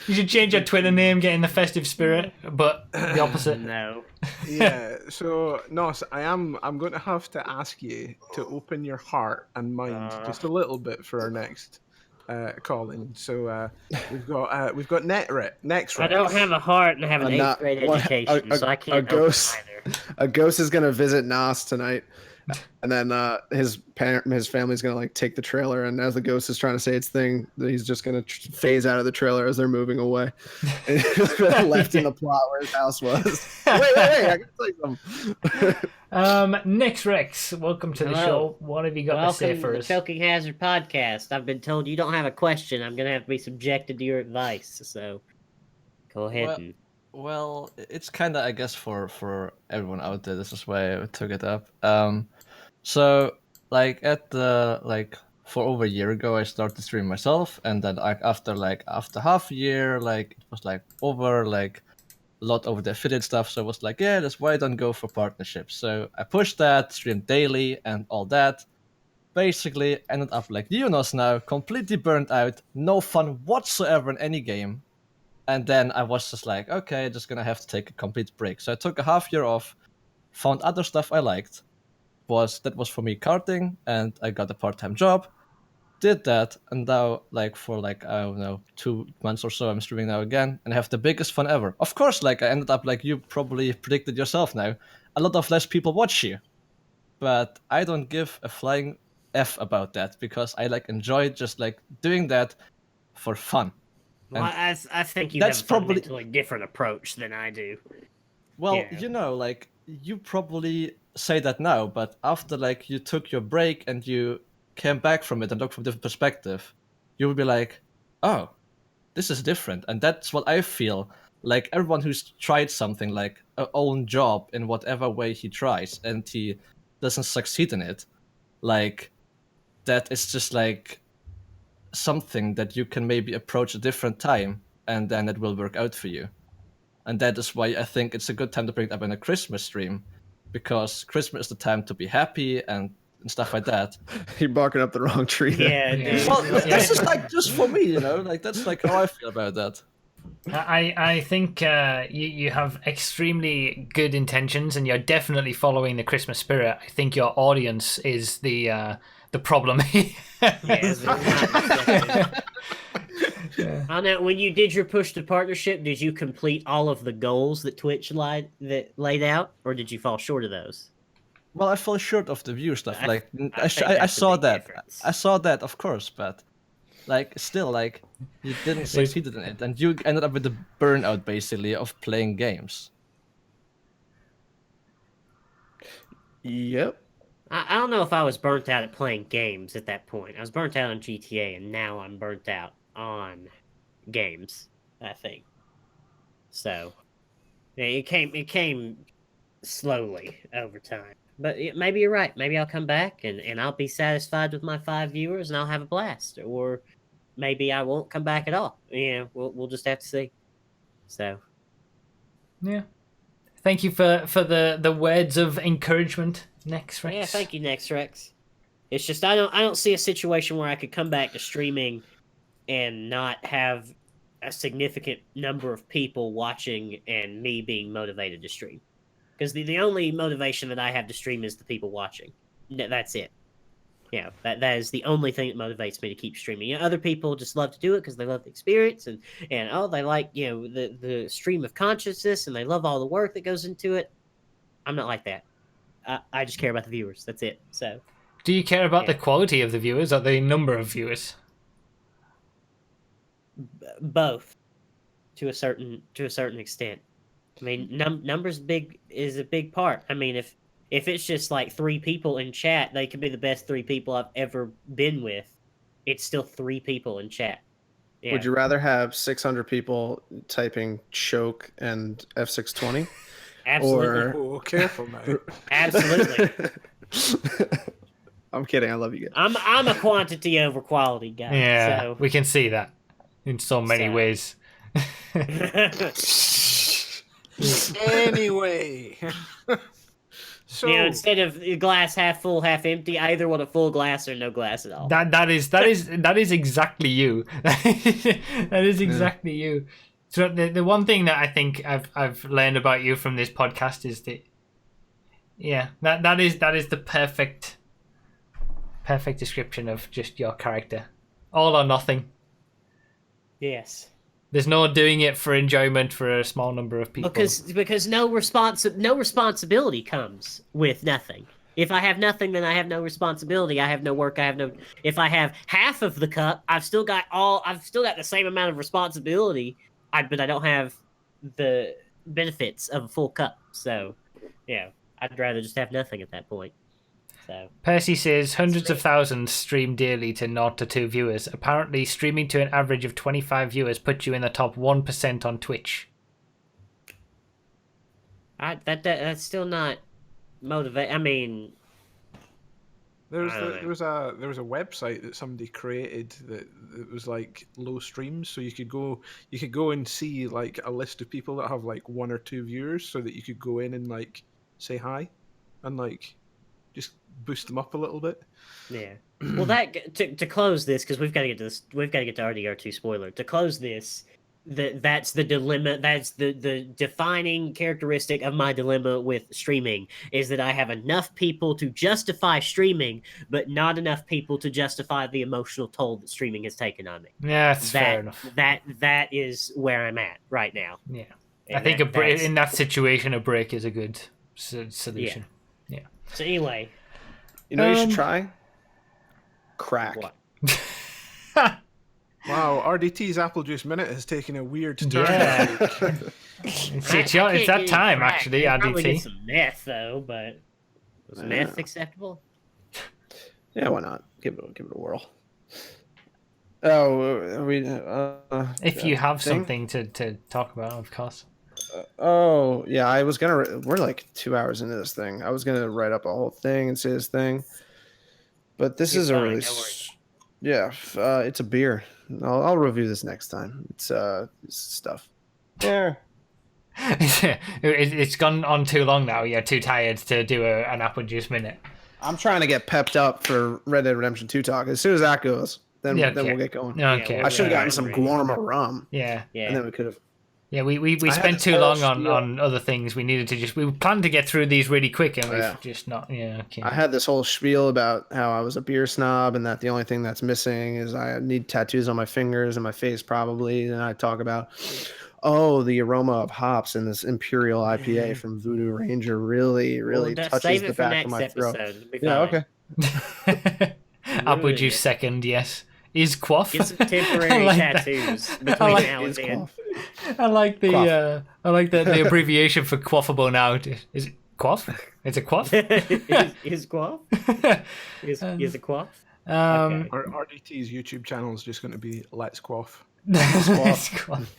You should change your Twitter name, get in the festive spirit, but the opposite. No. Yeah, so Nos, I'm going to have to ask you to open your heart and mind just a little bit for our next call-in. So we've got next. I don't have a heart and I have an 8th grade education, so I can't open either. A ghost is gonna visit Nos tonight, and then his family's gonna like take the trailer, and as the ghost is trying to say its thing, he's just gonna phase out of the trailer as they're moving away, left in the plot where his house was. Wait! I can tell you something. Next Rex, welcome to the Hello. show. What have you got to say Welcome to for the us? Choking Hazard podcast. I've been told you don't have a question. I'm going to have to be subjected to your advice, so go ahead Well- and... Well, it's kind of, I guess, for everyone out there. This is why I took it up. So like for over a year ago, I started streaming myself, and then after half a year, like it was like over like a lot over the affiliate stuff. So I was like, yeah, that's why I don't go for partnerships. So I pushed that, streamed daily, and all that. Basically, ended up like Jonas now, completely burnt out, no fun whatsoever in any game. And then I was just like, okay, just gonna have to take a complete break. So I took a half year off, found other stuff I liked. That was for me karting, and I got a part-time job. Did that, and now for I don't know 2 months or so, I'm streaming now again, and I have the biggest fun ever. Of course, I ended up like you probably predicted yourself now. A lot of less people watch you, but I don't give a flying F about that because I enjoy just doing that for fun. Well, I think you that's have a probably- fundamentally different approach than I do. Well, Yeah. you probably say that now, but after you took your break and you came back from it and looked from a different perspective, you will be like, oh, this is different. And that's what I feel. Like everyone who's tried something like a own job in whatever way he tries and he doesn't succeed in it, that is just something that you can maybe approach a different time and then it will work out for you. And that is why I think it's a good time to bring it up in a Christmas stream, because Christmas is the time to be happy and stuff like that. You're barking up the wrong tree there. Yeah, dude. Well, this is like just for me, you know, like that's like how I feel about that. I think you have extremely good intentions, and you're definitely following the Christmas spirit. I think your audience is the problem. I know. When you did your push to partnership, did you complete all of the goals that Twitch laid out, or did you fall short of those? Well, I fell short of the view stuff. Like I think saw that's a big that. difference. I saw that, of course, but like still, like you didn't succeed in it, and you ended up with the burnout basically of playing games. Yep. I don't know if I was burnt out at playing games at that point. I was burnt out on GTA, and now I'm burnt out on games, I think. So yeah, it came slowly over time. But maybe you're right. Maybe I'll come back and I'll be satisfied with my 5 viewers and I'll have a blast. Or maybe I won't come back at all. Yeah, we'll just have to see. So Yeah. Thank you for the words of encouragement, Next Rex. yeah, thank you, Next Rex. It's just I don't see a situation where I could come back to streaming and not have a significant number of people watching and me being motivated to stream. Because the only motivation that I have to stream is the people watching. That's it. Yeah, that is the only thing that motivates me to keep streaming. You know, other people just love to do it because they love the experience and oh, they like, you know, the stream of consciousness and they love all the work that goes into it. I'm not like that. I just care about the viewers. That's it. So, do you care about the quality of the viewers or the number of viewers? Both, to a certain extent. I mean, numbers is a big part. I mean, if it's just like 3 people in chat, they could be the best 3 people I've ever been with. It's still 3 people in chat. Yeah. Would you rather have 600 people typing choke and F620? Absolutely. Oh, careful now. Absolutely. I'm kidding. I love you guys. I'm a quantity over quality guy. Yeah, So. we can see that in so many ways. Anyway. So, you know, instead of glass half full, half empty, I either want a full glass or no glass at all. That is exactly you. That is exactly you. So the one thing that I think I've learned about you from this podcast is that that is the perfect description of just your character. All or nothing. Yes. There's no doing it for enjoyment for a small number of people. Because no responsibility comes with nothing. If I have nothing, then I have no responsibility. I have no work. If I have half of the cup, I've still got the same amount of responsibility. But I don't have the benefits of a full cup. So, yeah, I'd rather just have nothing at that point. So Percy says hundreds of thousands stream daily to 0 to 2 viewers. Apparently, streaming to an average of 25 viewers puts you in the top 1% on Twitch. That's still not motivate. I mean, there was a website that somebody created that was like low streams, so you could go and see like a list of people that have like 1 or 2 viewers, so that you could go in and like say hi, and like just boost them up a little bit. Yeah. Well, to close this, because we've got to get to this. We've got to get to RDR2 spoiler. To close this, that's the dilemma. That's the defining characteristic of my dilemma with streaming is that I have enough people to justify streaming, but not enough people to justify the emotional toll that streaming has taken on me. Yeah, that's fair enough. That is where I'm at right now. Yeah, and I think in that situation, a break is a good solution. Yeah. So anyway, you know, you should try crack. What? Wow, RDT's Apple Juice Minute has taken a weird turn. Yeah. it's that time, actually, RDT. Probably get some meth, though, but was meth acceptable? Yeah, why not? Give it a whirl. Oh, if you have something to talk about, of course. Oh, yeah, I was gonna. We're like 2 hours into this thing. I was gonna write up a whole thing and say this thing, but this is a really, it's a beer. I'll review this next time. It's stuff. Yeah. It's gone on too long now. You're too tired to do an apple juice minute. I'm trying to get pepped up for Red Dead Redemption 2 talk. As soon as that goes, then we'll get going. Okay. I should have gotten some Guarma rum. Yeah. And then we could have. Yeah, we spent too long on other things. We needed to we planned to get through these really quick, and we've just not. Yeah, okay. I had this whole spiel about how I was a beer snob, and that the only thing that's missing is I need tattoos on my fingers and my face, probably. And I talk about, the aroma of hops in this Imperial IPA from Voodoo Ranger really touches the back of my throat. Yeah, okay. Apple juice second, yes. Is quaff? Get some temporary tattoos between now and then. I like the abbreviation for quaffable now. Is it quaff? It's a quaff. is quaff? Is a quaff? Okay. Our RDT's YouTube channel is just going to be Let's Quaff. Let's quaff.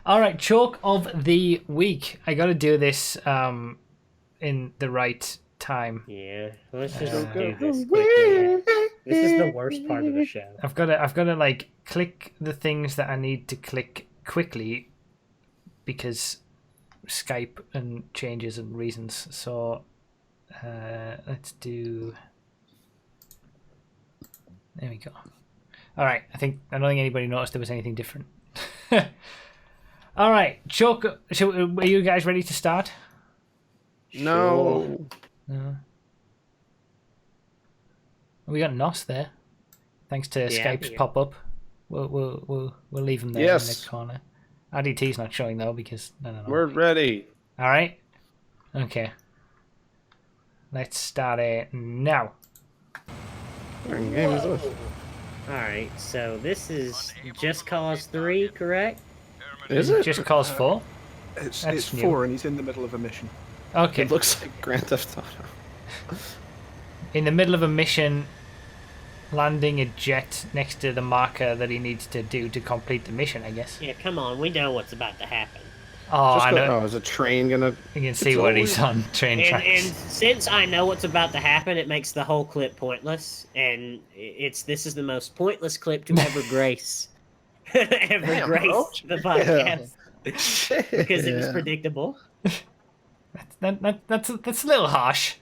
All right, chalk of the week. I got to do this in the right time. Yeah, let's just do this quickly. This is the worst part of the show. I've got to like click the things that I need to click quickly because Skype and changes and reasons. So let's do. There we go. All right. I don't think anybody noticed there was anything different. All right, Chuck. Are you guys ready to start? No. No. We got Nos there, thanks to Skype's pop up. We'll leave him there in the corner. RDT's not showing though because no. We're ready. All right. Okay. Let's start it now. What game is this? All right, so this is Just Cause 3, correct? Is it? Just Cause 4? It's 4 and he's in the middle of a mission. Okay. It looks like Grand Theft Auto. In the middle of a mission, landing a jet next to the marker that he needs to do to complete the mission, I guess. Yeah, come on, we know what's about to happen. Oh, I know. Is a train gonna... You can see what he's on train tracks. And since I know what's about to happen, it makes the whole clip pointless. And this is the most pointless clip to ever grace the podcast. Because it was predictable. That's a little harsh.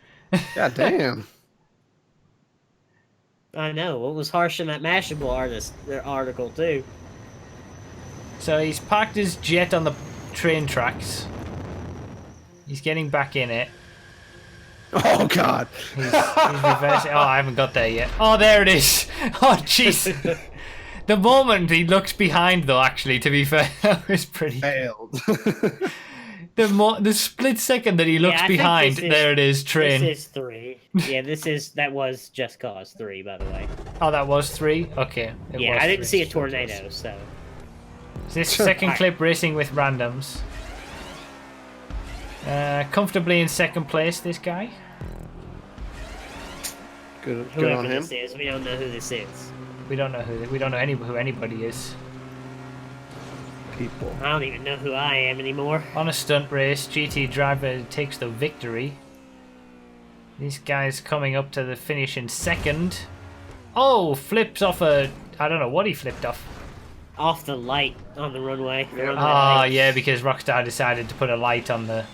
God damn. I know. What was harsh in that Mashable article, too? So he's parked his jet on the train tracks. He's getting back in it. Oh, God. He's reversing. Oh, I haven't got there yet. Oh, there it is. Oh, jeez. The moment he looks behind, though, actually, to be fair, that was pretty... Failed. The split second that he looks behind, there it is, train. This is 3. Yeah, that was Just Cause 3, by the way. Oh, that was 3? Okay. Yeah, I didn't see a tornado, so... This second clip, racing with randoms. Comfortably in second place, this guy. Good Whoever on him. this is, we don't know who this is. We don't know who anybody is. People. I don't even know who I am anymore. On a stunt race, GT driver takes the victory. These guys coming up to the finish in second. Oh, flips off I don't know what he flipped off. Off the light on the runway. Yeah, because Rockstar decided to put a light on the...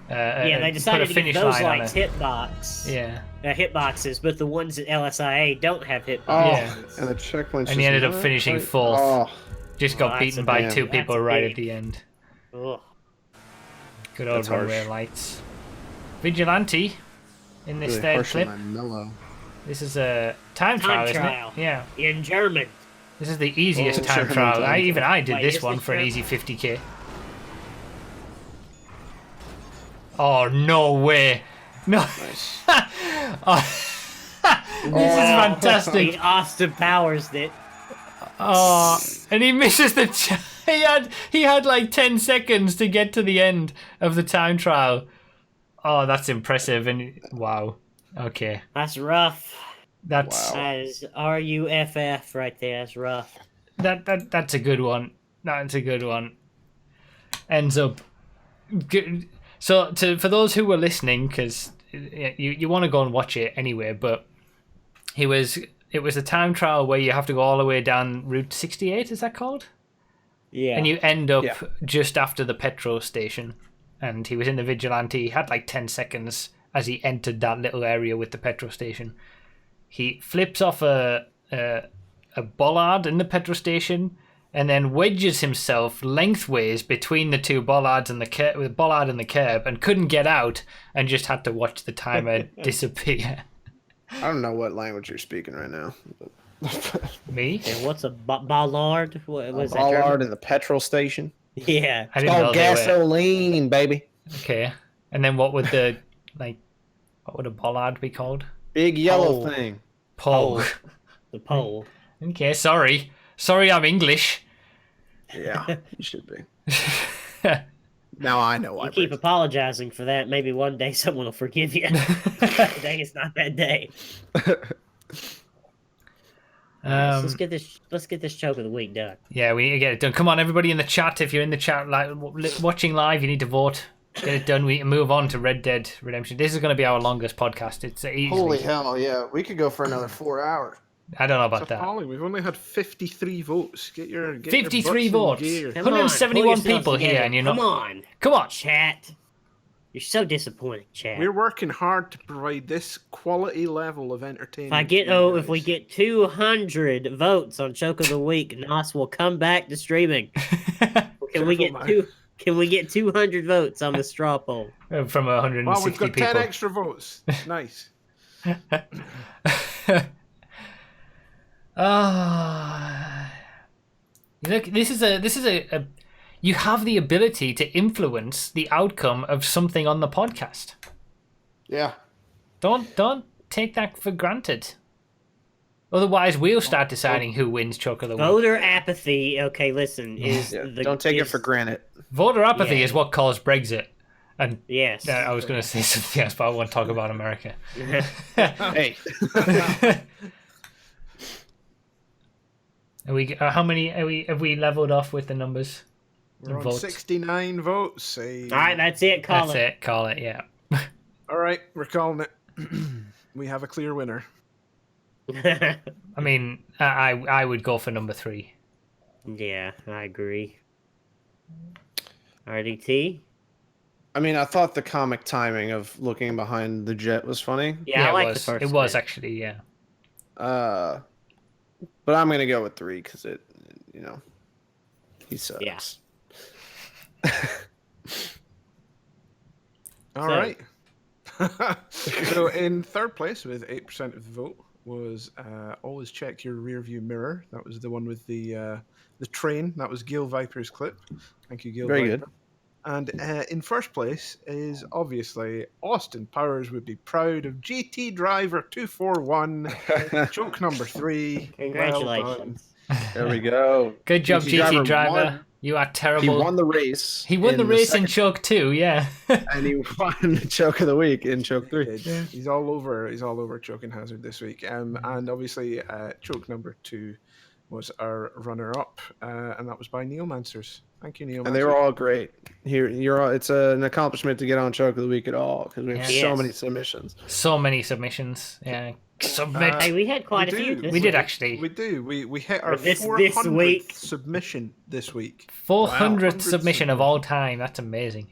they decided to give those lights hitbox. Yeah. Hitboxes, but the ones at LSIA don't have hitboxes. Oh, yeah. And the checkpoints. And he ended up finishing fourth. Oh. Just got beaten by two people right at the end. Ugh. Good old runway lights. Vigilante in this third clip. This is a time trial, isn't it? Yeah. In German. This is the easiest time trial. I did this one for an easy 50k. Oh, no way. No. Nice. This is fantastic. He Austin Powers it. Oh, and he misses the... he had like 10 seconds to get to the end of the time trial. Oh, that's impressive. And wow. Okay. That's rough. That is RUFF right there. That's rough. That's a good one. That's a good one. Ends up... So for those who were listening, because you want to go and watch it anyway, but it was a time trial where you have to go all the way down Route 68, is that called? Yeah. And you end up Yeah. just after the petrol station. And he was in the vigilante. He had like 10 seconds as he entered that little area with the petrol station. He flips off a bollard in the petrol station and then wedges himself lengthways between the two bollards and the bollard and the curb and couldn't get out and just had to watch the timer disappear. I don't know what language you're speaking right now. Me? And what's a bollard? What was that? Bollard German? in the petrol station. Yeah. I It's didn't know called they were. gasoline, baby. Okay. And then what would a bollard be called? Big yellow Pole. thing. Pole. The pole. Okay, sorry. Sorry I'm English. Yeah, you should be. Now I know why. You keep apologizing for that. Maybe one day someone will forgive you. Today is not that day. Let's get this choke of the week done. Yeah, we need to get it done. Come on, everybody in the chat. If you're in the chat, like watching live, you need to vote. Get it done. We move on to Red Dead Redemption. This is going to be our longest podcast. It's easily. Holy hell, yeah. We could go for another 4 hours. I don't know It's about that. appalling. We've only had 53 votes. Get your 53 your votes. butts in gear. Come on, 171 pull yourselves people here, together. and you're not. Come on, Come on. chat. You're so disappointing, chat. We're working hard to provide this quality level of entertainment. If we get 200 votes on Choke of the Week, Nos will come back to streaming. Can we get Careful, two? Can we get 200 votes on the straw poll? From 160 Wow, we've got people. 10 extra votes. Nice. Look, this is a you have the ability to influence the outcome of something on the podcast. Yeah. Don't take that for granted. Otherwise, we'll start deciding who wins Choke of the Week. Voter apathy. Okay, listen. Is Yeah, the, don't take it is- for granted. Voter apathy Yeah. is what caused Brexit. And Yes. I was going to say something else, but I won't talk about America. Hey. Are we? How many? Have we leveled off with the numbers? We're on Votes. 69 votes. All right, that's it. Call That's it. Call it. Yeah. All right, we're calling it. We have a clear winner. it. I mean, I would go for number 3. Yeah, I agree. RDT. I mean, I thought the comic timing of looking behind the jet was funny. Yeah, I it like was. the first. It was bit. actually, yeah. But I'm going to go with 3 because he sucks. Yeah. All So- right. So in third place with 8% of the vote was always check your rear view mirror. That was the one with the train. That was Gil Viper's clip. Thank you, Gil. Very Viper. good. And in first place is obviously Austin Powers would be proud of GT Driver 241, choke number 3. Congratulations. There we go. Good job, GT GT Driver. won. You are He terrible. won the race. He won the in race in second- Choke 2, yeah. and he won the choke of the week in choke 3. He's all over choking hazard this week. And obviously choke number 2 was our runner-up, and that was by Neomancers. Thank you, Neomancers. And they were all great. It's an accomplishment to get on choke of the week at all because we have Yeah. so Yes. many submissions. So many submissions. Yeah. Submit. Hey, we had quite a few. This We did week. actually. We do. We hit our This 400th week. submission this week. 400th Wow. submission of all time. That's amazing.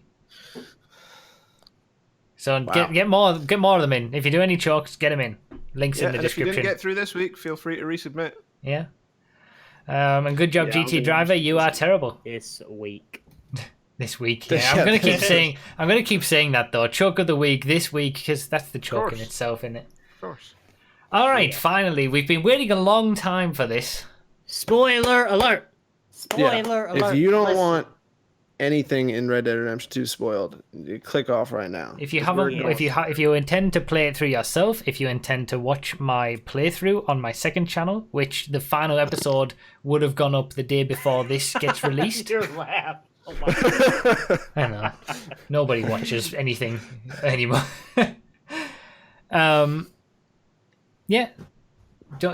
So Wow. get more of them in. If you do any chokes, get them in. Links in the And if you description. didn't get through this week, feel free to resubmit. Yeah. And good job, Yeah, GT I'll Driver. do You are terrible This week. this week. Yeah, I'm gonna keep saying. I'm gonna keep saying that though. Choke of the week this week because that's the choke in course. itself, isn't it? Of course. All right. Finally, we've been waiting a long time for this. Spoiler alert! Yeah. Spoiler alert! If you don't Listen. want anything in Red Dead Redemption 2 spoiled, you click off right now. If you 'Cause haven't, we're going- if you intend to play it through yourself, if you intend to watch my playthrough on my second channel, which the final episode would have gone up the day before this gets released. Your laugh. Oh my God. I know nobody watches anything anymore. Yeah,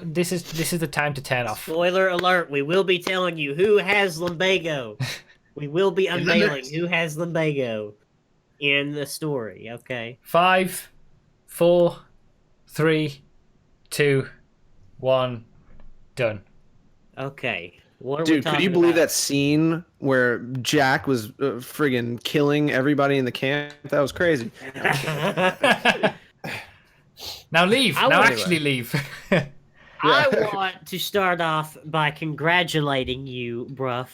this is the time to turn off. Spoiler alert! We will be telling you who has lumbago. We will be the unveiling next- who has lumbago in the story. Okay. 5, 4, 3, 2, 1, done. Okay. Dude, could you believe that scene where Jack was friggin' killing everybody in the camp? That was crazy. Now leave. Actually leave. I want to start off by congratulating you, Brough.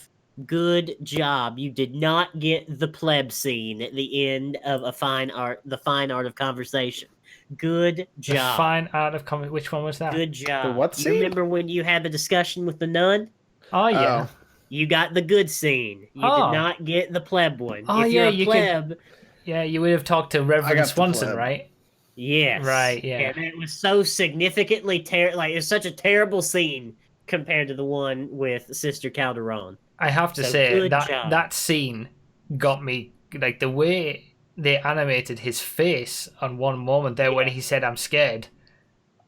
Good job. You did not get the pleb scene at the end of the fine art of conversation. Good job. The fine art of conversation. Which one was that? Good job. The what scene? You remember when you had the discussion with the nun? Oh yeah. You got the good scene. You did not get the pleb one. Oh if yeah, you're a pleb. You would have talked to Reverend Swanson, right? Yes. Right, yeah. And it was so significantly it's such a terrible scene compared to the one with Sister Calderon. I have to say that scene got me, like the way they animated his face on one moment there when he said I'm scared.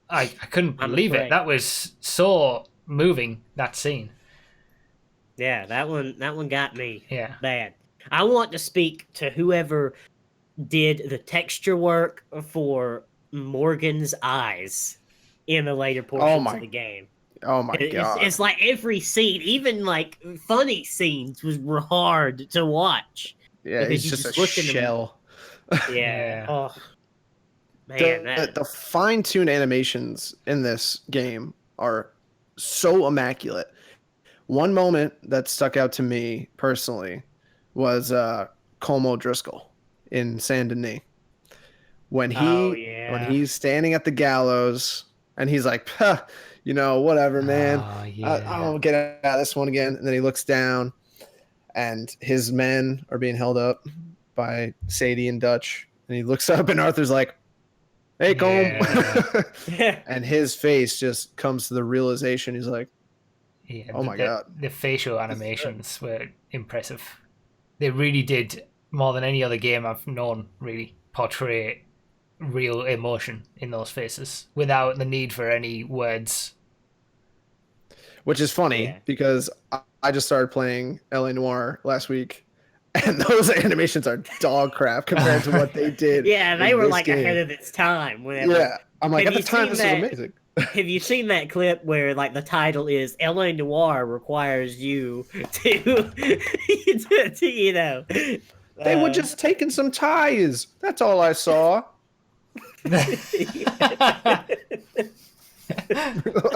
I couldn't believe it. That was so moving, that scene. Yeah, that one got me. Yeah. Bad. I want to speak to whoever did the texture work for Morgan's eyes in the later portions of the game. Oh my god! It's like every scene, even like funny scenes, were hard to watch. Yeah, it's just a shell. Yeah. Oh man, the fine-tuned animations in this game are so immaculate. One moment that stuck out to me personally was Como Driscoll in Saint Denis when he's standing at the gallows and he's like, huh, whatever, man. I don't get out of this one again. And then he looks down and his men are being held up by Sadie and Dutch. And he looks up and Arthur's like, hey, Colm. And his face just comes to the realization. He's like, oh my god. The facial animations were impressive. They really did, more than any other game I've known, really portray real emotion in those faces without the need for any words. Which is funny because I just started playing L.A. Noire last week, and those animations are dog crap compared to what they did. Yeah, they were like ahead of its time. Yeah, I'm like, at the time, this is amazing. Have you seen that clip where like the title is L.A. Noire requires you to they were just taking some ties. That's all I saw.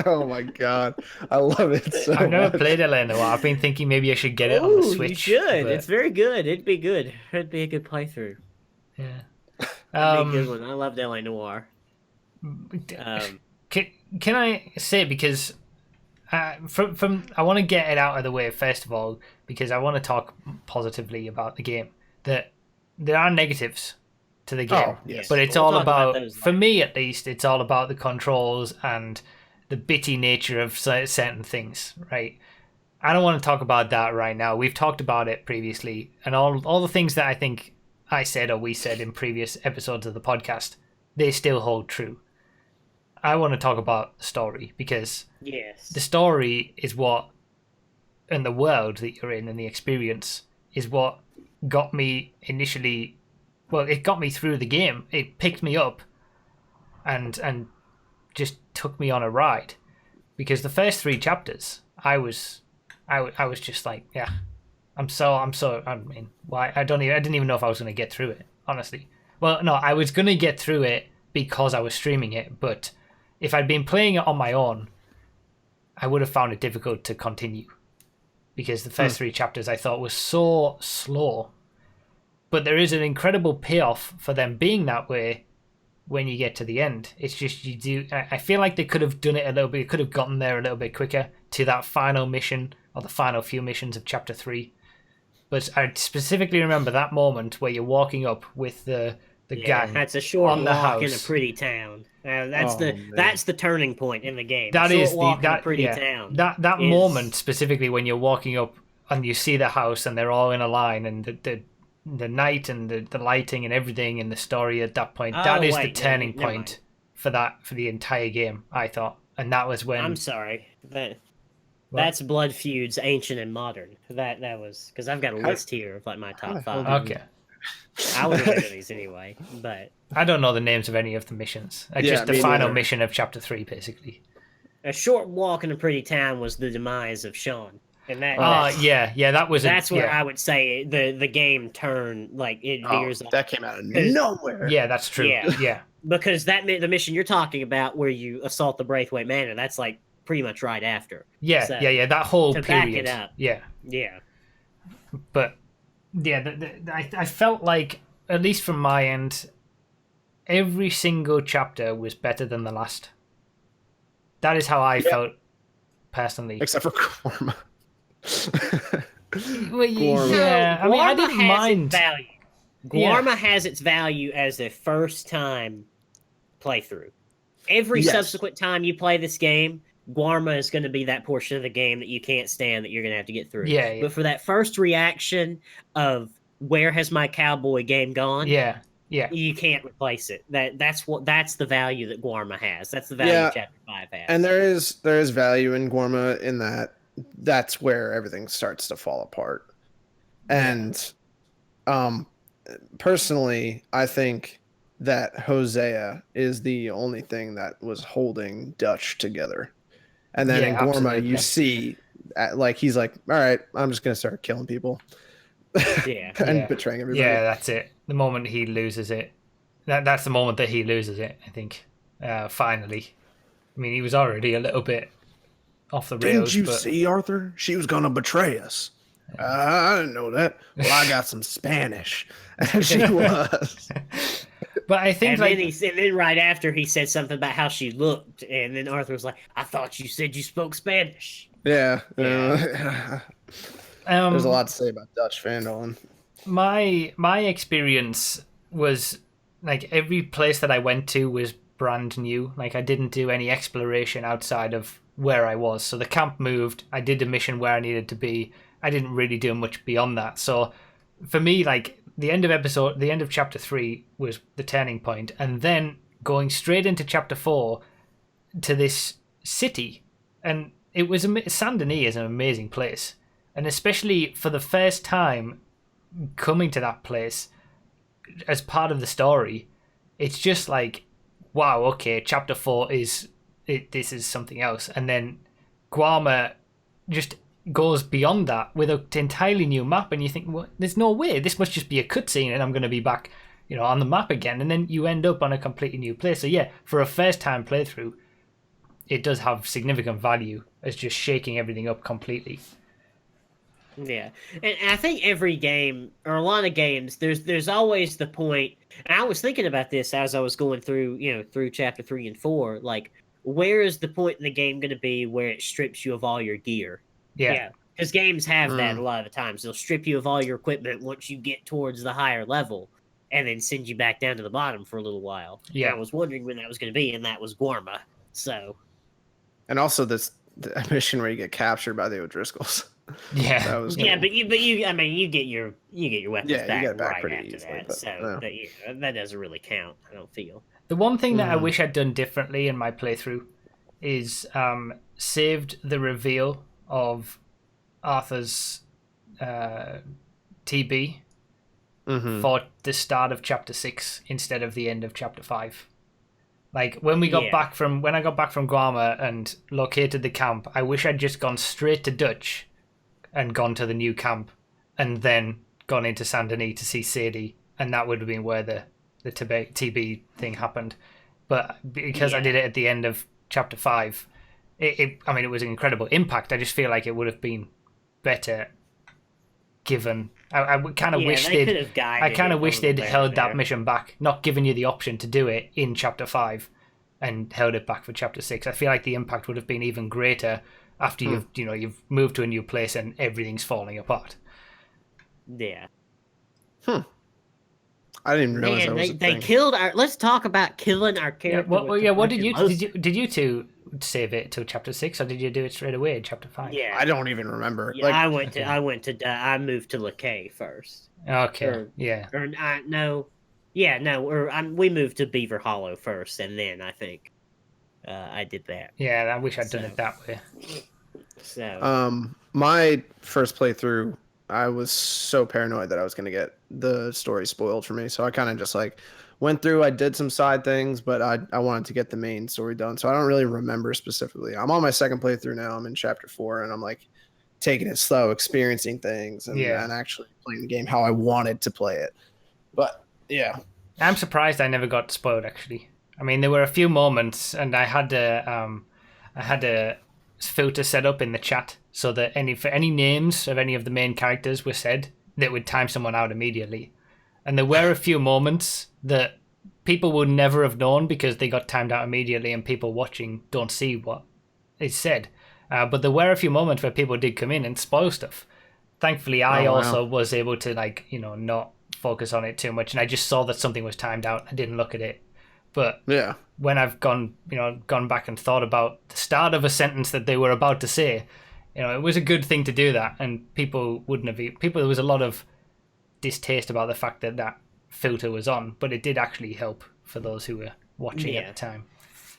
Oh my god, I love it so I've never much. played L.A. Noire. I've been thinking maybe I should get it on the Switch. You should. But... It's very good. It'd be good. It'd be a good playthrough. Yeah. It'd be a good one. I loved L.A. Noire. Can I say, because from I want to get it out of the way first of all, because I want to talk positively about the game, that there are negatives to the game, but it's all about, for me at least, it's all about the controls and the bitty nature of certain things, right? I don't want to talk about that right now. We've talked about it previously, and all the things that I think I said or we said in previous episodes of the podcast, they still hold true. I want to talk about the story, because the story is what, and the world that you're in and the experience is what got me initially. Well, it got me through the game. It picked me up and just took me on a ride, because the first 3 chapters, I was just like, yeah, I mean, why? I didn't even know if I was going to get through it, honestly. Well, no, I was going to get through it because I was streaming it, but if I'd been playing it on my own, I would have found it difficult to continue, because the first 3 chapters I thought was so slow. But there is an incredible payoff for them being that way when you get to the end. It's just I feel like they could have done it a little bit, could have gotten there a little bit quicker to that final mission, or the final few missions of chapter 3. But I specifically remember that moment where you're walking up with the gang. That's a short on the walk house in a pretty town. That's the turning point in the game. That is the pretty town. That moment specifically, when you're walking up and you see the house and they're all in a line, and the night and the lighting and everything in the story at that point, that is the turning point for the entire game, I thought. And that was when... I'm sorry. That's Blood Feuds Ancient and Modern. That was... Because I've got a list here of like my top 5. Okay. I would have these anyway, but... I don't know the names of any of the missions. Just the final mission of chapter 3, basically. A short walk in a pretty town was the demise of Sean. And that that's where I would say the game turned, like, it veers off. That came out of nowhere. Yeah, that's true. Yeah. Because the mission you're talking about where you assault the Braithwaite Manor, that's like pretty much right after. Yeah, So, that whole to period. back it up. Yeah. But I felt like, at least from my end, every single chapter was better than the last. That is how I felt personally. Except for Gorma. Yeah, I mean, I didn't mind. Value. Guarma has its value as a first-time playthrough. Every subsequent time you play this game, Guarma is going to be that portion of the game that you can't stand that you're going to have to get through. Yeah. But for that first reaction of where has my cowboy game gone? Yeah. You can't replace it. That's the value that Guarma has. That's the value Chapter 5 has. And there is value in Guarma in that's where everything starts to fall apart. And personally, I think that Hosea is the only thing that was holding Dutch together. And then in Guarma, you see, like, he's like, all right, I'm just going to start killing people. And betraying everybody. Yeah, that's it. The moment he loses it. That's the moment that he loses it, I think. Finally. I mean, he was already a little bit off the rails. Didn't you see, Arthur? She was going to betray us. I didn't know that. Well, I got some Spanish. And she was. But I think, and then right after he said something about how she looked, and then Arthur was like, I thought you said you spoke Spanish. Yeah. There's a lot to say about Dutch Vandal. My experience was, like, every place that I went to was brand new. Like, I didn't do any exploration outside of where I was. So the camp moved. I did a mission where I needed to be. I didn't really do much beyond that. So for me, like, the end of chapter 3 was the turning point, and then going straight into chapter 4 to this city, and it was Saint Denis is an amazing place, and especially for the first time coming to that place as part of the story, it's just like, wow, okay, chapter 4 this is something else, and then Guarma just goes beyond that with an entirely new map, and you think, well, there's no way, this must just be a cutscene and I'm going to be back, on the map again, and then you end up on a completely new place. So yeah, for a first time playthrough, it does have significant value as just shaking everything up completely. Yeah, and I think every game, or a lot of games, there's always the point, and I was thinking about this as I was going through, through chapter 3 and 4, like, where is the point in the game going to be where it strips you of all your gear? Yeah, because games have that a lot of the times. They'll strip you of all your equipment once you get towards the higher level, and then send you back down to the bottom for a little while. Yeah, and I was wondering when that was going to be, and that was Guarma. So, and also the mission where you get captured by the O'Driscolls. Yeah, that was but you, I mean, you get your weapons back, you get back right pretty after easily, that. but, So that doesn't really count, I don't feel. The one thing that I wish I'd done differently in my playthrough is saved the reveal of Arthur's TB for the start of chapter 6 instead of the end of chapter 5. Like, when I got back from Guarma and located the camp, I wish I'd just gone straight to Dutch and gone to the new camp and then gone into Saint Denis to see Sadie, and that would have been where the TB thing happened. But because I did it at the end of chapter 5, it was an incredible impact. I just feel like it would have been better given. I kind of wish they'd held that mission back, not giving you the option to do it in chapter 5 and held it back for chapter 6. I feel like the impact would have been even greater after you've moved to a new place and everything's falling apart. Yeah. I didn't even realize that was a they thing. killed our. Let's talk about killing our character. What did you two save it till chapter 6, or did you do it straight away in chapter 5? Yeah, I don't even remember. Yeah, I moved to Lakay first. Okay. We moved to Beaver Hollow first, and then I think I did that. Yeah, I wish I'd done it that way. So, my first playthrough, I was so paranoid that I was going to get the story spoiled for me. So I kind of just like went through, I did some side things, but I wanted to get the main story done. So I don't really remember specifically. I'm on my second playthrough now. I'm in chapter 4 and I'm like taking it slow, experiencing things, and actually playing the game how I wanted to play it. But yeah, I'm surprised I never got spoiled. Actually, I mean, there were a few moments, and I had a filter set up in the chat so that for any names of any of the main characters were said, that would time someone out immediately. And there were a few moments that people would never have known because they got timed out immediately, and people watching don't see what is said. But there were a few moments where people did come in and spoil stuff. Thankfully, I also was able to not focus on it too much, and I just saw that something was timed out. I didn't look at it. But when I've gone back and thought about the start of a sentence that they were about to say, it was a good thing to do that, and people wouldn't have. There was a lot of distaste about the fact that filter was on, but it did actually help for those who were watching at the time.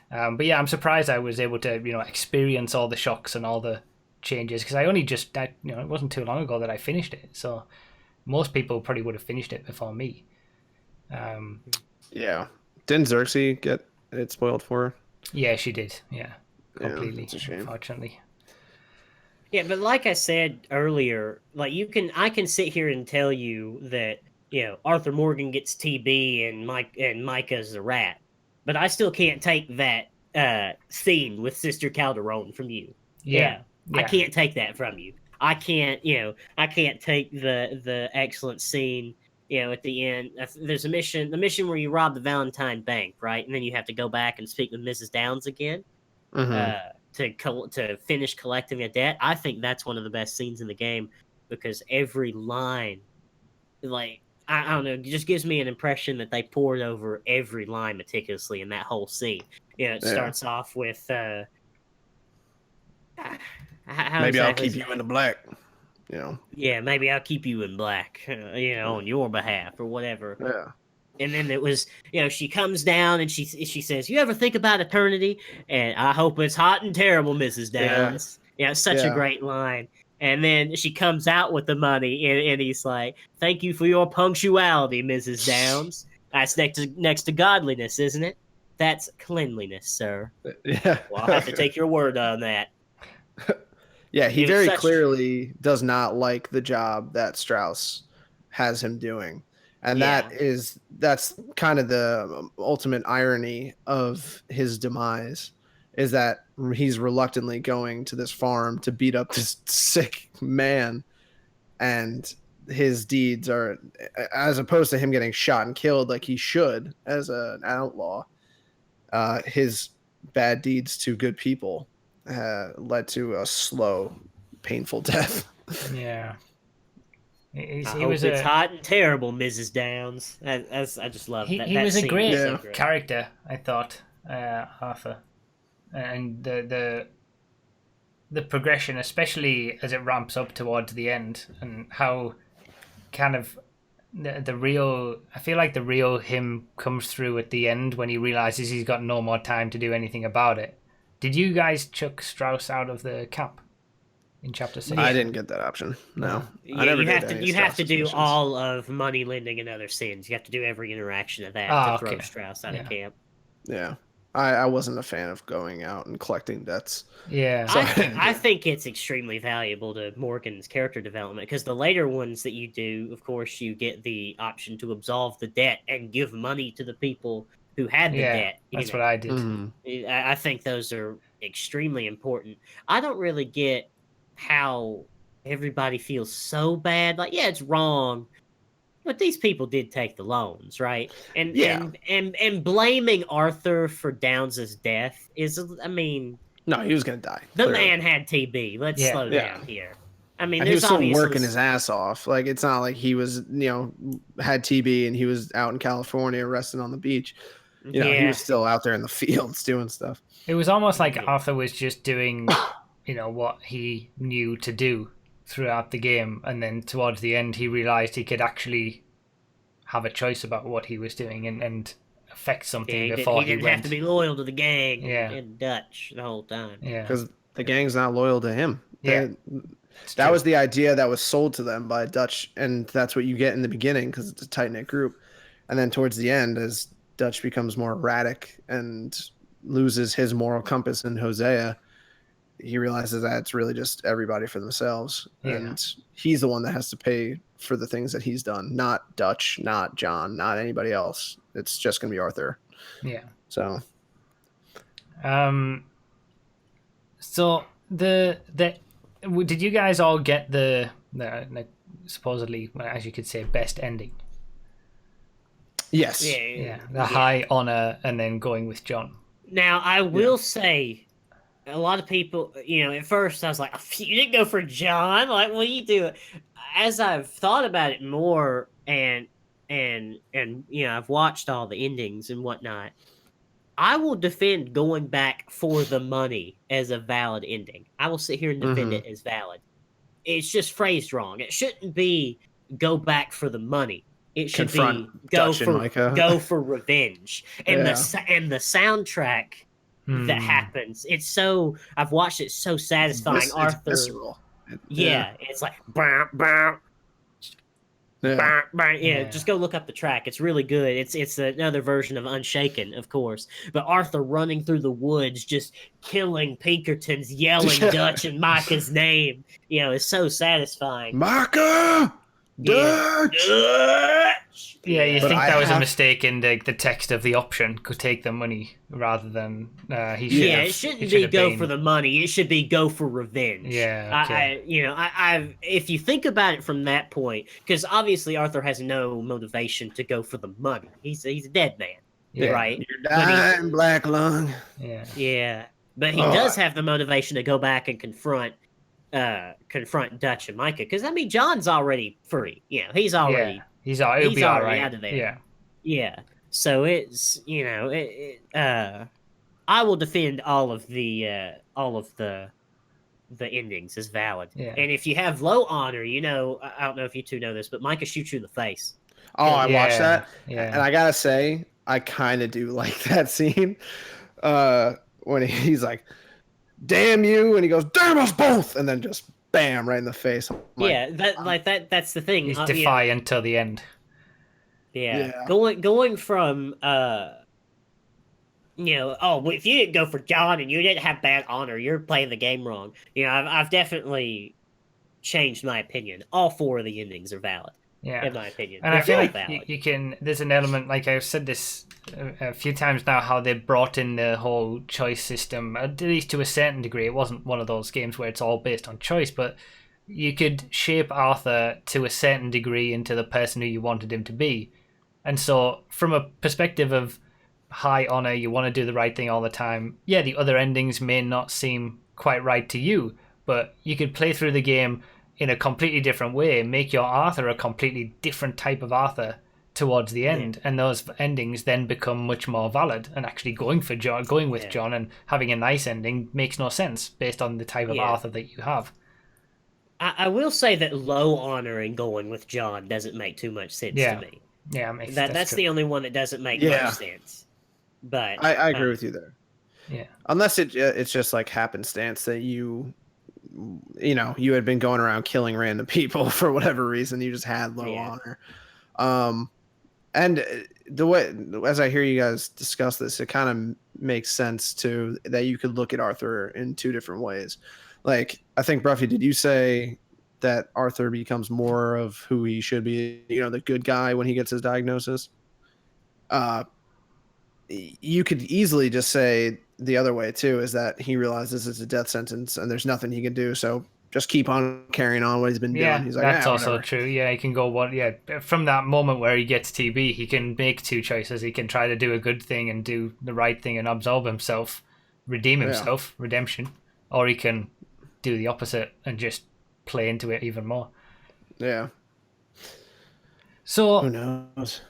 But yeah, I'm surprised I was able to experience all the shocks and all the changes, because I only just it wasn't too long ago that I finished it, so most people probably would have finished it before me. Yeah. Didn't Xerxes get it spoiled for her? Yeah, she did. Yeah, completely. It's a shame. Unfortunately. Yeah, but like I said earlier, like I can sit here and tell you that Arthur Morgan gets TB and Micah's a rat, but I still can't take that scene with Sister Calderon from you. Yeah. I can't take that from you. I can't take the excellent scene. At the end, there's the mission where you rob the Valentine Bank, right? And then you have to go back and speak with Mrs. Downs again to finish collecting a debt. I think that's one of the best scenes in the game, because every line, like, I don't know, it just gives me an impression that they poured over every line meticulously in that whole scene. It starts off with maybe I'll keep you in the black. Yeah, maybe I'll keep you in black, on your behalf or whatever. Yeah. And then it was, she comes down and she says, "You ever think about eternity? And I hope it's hot and terrible, Mrs. Downs." Yeah, it's such a great line. And then she comes out with the money, and he's like, "Thank you for your punctuality, Mrs. Downs. That's next to godliness, isn't it? That's cleanliness, sir." Yeah. Well, I'll have to take your word on that. Yeah, he very clearly does not like the job that Strauss has him doing. And that's kind of the ultimate irony of his demise, is that he's reluctantly going to this farm to beat up this sick man, and his deeds are, as opposed to him getting shot and killed like he should as an outlaw, his bad deeds to good people led to a slow, painful death. Yeah. It's hot and terrible, Mrs. Downs. I just love that. He was a great character, I thought, Arthur. And the progression, especially as it ramps up towards the end, and how kind of the real, I feel like the real him comes through at the end when he realizes he's got no more time to do anything about it. Did you guys chuck Strauss out of the camp in chapter 6? I didn't get that option. No. Yeah, you have to do all of money lending and other sins. You have to do every interaction of that to throw Strauss out of camp. Yeah. I wasn't a fan of going out and collecting debts. Yeah. So I think it's extremely valuable to Morgan's character development, because the later ones that you do, of course, you get the option to absolve the debt and give money to the people who had the debt. That's what I did. Mm-hmm. I think those are extremely important. I don't really get how everybody feels so bad. Like, yeah, it's wrong, but these people did take the loans, right? And blaming Arthur for Downs' death is, I mean, no, he was gonna die. The man had TB. Let's slow down here. I mean, and he was still working his ass off. Like, it's not like he was, had TB and he was out in California resting on the beach. He was still out there in the fields doing stuff. It was almost like Arthur was just doing, what he knew to do throughout the game, and then towards the end he realized he could actually have a choice about what he was doing and affect something before he didn't went. have to be loyal to the gang in Dutch the whole time. Yeah, because the gang's not loyal to him. Yeah, that was the idea that was sold to them by Dutch, and that's what you get in the beginning because it's a tight-knit group. And then towards the end, as Dutch becomes more erratic and loses his moral compass in Hosea, he realizes that it's really just everybody for themselves, Yeah. and he's the one that has to pay for the things that he's done, not Dutch, not John, not anybody else. It's just going to be Arthur. Yeah. So So did you guys all get the like, supposedly, as you could say, best ending? yes, Yeah, the high honor and then going with John. Now, I will say, a lot of people, at first I was like, you didn't go for John? Like, what are you doing? As I've thought about it more and I've watched all the endings and whatnot, I will defend going back for the money as a valid ending. I will sit here and defend it as valid. It's just phrased wrong. It shouldn't be go back for the money. It should be go for revenge. And the soundtrack that happens, it's so, I've watched it, so satisfying. Arthur, it's visceral. It's like bah, bah, bah, bah. Just go look up the track. It's really good. It's another version of Unshaken, of course. But Arthur running through the woods, just killing Pinkertons, yelling Dutch and Micah's name, is so satisfying. Micah! Dutch! Yeah, you think that was a mistake in the text of the option? Could take the money rather than he should. Yeah, it shouldn't be go for the money. It should be go for revenge. Yeah, okay. If you think about it from that point, because obviously Arthur has no motivation to go for the money. He's a dead man, right? You're dying, Black Lung. Yeah, but he does have the motivation to go back and confront Dutch and Micah, because John's already free. He's already he's already out of there. Yeah. So it's I will defend all of the endings as valid. And if you have low honor, I don't know if you two know this, but Micah shoots you in the face. Oh, I watched that, and I gotta say, I kind of do like that scene when he's like, damn you, and he goes, damn us both, and then just bam right in the face. That's the thing. He's defiant till the end. Going from if you didn't go for John and you didn't have bad honor, you're playing the game wrong. I've definitely changed my opinion. All 4 of the endings are valid. In my opinion. And I feel like you can, there's an element, like I've said this a few times now, how they brought in the whole choice system, at least to a certain degree. It wasn't one of those games where it's all based on choice, but you could shape Arthur to a certain degree into the person who you wanted him to be. And so from a perspective of high honor, you want to do the right thing all the time. Yeah, the other endings may not seem quite right to you, but you could play through the game in a completely different way, make your Arthur a completely different type of Arthur towards the end, and those endings then become much more valid. And actually going with John and having a nice ending makes no sense based on the type of Arthur that you have. I will say that low honor and going with John doesn't make too much sense to me. Yeah, that's the only one that doesn't make much sense. But I agree with you there. Yeah, unless it's just like happenstance that you had been going around killing random people for whatever reason, you just had low honor. And the way, as I hear you guys discuss this, it kind of makes sense too, that you could look at Arthur in 2 different ways. Like, I think, Broughy, did you say that Arthur becomes more of who he should be, the good guy when he gets his diagnosis? You could easily just say the other way too, is that he realizes it's a death sentence and there's nothing he can do, so just keep on carrying on what he's been doing. He's like, that's also true. Yeah, he can go from that moment where he gets TB, he can make 2 choices. He can try to do a good thing and do the right thing and absolve himself, redeem himself, redemption, or he can do the opposite and just play into it even more. Yeah. So who knows?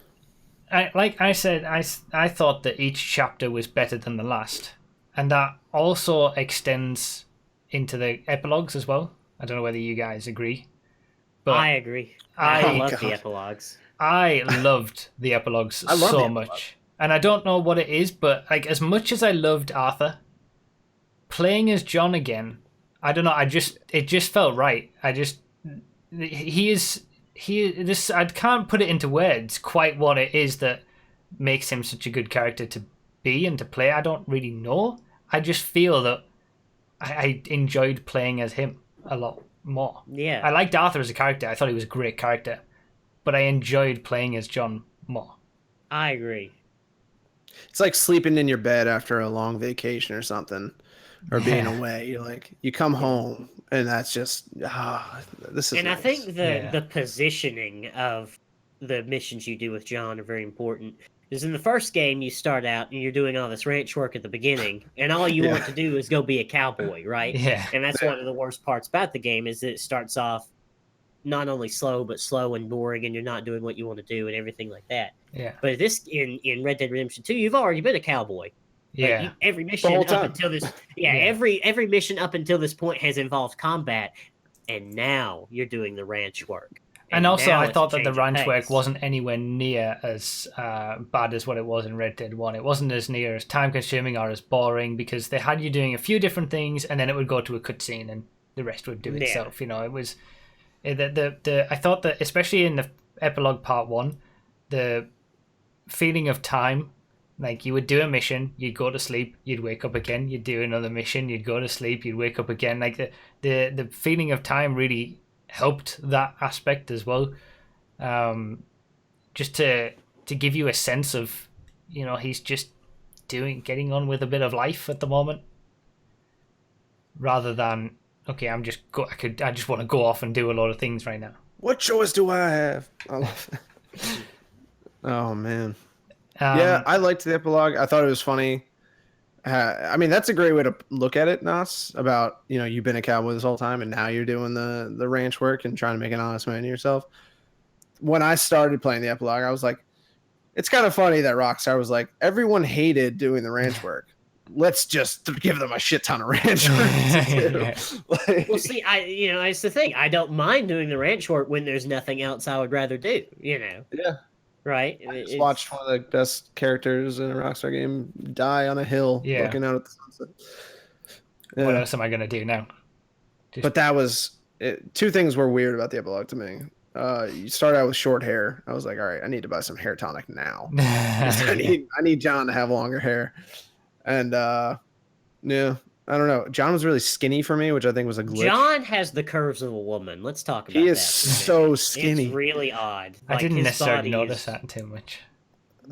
Like I said, I thought that each chapter was better than the last, and that also extends into the epilogues as well. I don't know whether you guys agree, but I agree. I love the epilogues. I loved the epilogues so much, and I don't know what it is, but like as much as I loved Arthur, playing as John again, I don't know. It just felt right. I can't put it into words quite what it is that makes him such a good character to be and to play. I don't really know. I just feel that I enjoyed playing as him a lot more. Yeah. I liked Arthur as a character. I thought he was a great character, but I enjoyed playing as John more. I agree. It's like sleeping in your bed after a long vacation or something, or being away. You're like, you come home, and that's just this is. And nice. I think the positioning of the missions you do with John are very important. Because in the first game, you start out and you're doing all this ranch work at the beginning, and all you want to do is go be a cowboy, right? Yeah. And that's one of the worst parts about the game is that it starts off not only slow, but slow and boring, and you're not doing what you want to do and everything like that. Yeah. But this in Red Dead Redemption 2, you've already been a cowboy. Yeah. Like every mission whole up time. until this, every mission up until this point has involved combat, and now you're doing the ranch work. And also, now I it's thought a that the change of ranch work pace. wasn't anywhere near as bad as what it was in Red Dead 1. It wasn't as near as time-consuming or as boring because they had you doing a few different things and then it would go to a cutscene and the rest would do itself. You know, it was... I thought that, especially in the epilogue part 1, the feeling of time, like you would do a mission, you'd go to sleep, you'd wake up again, you'd do another mission, you'd go to sleep, you'd wake up again. Like the feeling of time really helped that aspect as well, just to give you a sense of, you know, he's just getting on with a bit of life at the moment, rather than okay, I just want to go off and do a lot of things right now. What choice do I have? I love it. Oh man, yeah, I liked the epilogue. I thought it was funny. I mean, that's a great way to look at it, Nas, about, you know, you've been a cowboy this whole time and now you're doing the ranch work and trying to make an honest man of yourself. When I started playing the epilogue, I was like, it's kind of funny that Rockstar was like, everyone hated doing the ranch work. Let's just give them a shit ton of ranch work to do. Like, Well, see, it's the thing. I don't mind doing the ranch work when there's nothing else I would rather do, you know. Yeah. Right? I just watched one of the best characters in a Rockstar game die on a hill looking out at the sunset. Yeah. What else am I going to do now? But that was... two things were weird about the epilogue to me. You start out with short hair. I was like, all right, I need to buy some hair tonic now. I need John to have longer hair. And yeah, I don't know. John was really skinny for me, which I think was a glitch. John has the curves of a woman. Let's talk about that. He is so skinny. It's really odd. I didn't necessarily notice that too much.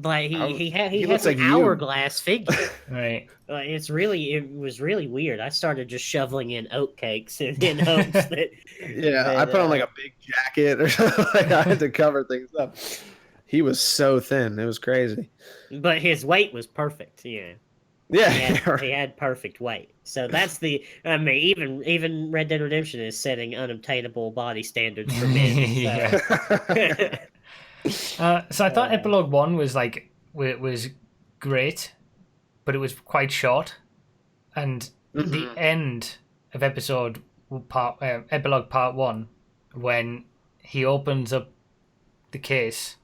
Like he has looks an like you. hourglass figure. Right. It was really weird. I started just shoveling in oat cakes in hopes that. Yeah, I put on like a big jacket or something. Like I had to cover things up. He was so thin. It was crazy. But his weight was perfect. Yeah. Yeah, he had perfect weight. So that's even Red Dead Redemption is setting unobtainable body standards for men. So. So I thought Epilogue 1 was was great, but it was quite short, and the end of Epilogue Part 1, when he opens up the case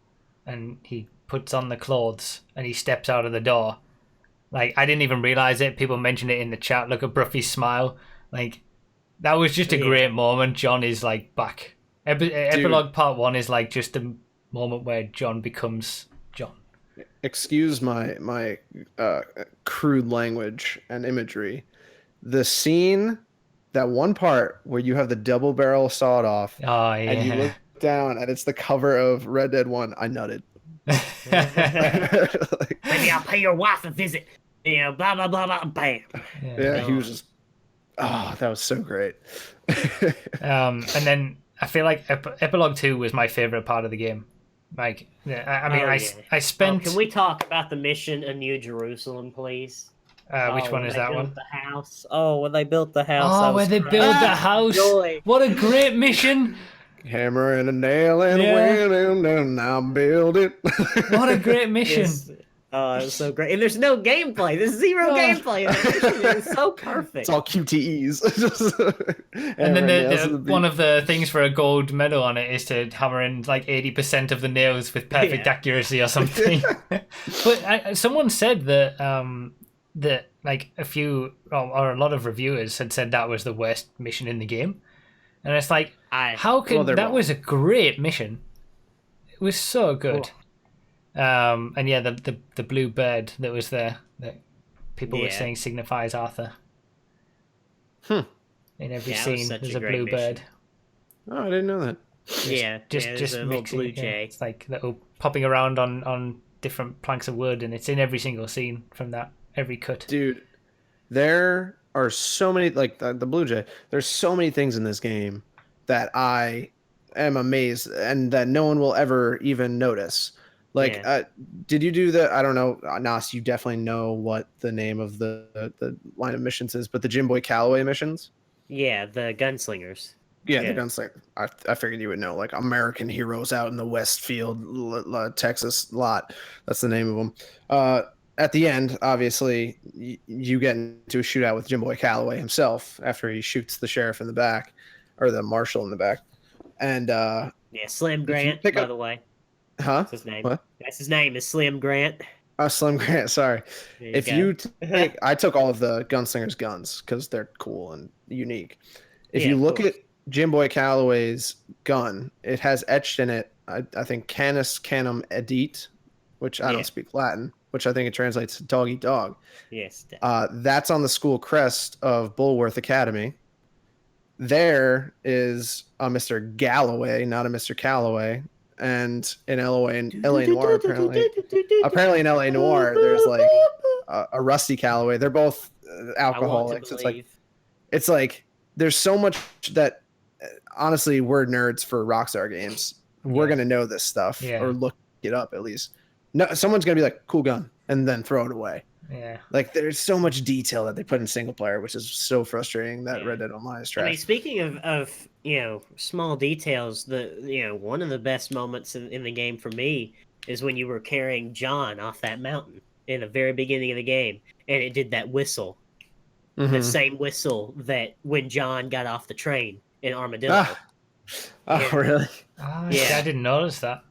and he puts on the clothes and he steps out of the door. Like, I didn't even realize it. People mentioned it in the chat. Look at Bruffy's smile. Like, that was just a great moment. John is, like, back. Epilogue Part 1 is, like, just the moment where John becomes John. Excuse my crude language and imagery. The scene, that one part where you have the double barrel sawed off. Oh, yeah. And you look down and it's the cover of Red Dead 1. I nutted. Maybe I'll pay your wife a visit. You know, blah blah blah blah. Bam. Yeah, he was just. Oh, that was so great. And then I feel like Epilogue 2 was my favorite part of the game. Like, I spent. Can we talk about the mission in New Jerusalem, please? Which one is that one? The house. Oh, when they built the house. Oh, where they build the house. Joy. What a great mission. Hammer and a nail and a wheel and now build it. What a great mission. Oh, it was so great. And there's no gameplay. There's zero gameplay. It's so perfect. It's all QTEs. And then one of the things for a gold medal on it is to hammer in like 80% of the nails with perfect accuracy or something. But someone said that that like a few or a lot of reviewers had said that was the worst mission in the game. And it's like, how could that was a great mission. It was so good. Cool. And yeah, the blue bird that was there that people were saying signifies Arthur. In every Yeah, that was scene, such there's a a great bluebird. mission. Oh, I didn't know that. There's a little blue jay. It's like little popping around on different planks of wood, and it's in every single scene from that every cut. Dude, there are so many like the blue jay. There's so many things in this game that I am amazed and that no one will ever even notice. Like, did you do the? I don't know, Nas. You definitely know what the name of the line of missions is, but the Jim Boy Calloway missions. Yeah, the gunslingers. Yeah, the gunslinger. I figured you would know, like American Heroes out in the Westfield, Texas lot. That's the name of them. At the end, obviously, you get into a shootout with Jim Boy Calloway himself after he shoots the sheriff in the back, or the marshal in the back. And Slim Grant, by the way. Huh? That's his name. What? That's his name is Slim Grant. Oh, Slim Grant. Sorry. I took all of the gunslingers' guns because they're cool and unique. If you look at Jim Boy Calloway's gun, it has etched in it, I think, Canis Canum Edit, which I don't speak Latin, which I think it translates to dog eat dog. Yes. That's on the school crest of Bulworth Academy. There is a Mr. Galloway, not a Mr. Calloway. And in LA Noir, apparently in LA Noir, there's like a Rusty Calloway. They're both alcoholics. It's like there's so much that honestly, we're nerds for Rockstar games. We're gonna know this stuff or look it up at least. No, someone's gonna be like, "Cool gun," and then throw it away. Yeah, like there's so much detail that they put in single player, which is so frustrating that Red Dead Online is trash. I mean, speaking of small details, one of the best moments in the game for me is when you were carrying John off that mountain in the very beginning of the game, and it did that whistle, the same whistle that when John got off the train in Armadillo. Really? Yeah, I didn't notice that.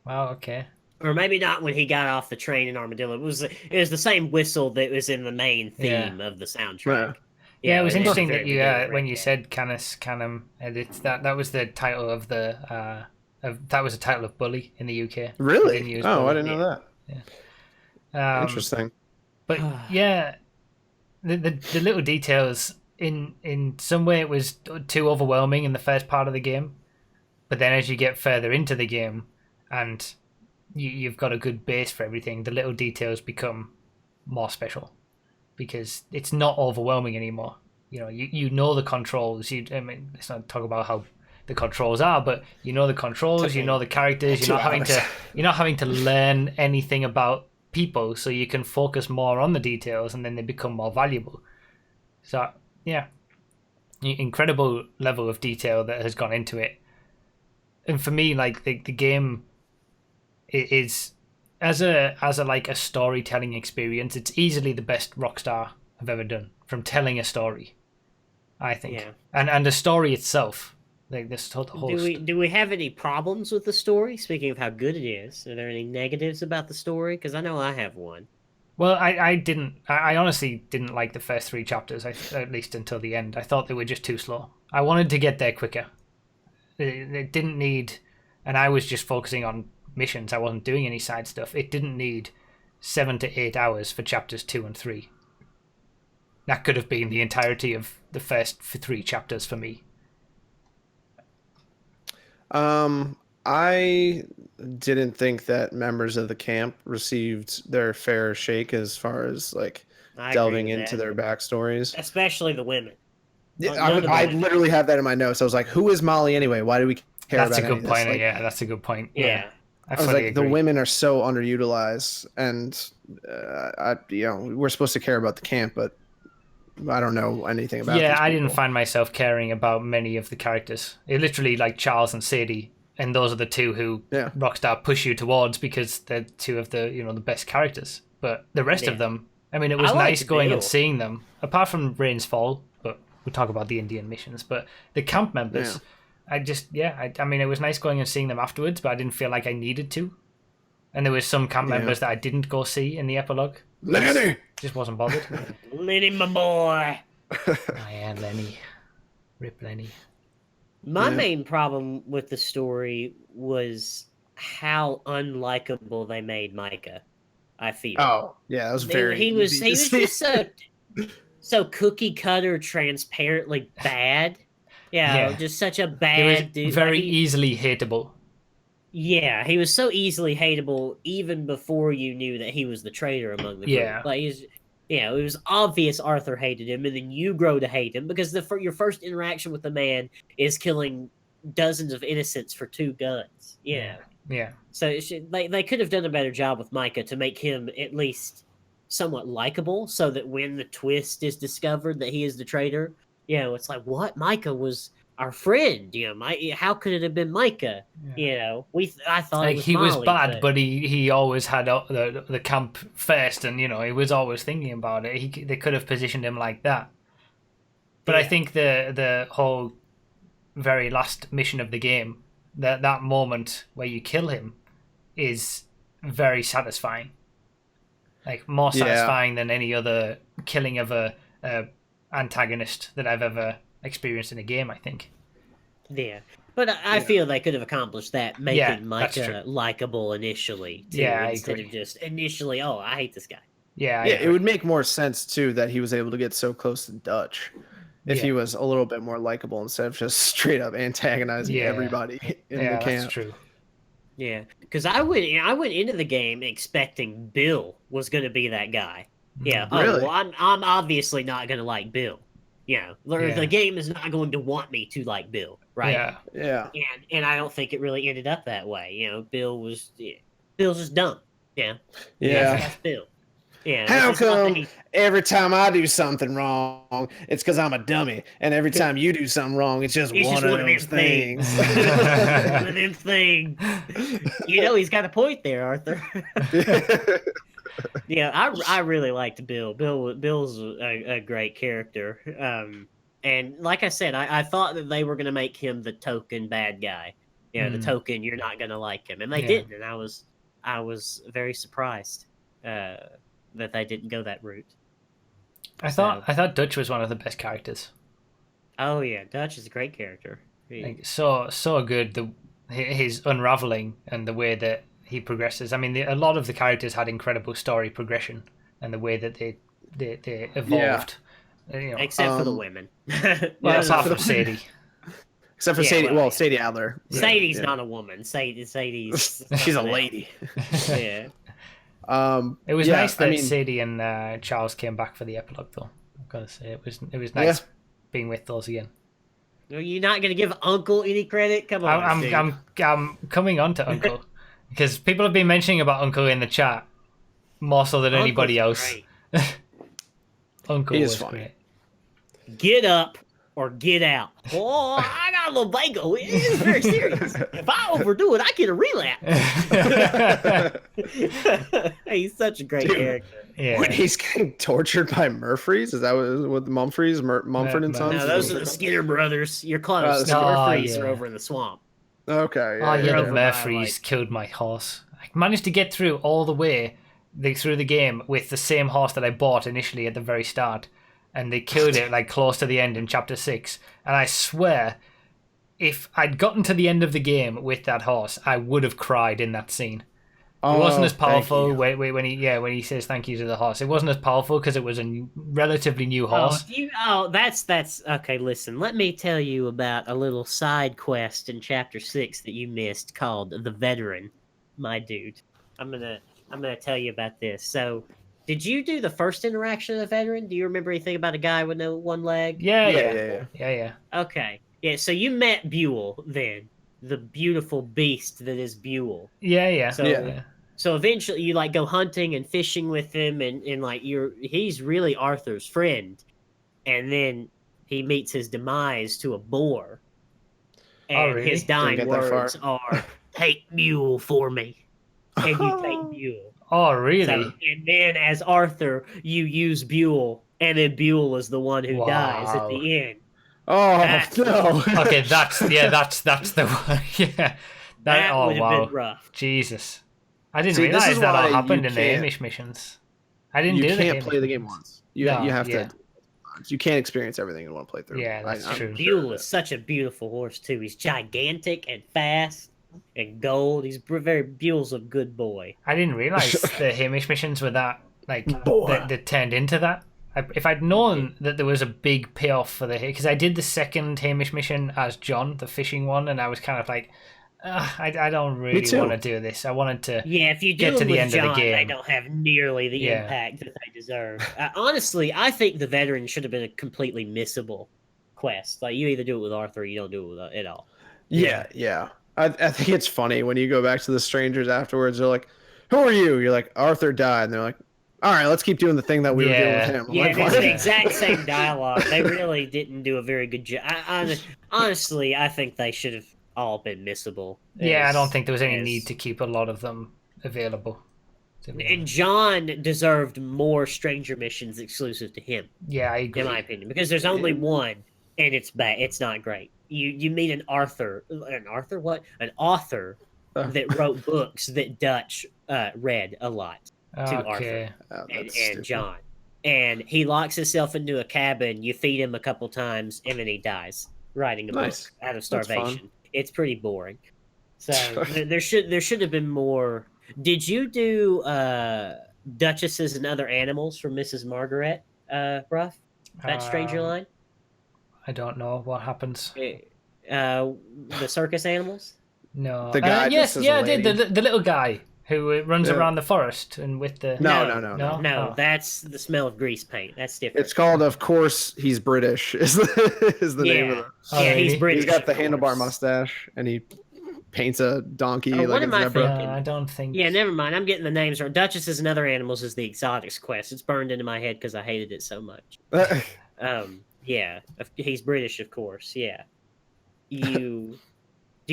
Wow. Okay. Or maybe not when he got off the train in Armadillo. It was the same whistle that was in the main theme of the soundtrack. Yeah, it was interesting that you when you said Canis Canum Edit, that was the title of the that was a title of Bully in the UK. Really? I didn't know that. Yeah. Interesting. But yeah, the little details in some way it was too overwhelming in the first part of the game, but then as you get further into the game and you've got a good base for everything, the little details become more special because it's not overwhelming anymore. You know the controls. Let's not talk about how the controls are, but you know the controls, you know the characters. You're not having to learn anything about people, so you can focus more on the details, and then they become more valuable. So yeah, incredible level of detail that has gone into it. And for me, like the game. It is as a like a storytelling experience. It's easily the best Rockstar have ever done from telling a story, I think. Yeah. And the story itself, like this whole. Do we have any problems with the story? Speaking of how good it is, are there any negatives about the story? Because I know I have one. Well, I honestly didn't like the first 3 chapters, at least until the end. I thought they were just too slow. I wanted to get there quicker. It didn't need, and I was just focusing on missions. I wasn't doing any side stuff. It didn't need 7 to 8 hours for chapters 2 and 3. That could have been the entirety of the first 3 chapters for me. I didn't think that members of the camp received their fair shake as far as like delving into their backstories, especially the women. I literally have that in my notes. I was like, "Who is Molly anyway? Why do we care about?" That's a good point. Like, that's a good point. Yeah. I was like, the women are so underutilized, and we're supposed to care about the camp, but I don't know anything about. Yeah, I didn't find myself caring about many of the characters. It literally like Charles and Sadie, and those are the 2 who Rockstar push you towards because they're 2 of the the best characters. But the rest of them, I mean, it was nice going and seeing them. Apart from Rain's Fall, but we'll talk about the Indian missions. But the camp members. I mean, it was nice going and seeing them afterwards, but I didn't feel like I needed to. And there was some camp members that I didn't go see in the epilogue. Lenny! Just wasn't bothered. Lenny, my boy! Lenny. Rip Lenny. My main problem with the story was how unlikable they made Micah, I feel. Oh, yeah, that was very He was just so... so cookie cutter, transparently bad. Yeah, just such a bad He was dude. very easily hateable. Yeah, he was so easily hateable even before you knew that he was the traitor among the group. Yeah. Like it was obvious Arthur hated him, and then you grow to hate him because your first interaction with the man is killing dozens of innocents for 2 guns. Yeah. So they could have done a better job with Micah to make him at least somewhat likable, so that when the twist is discovered that he is the traitor, it's like, what? Micah was our friend. How could it have been Micah? I thought it was he was Molly, bad, but he always had the camp first, and he was always thinking about it. They could have positioned him like that. But I think the whole very last mission of the game, that moment where you kill him, is very satisfying. Like more satisfying than any other killing of a antagonist that I've ever experienced in a game, I think. Yeah. But I feel they could have accomplished that, making Micah likable initially, too, instead of just initially, I hate this guy. Yeah, it would make more sense, too, that he was able to get so close to Dutch if he was a little bit more likable instead of just straight up antagonizing everybody in the camp. That's true. Yeah, because I went into the game expecting Bill was going to be that guy. Yeah, really? Well, I'm obviously not going to like Bill. The game is not going to want me to like Bill, right? Yeah. And I don't think it really ended up that way. Bill's just dumb. Yeah. That's Bill. Yeah. How come every time I do something wrong, it's because I'm a dummy, and every time you do something wrong, it's just one of those things. One of them things. He's got a point there, Arthur. I really liked Bill. Bill's a great character. And like I said, I thought that they were going to make him the token bad guy. The token you're not going to like him, and they didn't. And I was very surprised that they didn't go that route. I thought Dutch was one of the best characters. Oh yeah, Dutch is a great character. So good. His unraveling and the way that he progresses. I mean, a lot of the characters had incredible story progression and the way that they evolved. Except for the women. Apart from Sadie. Except for Sadie. Sadie Adler. Sadie's not a woman. Sadie's she's a lady. Yeah. It was nice that Sadie and Charles came back for the epilogue, though. I've got to say, it was nice being with those again. Are you not going to give Uncle any credit? Come on, I'm coming on to Uncle because people have been mentioning about Uncle in the chat more so than anybody else. Uncle is funny. Great. Get up or get out. Oh, I got a little bagel. It is very serious. If I overdo it, I get a relapse. He's such a great character. Yeah. When he's getting tortured by Murphys? Is that what the Mumfreys? Mumford and Sons? No, those are the Skinner brothers. You're close. The Murphys are over in the swamp. Okay. The Murphys killed my horse. I managed to get through all the way through the game with the same horse that I bought initially at the very start. And they killed it close to the end in chapter 6. And I swear, if I'd gotten to the end of the game with that horse, I would have cried in that scene. It wasn't as powerful when he says thank you to the horse. It wasn't as powerful because it was a relatively new horse. That's okay. Listen, let me tell you about a little side quest in chapter 6 that you missed called the Veteran, my dude. I'm gonna tell you about this. So, did you do the first interaction of the Veteran? Do you remember anything about a guy with no one leg? Yeah. Okay. Yeah. So you met Buell then, the beautiful beast that is Buell. Yeah. So eventually you go hunting and fishing with him and he's really Arthur's friend. And then he meets his demise to a boar. And his dying words are, take Buell for me. And you take Buell. Oh, really? So, and then as Arthur, you use Buell, and then Buell is the one who dies at the end. Oh, no. Okay, that's the one. Yeah. That would have been rough. Jesus. I didn't realize that all happened in the Amish missions. I didn't do that. You can't play the game once. You have to. You can't experience everything in one playthrough. Yeah, that's true. Buell is such a beautiful horse, too. He's gigantic and fast and gold. Buell's a good boy. I didn't realize the Hamish missions were that, that turned into that. If I'd known that there was a big payoff for because I did the second Hamish mission as John, the fishing one, and I was kind of like, I don't really want to do this. I wanted to if you get to the end John, of the game. they don't have nearly the impact that they deserve. Honestly, I think the veteran should have been a completely missable quest. Like, you either do it with Arthur or you don't do it with it all. Yeah. I think it's funny when you go back to the strangers afterwards. They're like, "Who are you?" You're like, "Arthur died," and they're like, "All right, let's keep doing the thing that we were doing with him." Yeah, like, it's the exact same dialogue. They really didn't do a very good job. Honestly, I think they should have all been missable. I don't think there was any need to keep a lot of them available. And John deserved more stranger missions exclusive to him. Yeah, I agree. In my opinion, because there's only one, and it's bad. It's not great. You meet an author that wrote books that Dutch read a lot to Arthur and John, and he locks himself into a cabin. You feed him a couple times, and then he dies writing a book out of starvation. It's pretty boring. So there should have been more. Did you do Duchesses and Other Animals from Mrs. Margaret, Brough? That Stranger Line? I don't know what happens. The circus animals? No. The guy. Yes, I did. The little guy who runs around the forest and with the. No. That's the smell of grease paint. That's different. It's called, of course, he's British. Is the name of it? He's British. He's got the handlebar mustache, and he paints a donkey like a zebra. I don't think. Yeah, never mind. I'm getting the names wrong. Duchesses and Other Animals is the Exotics quest. It's burned into my head because I hated it so much. Yeah, he's British, of course. Yeah. Do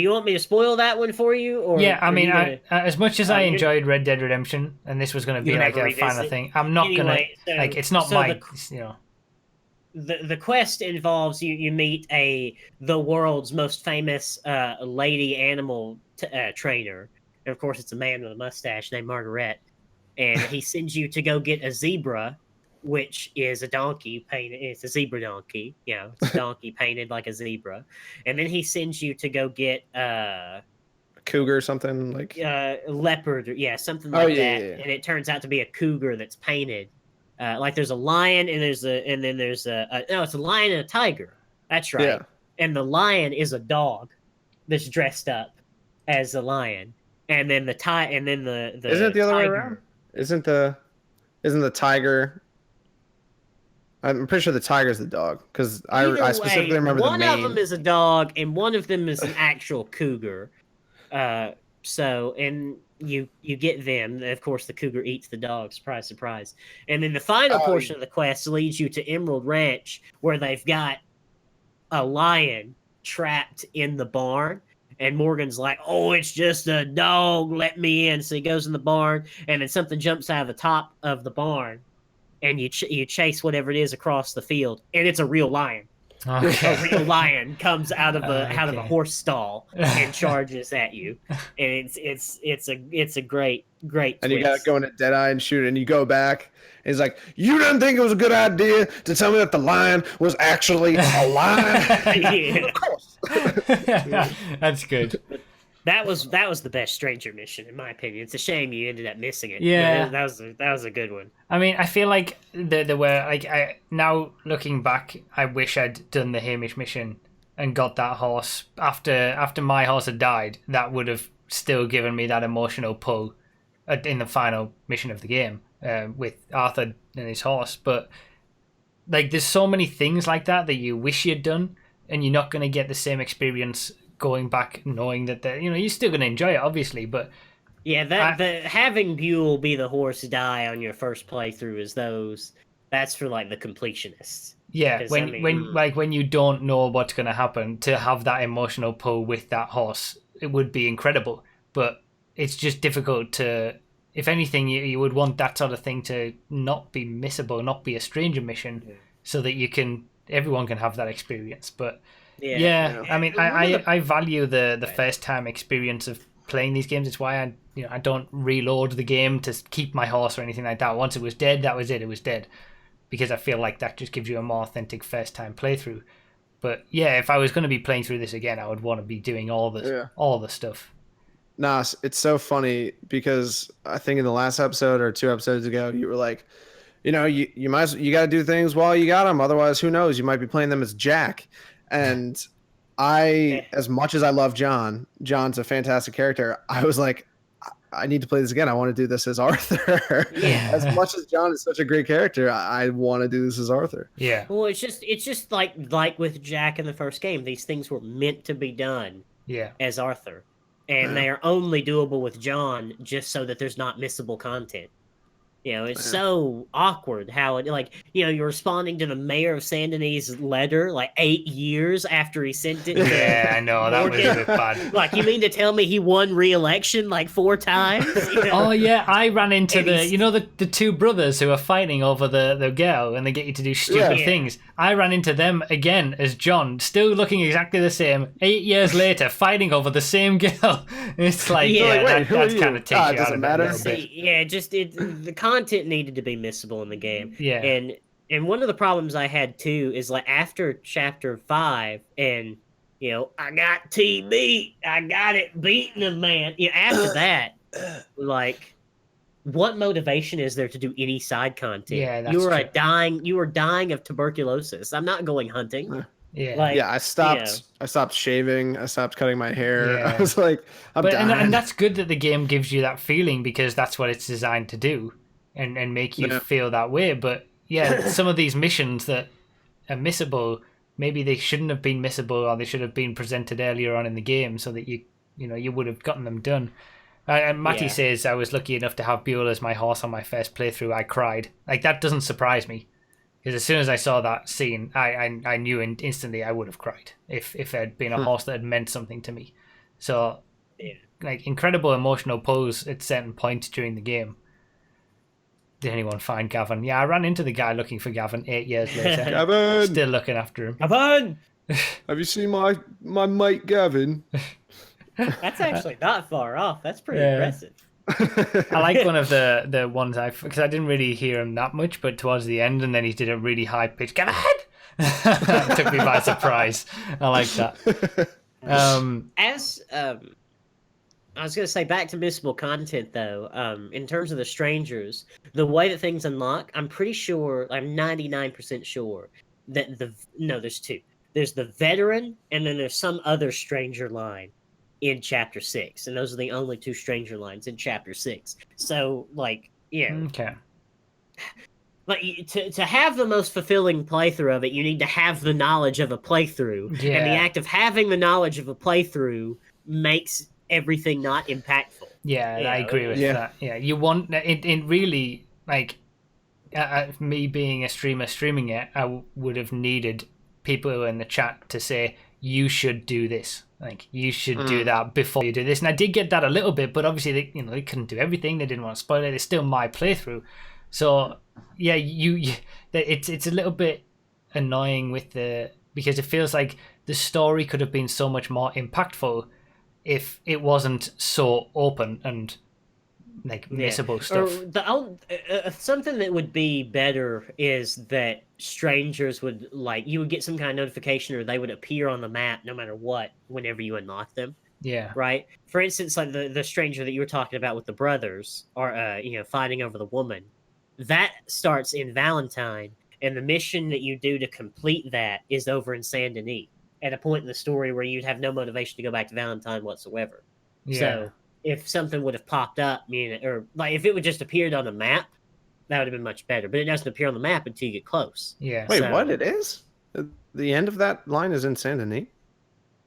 you want me to spoil that one for you? Or I mean, as much as I enjoyed Red Dead Redemption, and this was going to be like a final thing, I'm not going to it's not my. The quest involves you meet the world's most famous lady animal trainer, and of course it's a man with a mustache named Margaret, and he sends you to go get a zebra, which is a donkey painted. It's a zebra donkey. It's a donkey painted like a zebra, and then he sends you to go get a cougar or something like leopard, something like that. And it turns out to be a cougar that's painted. Like there's a lion and there's it's a lion and a tiger. That's right. Yeah. And the lion is a dog that's dressed up as a lion, and then the isn't it the other way around? Isn't the tiger? I'm pretty sure the tiger's the dog because I specifically remember the mane. One of them is a dog and one of them is an actual cougar. So you get them. Of course, the cougar eats the dog. Surprise, surprise. And then the final portion of the quest leads you to Emerald Ranch, where they've got a lion trapped in the barn. And Morgan's like, "Oh, it's just a dog. Let me in." So he goes in the barn, and then something jumps out of the top of the barn, and you chase whatever it is across the field, and it's a real lion. Okay. A real lion comes out of a horse stall and charges at you, and it's a great twist. And you gotta go in at Deadeye and shoot it, and you go back. And he's like, "You didn't think it was a good idea to tell me that the lion was actually a lion?" Of course. That's good. That was the best stranger mission, in my opinion. It's a shame you ended up missing it. Yeah, that was a good one. I mean, I feel like there were now looking back, I wish I'd done the Hamish mission and got that horse after my horse had died. That would have still given me that emotional pull in the final mission of the game with Arthur and his horse. But there's so many things like that you wish you'd done, and you're not going to get the same experience going back knowing that you're still going to enjoy it, obviously, but having Buell be the horse die on your first playthrough that's for the completionists. Yeah, when you don't know what's going to happen, to have that emotional pull with that horse, it would be incredible. But it's just difficult to. If anything, you would want that sort of thing to not be missable, not be a stranger mission, so that everyone can have that experience. But I mean, I value the first time experience of playing these games. It's why I don't reload the game to keep my horse or anything like that. Once it was dead, that was it. It was dead, because I feel like that just gives you a more authentic first time playthrough. But if I was going to be playing through this again, I would want to be doing all the stuff. Nas, it's so funny because I think in the last episode or 2 episodes ago, you were like, you know, you got to do things while you got them. Otherwise, who knows? You might be playing them as Jack. And as much as I love John's a fantastic character. I was like, I need to play this again. I want to do this as Arthur. Yeah. As much as John is such a great character, I want to do this as Arthur. Yeah. Well, it's just like with Jack in the first game. These things were meant to be done. Yeah. As Arthur, and they are only doable with John, just so that there's not missable content. You know, it's so awkward how it, like, you know, you're responding to the mayor of Saint Denis' letter like 8 years after he sent it. Yeah, I know, that was a bit bad. Like, you mean to tell me he won re-election like 4 times? You know? Oh yeah, I ran into the two brothers who are fighting over the girl, and they get you to do stupid things. I ran into them again as John, still looking exactly the same. 8 years later, fighting over the same girl. It's like, that kind of takes you out doesn't of matter. The content needed to be missable in the game. Yeah. And one of the problems I had too is like after chapter 5, and you know, I got TB, I got it beating him, man. You know, after that, like, what motivation is there to do any side content? Yeah, that's you were dying of tuberculosis. I'm not going hunting. Yeah. Like, I stopped shaving. I stopped cutting my hair. Yeah. I was like, I'm dying. And that's good that the game gives you that feeling, because that's what it's designed to do, and make you feel that way. But yeah, some of these missions that are missable, maybe they shouldn't have been missable, or they should have been presented earlier on in the game so that you would have gotten them done. And Matty says, I was lucky enough to have Buell as my horse on my first playthrough. I cried. Like, that doesn't surprise me. Because as soon as I saw that scene, I knew instantly I would have cried if it had been a horse that had meant something to me. So, like, incredible emotional pulls at certain points during the game. Did anyone find Gavin? Yeah, I ran into the guy looking for Gavin 8 years later. Gavin! Still looking after him. Gavin! Have you seen my mate Gavin? That's actually not far off. That's pretty impressive. I like one of the ones because I didn't really hear him that much, but towards the end, and then he did a really high pitch "Get ahead!" It took me by surprise. I like that. I was going to say, back to missable content though. In terms of the strangers, the way that things unlock, I'm pretty sure, I'm 99% sure that there's 2. There's the veteran, and then there's some other stranger line in chapter 6, and those are the only 2 stranger lines in chapter 6. So, like, okay, like, to have the most fulfilling playthrough of it, you need to have the knowledge of a playthrough, and the act of having the knowledge of a playthrough makes everything not impactful. I agree with that. Yeah, you want it really, like, me being a streamer streaming it, I would have needed people in the chat to say, you should do this. Like, you should do that before you do this. And I did get that a little bit, but obviously they couldn't do everything. They didn't want to spoil it. It's still my playthrough. So yeah, it's a little bit annoying because it feels like the story could have been so much more impactful if it wasn't so open and like missable stuff. Something that would be better is that strangers would, like, you would get some kind of notification, or they would appear on the map no matter what whenever you unlock them. Yeah. Right. For instance, like the stranger that you were talking about with the brothers, or fighting over the woman, that starts in Valentine, and the mission that you do to complete that is over in Saint Denis, at a point in the story where you'd have no motivation to go back to Valentine whatsoever. Yeah. So if something would have popped up, or like if it would just appeared on the map, that would have been much better. But it doesn't appear on the map until you get close. Yeah. Wait, what? It is? The end of that line is in Saint Denis?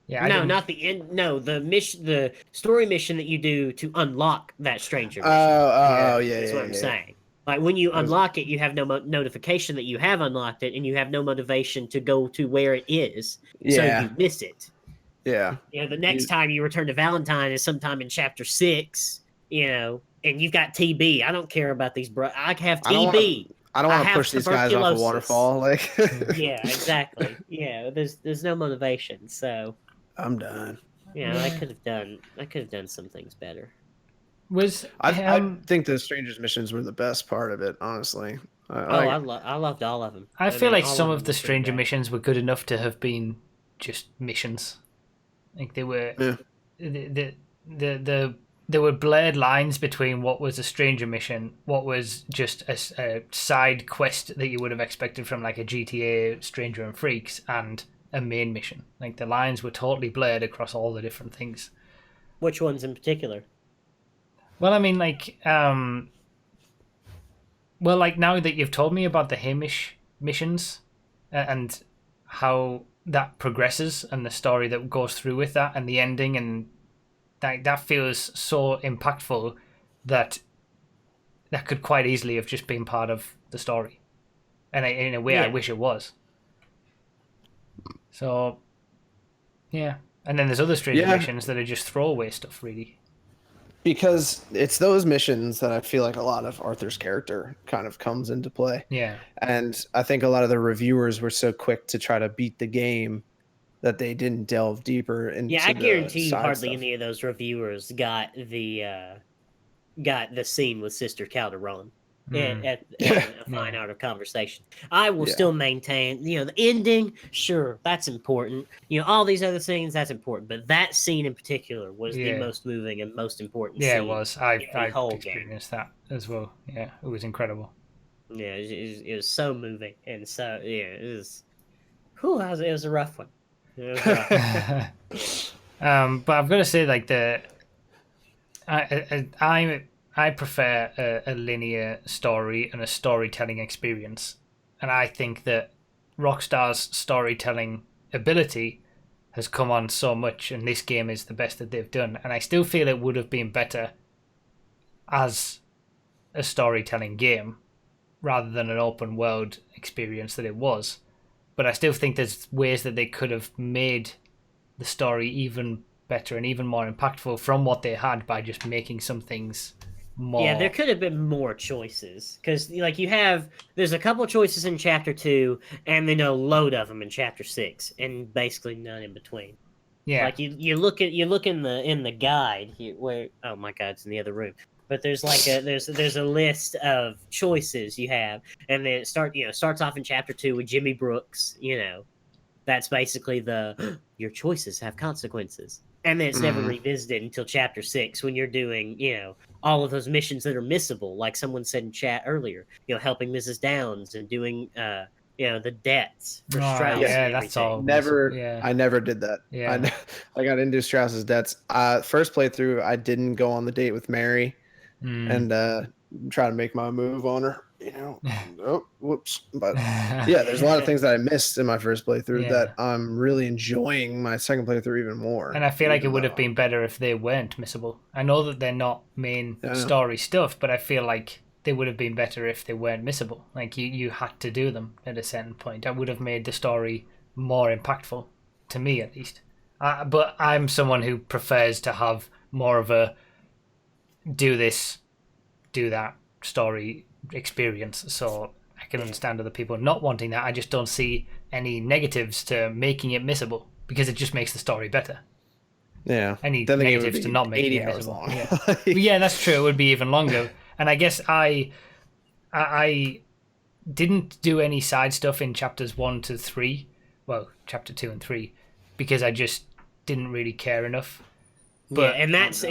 Yeah. No, not the end. No, the story mission that you do to unlock that stranger mission. That's what I'm saying. Like, when you unlock it, you have no notification that you have unlocked it, and you have no motivation to go to where it is, so you miss it. Yeah. The next time you return to Valentine is sometime in chapter 6, and you've got TB. I don't care about these, bro. I have TB. I don't want to push these guys off a waterfall. Like. Yeah, exactly. Yeah, there's no motivation, so. I'm done. I could have done some things better. I think the strangers missions were the best part of it, honestly. I loved all of them. I feel like some of the stranger missions were good enough to have been just missions. Like, they were the there were blurred lines between what was a stranger mission, what was just a side quest that you would have expected from like a GTA Stranger and Freaks, and a main mission. Like the lines were totally blurred across all the different things. Which ones in particular? Well, I mean, like, like now that you've told me about the Hamish missions and how that progresses and the story that goes through with that and the ending, and that feels so impactful that could quite easily have just been part of the story, and in a way, I wish it was. So, yeah, and then there's other stranger missions that are just throwaway stuff, really. Because it's those missions that I feel like a lot of Arthur's character kind of comes into play. Yeah. And I think a lot of the reviewers were so quick to try to beat the game that they didn't delve deeper into I guarantee you hardly stuff. any of those reviewers got the scene with Sister Calderon at a fine art of conversation. I will still maintain, the ending, sure, that's important. All these other scenes, that's important. But that scene in particular was the most moving and most important scene. Yeah, it was. I experienced that as well. Yeah, it was incredible. Yeah, it was so moving. And so, it was... it was a rough one. It was rough. But I've got to say, like, I prefer a linear story and a storytelling experience, and I think that Rockstar's storytelling ability has come on so much, and this game is the best that they've done. And I still feel it would have been better as a storytelling game rather than an open world experience that it was. But I still think there's ways that they could have made the story even better and even more impactful from what they had by just making some things more. Yeah, there could have been more choices, because like there's a couple choices in chapter 2 and then a load of them in chapter 6, and basically none in between. Yeah, like you look in the guide where, oh my god, it's in the other room, but there's like there's a list of choices you have, and then it starts off in chapter 2 with Jimmy Brooks. That's basically your choices have consequences. And then it's never revisited until chapter 6 when you're doing, all of those missions that are missable, like someone said in chat earlier, helping Mrs. Downs and doing, the debts for Strauss. Yeah, that's all. I never did that. Yeah. I got into Strauss's debts. First playthrough, I didn't go on the date with Mary and try to make my move on her. Oh, whoops. But yeah, there's a lot of things that I missed in my first playthrough that I'm really enjoying my second playthrough even more. And I feel like it would have been better if they weren't missable. I know that they're not main story stuff, but I feel like they would have been better if they weren't missable. Like you had to do them at a certain point. That would have made the story more impactful, to me at least. But I'm someone who prefers to have more of a do this, do that story experience, so I can understand other people not wanting that. I just don't see any negatives to making it missable, because it just makes the story better. Yeah. Any negatives to not making it missable. Yeah, that's true. It would be even longer. And I guess I didn't do any side stuff in chapters 1 to 3. Well, chapter 2 and 3, because I just didn't really care enough. But, that's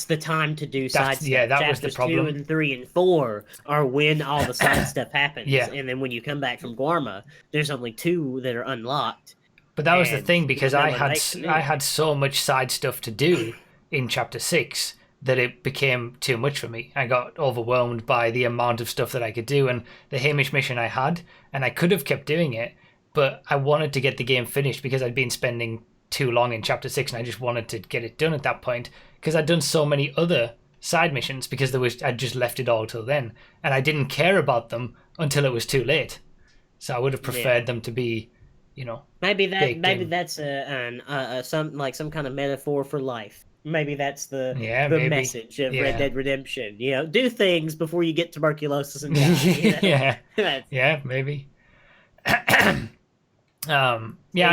the time to do side stuff. Yeah, that Chapters was the problem. 2 and 3 and 4 are when all the side stuff happens. Yeah. And then when you come back from Guarma, there's only 2 that are unlocked. But that was the thing, because I had so much side stuff to do in chapter 6 that it became too much for me. I got overwhelmed by the amount of stuff that I could do, and the Hamish mission I had, and I could have kept doing it, but I wanted to get the game finished because I'd been spending too long in chapter 6, and I just wanted to get it done at that point, because I'd done so many other side missions, because I'd just left it all till then, and I didn't care about them until it was too late. So I would have preferred them to be, maybe that's some kind of metaphor for life. Maybe that's the message of Red Dead Redemption. Do things before you get tuberculosis and die. Yeah, maybe. I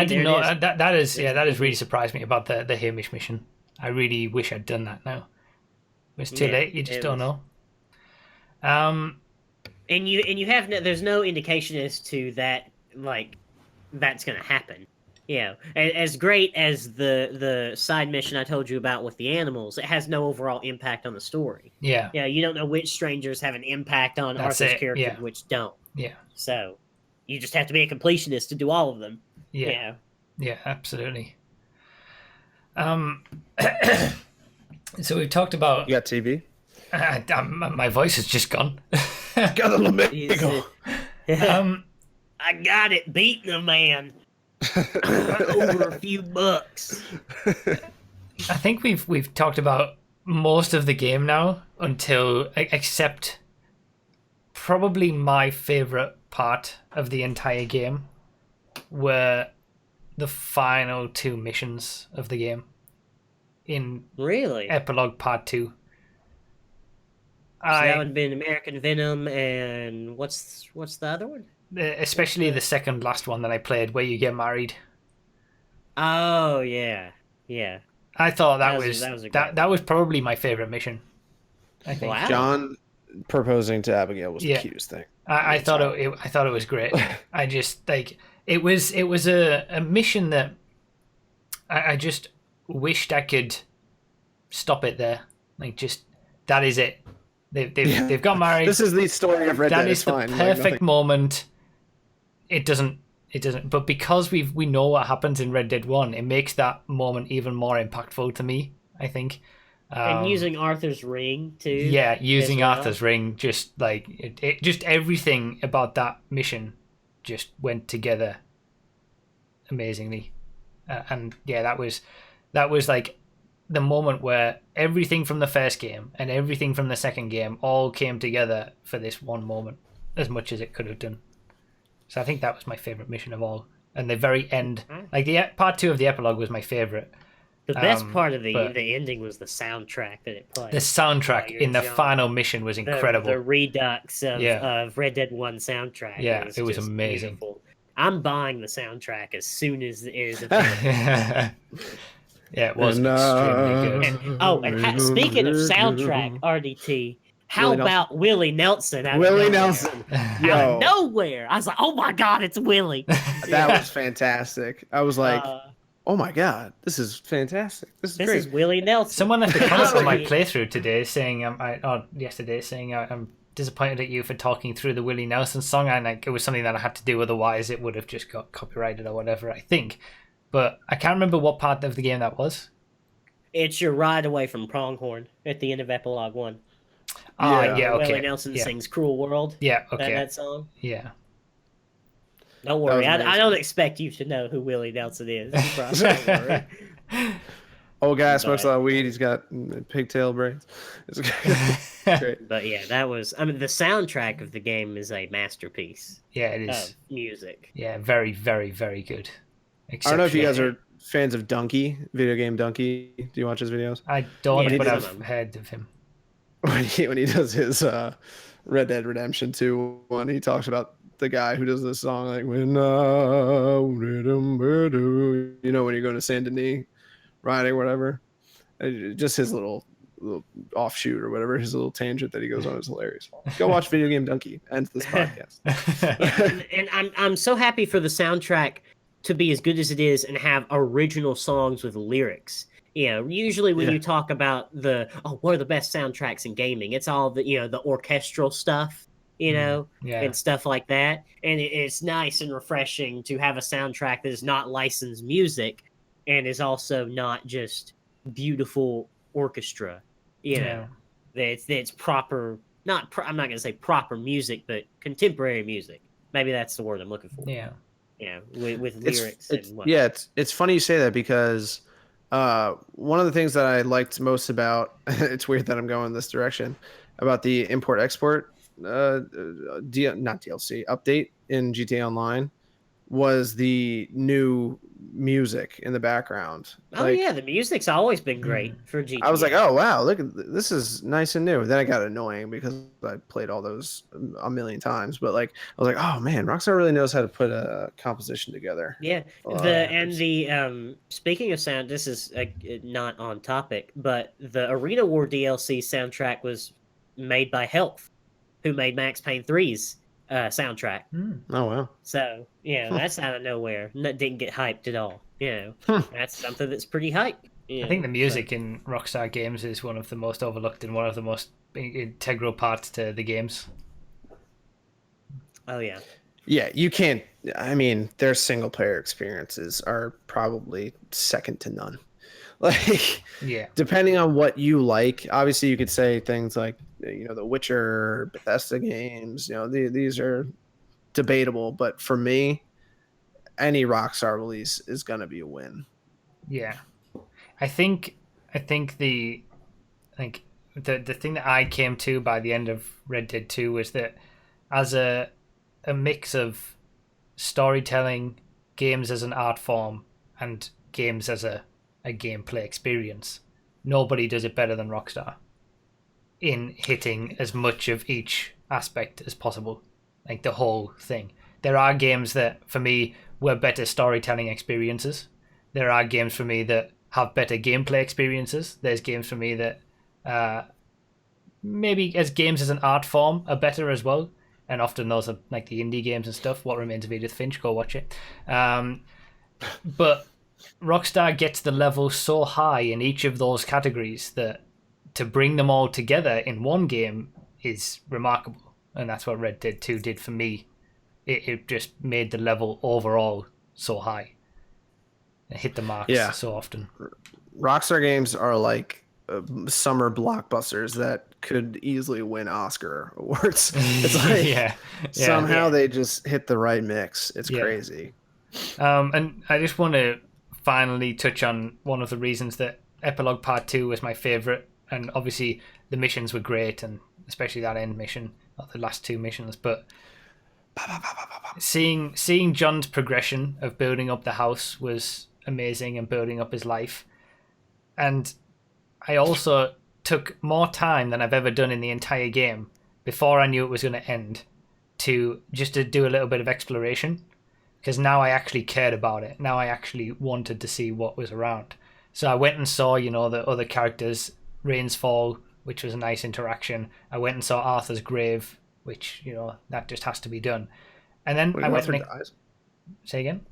didn't know that has really surprised me about the Hamish mission. I really wish I'd done that now. It's too late. You just don't know. And you have there's no indication as to that, like, that's going to happen. Yeah, as great as the side mission I told you about with the animals, it has no overall impact on the story. Yeah. Yeah, you don't know which strangers have an impact on That's Arthur's it, character yeah. and which don't. Yeah. So you just have to be a completionist to do all of them. Yeah. Yeah. Yeah, absolutely. So we've talked about. You got TV? My voice has just gone. Got a little bit. I got it, beating a man over a few bucks. I think we've talked about most of the game now, except probably my favorite part of the entire game were the final 2 missions of the game in Really? Epilogue Part 2. So that would have been American Venom, and what's the other one? Especially the second last one that I played, where you get married. Oh yeah, yeah. I thought that was probably my favorite mission. I think. Wow. John proposing to Abigail was the cutest thing. I thought it was great. I just like it was a mission that I just wished I could stop it there. Like, just that is it. They've got married. This is the story of Red Dead. That is the perfect moment. It doesn't. But because we know what happens in Red Dead 1, it makes that moment even more impactful to me, I think. And using Arthur's ring too. Yeah, using Arthur's ring, just like it just everything about that mission just went together amazingly. And yeah, that was like the moment where everything from the first game and everything from the second game all came together for this one moment, as much as it could have done. So I think that was my favorite mission of all. And the very end, like the part 2 of the epilogue, was my favorite. The best part of the ending was the soundtrack that it played. The soundtrack in the final mission was incredible. The redux of Red Dead 1 soundtrack. Yeah, it was amazing. Beautiful. I'm buying the soundtrack as soon as it is available. Yeah, it was extremely good. And speaking of soundtrack, RDT, how about Willie Nelson? Willie Nelson. Out of nowhere. I was like, oh my God, it's Willie. That was fantastic. I was like, oh my God, this is fantastic. This is Willie Nelson. Someone left a comment on my playthrough today saying, yesterday saying, I'm disappointed at you for talking through the Willie Nelson song. And like, it was something that I had to do, otherwise it would have just got copyrighted or whatever, I think. But I can't remember what part of the game that was. It's your ride away from Pronghorn at the end of Epilogue 1. Okay. Willie Nelson sings Cruel World. Yeah, okay. That song. Yeah. Don't worry. I don't expect you to know who Willie Nelson is. Don't worry. Old guy smokes a lot of weed. He's got pigtail braids. It's great. But yeah, the soundtrack of the game is a masterpiece. Yeah, it is. Of music. Yeah, very, very, very good. I don't know if you guys are fans of Donkey, video game Donkey. Do you watch his videos? I don't, but I've heard of him. When he does his Red Dead Redemption 2 one, he talks about the guy who does this song, like, when you know, when you're going to Saint Denis riding, whatever. Just his little offshoot or whatever, his little tangent that he goes on is hilarious. Go watch Video Game Donkey. Ends this podcast. and I'm so happy for the soundtrack to be as good as it is and have original songs with lyrics. Usually when you talk about what are the best soundtracks in gaming, it's all the orchestral stuff, and stuff like that. And it's nice and refreshing to have a soundtrack that is not licensed music and is also not just beautiful orchestra. It's proper. I'm not going to say proper music, but contemporary music. Maybe that's the word I'm looking for. Yeah. With lyrics and whatnot. Yeah, it's funny you say that, because one of the things that I liked most about it's weird that I'm going this direction about the import-export not DLC update in GTA Online was the new music in the background. The music's always been great for GTA. I was like, oh wow, look, this is nice and new. Then it got annoying because I played all those a million times. But like, I was like, oh man, Rockstar really knows how to put a composition together. Yeah. Speaking of sound, this is not on topic, but the Arena War DLC soundtrack was made by Health, who made Max Payne 3's soundtrack. Oh wow. So that's out of nowhere. That didn't get hyped at all. That's something that's pretty hype. I think the music in Rockstar games is one of the most overlooked and one of the most integral parts to the games. Oh yeah. Yeah, you can't. I mean, their single player experiences are probably second to none. Like, yeah, depending on what you like, obviously you could say things like, the Witcher, Bethesda games. These are debatable, but for me, any Rockstar release is gonna be a win. Yeah, I think the thing that I came to by the end of Red Dead 2 was that as a mix of storytelling, games as an art form, and games as a gameplay experience, nobody does it better than Rockstar in hitting as much of each aspect as possible, like the whole thing. There are games that, for me, were better storytelling experiences. There are games for me that have better gameplay experiences. There's games for me that maybe as games as an art form are better as well. And often those are like the indie games and stuff. What Remains of Edith Finch, go watch it. But Rockstar gets the level so high in each of those categories that to bring them all together in one game is remarkable. And that's what Red Dead 2 did for me. It just made the level overall so high. It hit the marks so often. Rockstar games are like summer blockbusters that could easily win Oscar awards. It's like somehow they just hit the right mix. It's crazy. And I just want to finally touch on one of the reasons that Epilogue Part 2 was my favourite. And obviously the missions were great, and especially that end mission, not the last two missions, but seeing John's progression of building up the house was amazing, and building up his life. And I also took more time than I've ever done in the entire game before I knew it was going to end to do a little bit of exploration, because now I actually cared about it. Now I actually wanted to see what was around. So I went and saw, the other characters, Rain's Fall, which was a nice interaction. I went and saw Arthur's grave, which, that just has to be done. And then I went Arthur dies? Say again?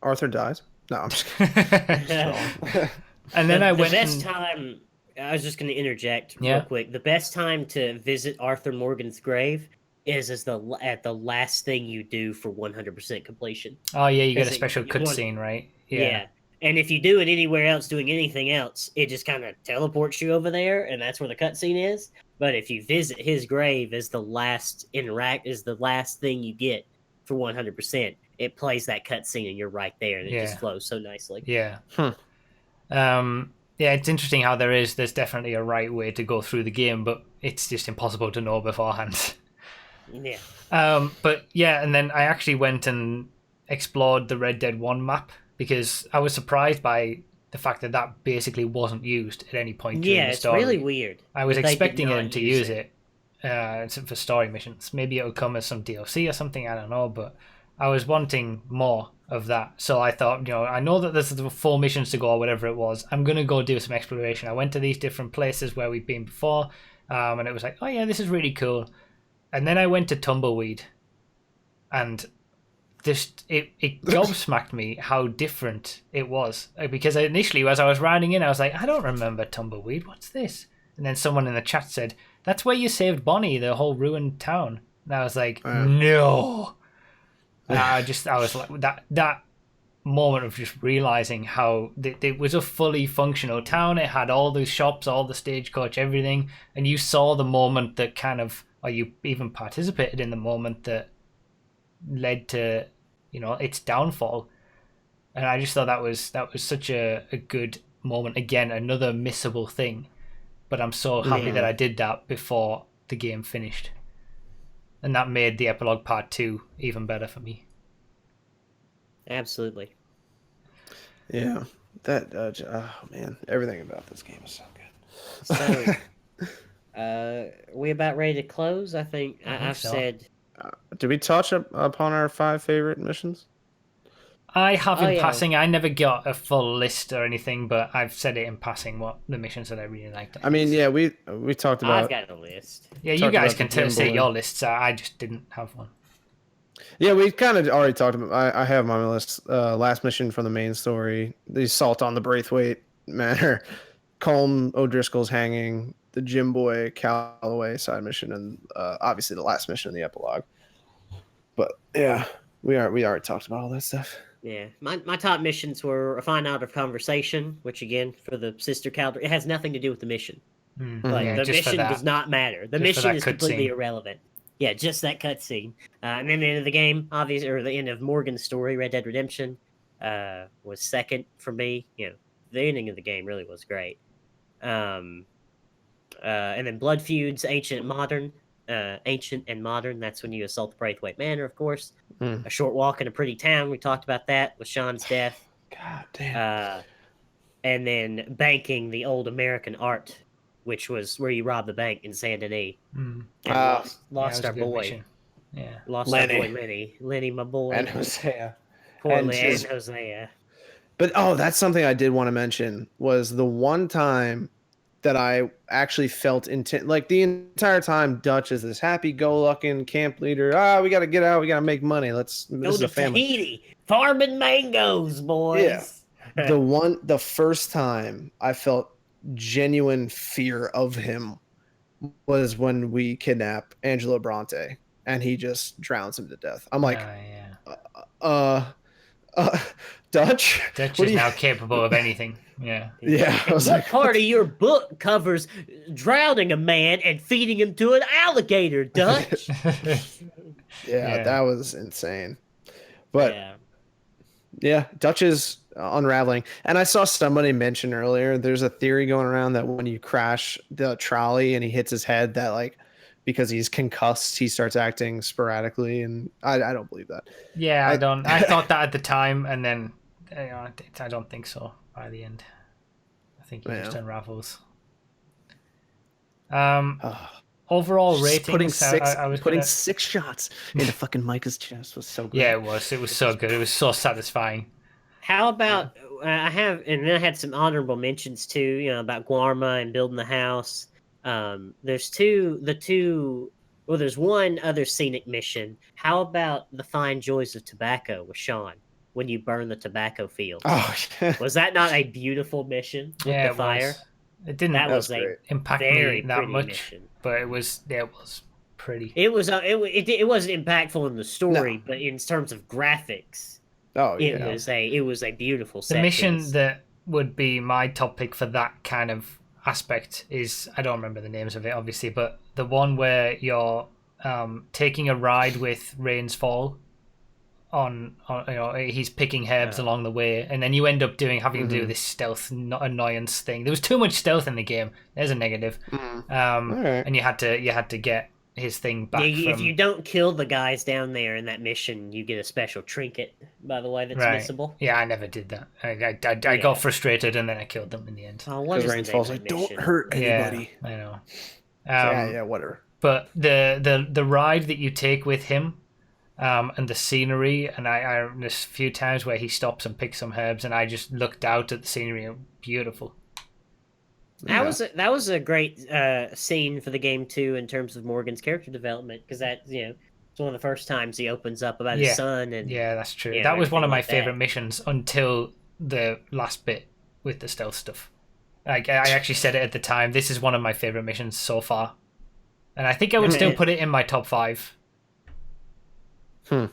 Arthur dies? No, I'm just kidding. And then I went. The best time. I was just going to interject real quick. The best time to visit Arthur Morgan's grave is at the last thing you do for 100% completion. Oh yeah, you get a special cutscene, right? Yeah. And if you do it anywhere else, doing anything else, it just kind of teleports you over there, and that's where the cutscene is. But if you visit his grave as the last thing you get for 100%, it plays that cutscene, and you're right there, and it just flows so nicely. Yeah. Yeah, it's interesting how there's definitely a right way to go through the game, but it's just impossible to know beforehand. Yeah. But yeah, and then I actually went and explored the Red Dead 1 map, because I was surprised by the fact that basically wasn't used at any point during the story. Yeah, it's really weird. I was expecting them to use it for story missions. Maybe it'll come as some DLC or something, I don't know, but I was wanting more of that. So I thought, I know that there's 4 missions to go or whatever it was. I'm going to go do some exploration. I went to these different places where we've been before, and it was like, oh yeah, this is really cool. And then I went to Tumbleweed, and it gobsmacked me how different it was. Because initially, as I was riding in, I was like, I don't remember Tumbleweed. What's this? And then someone in the chat said, that's where you saved Bonnie, the whole ruined town. And I was like, no. I was like, that moment of just realizing how it was a fully functional town. It had all the shops, all the stagecoach, everything. And you saw the moment that or you even participated in the moment that led to, its downfall. And I just thought that was such a good moment. Again, another missable thing. But I'm so happy that I did that before the game finished. And that made the Epilogue Part 2 even better for me. Absolutely. Yeah. That, man, everything about this game is so good. So, are we about ready to close? I think I've said... did we touch upon our 5 favorite missions? I have Oh, in yeah. passing. I never got a full list or anything, but I've said it in passing what the missions that I really liked. I mean, yeah, we talked about. I've got a list. Yeah, you talked guys about can the say Jimbo your and- lists. I just didn't have one. Yeah, we kind of already talked about. I have my list. Last mission from the main story: the assault on the Braithwaite Manor, Colm O'Driscoll's hanging, the Jim Boy Calloway side mission, and obviously the last mission in the epilogue. But yeah, we already talked about all that stuff. Yeah, my top missions were a fine art of conversation, which again for the sister calendar, it has nothing to do with the mission. Like Yeah, the just for mission that. does not matter. The Just for mission that is completely cutscene. irrelevant. Yeah, just that cutscene. And then the end of the game, obviously, or the end of Morgan's story, Red Dead Redemption, was second for me. You know, the ending of the game really was great. And then Blood Feuds, Ancient and Modern. Ancient and Modern, that's when you assault the Braithwaite Manor, of course. Mm. A Short Walk in a Pretty Town, we talked about that with Sean's death. God damn. And then Banking the Old American Art, which was where you robbed the bank in Saint Denis. And lost Yeah, it was a our good boy. mission. Yeah. Lost Lenny. our boy Lenny. Lenny, my boy. And Hosea. Poor and Lenny his- and Hosea. But that's something I did want to mention was the one time that I actually felt intent. Like the entire time, Dutch is this happy-go-lucky camp leader. We got to get out. We got to make money. Go This is to a family. Tahiti. Farming mangoes, boys. The first time I felt genuine fear of him was when we kidnap Angelo Bronte and he just drowns him to death. I'm like, Dutch? Dutch What is do you- now capable of anything. Yeah. Yeah, I was What like, part of your book covers drowning a man and feeding him to an alligator, Dutch? yeah, that was insane. But yeah, Dutch is unraveling. And I saw somebody mention earlier, there's a theory going around that when you crash the trolley and he hits his head, that like because he's concussed, he starts acting sporadically, and I don't believe that. Yeah, I don't. I thought that at the time, and then I don't think so by the end. I think he just unravels. Overall Just ratings. putting six, I was putting gonna... 6 shots into fucking Micah's chest was so good. Yeah, it was. It was so good. It was so satisfying. How about I had some honorable mentions too, you know, about Guarma and building the house. There's one other scenic mission. How about the fine joys of tobacco with Sean when you burn the tobacco fields? Oh, yeah. Was that not a beautiful mission with Yeah, the fire? was. It didn't That was great. impact very me that pretty much, mission. but it was pretty. It was it wasn't impactful in the story, but in terms of graphics, Oh, it yeah. was a beautiful set The mission piece. that would be my top pick for that kind of aspect is, I don't remember the names of it obviously, but the one where you're taking a ride with Rain's Fall on you know, he's picking herbs along the way, and then you end up having to do this stealth annoyance thing. There was too much stealth in the game. There's a negative. Alright. And you had to get his thing back Yeah, if from... you don't kill the guys down there in that mission, you get a special trinket, by the way, that's missable. Yeah, I never did that. I got frustrated and then I killed them in the end. Oh, what Because is the Rain name Falls of like, the don't mission? hurt anybody. Yeah, I know. Yeah, whatever. But the ride that you take with him, and the scenery, and there's a few times where he stops and picks some herbs, and I just looked out at the scenery. Beautiful. That was a great scene for the game too, in terms of Morgan's character development, because that it's one of the first times he opens up about his son, and Yeah, that's true. yeah, That was one of everything my like that. favorite missions until the last bit with the stealth stuff. Like I actually said it at the time. This is one of my favorite missions so far, and I think I would still put it in my top 5. But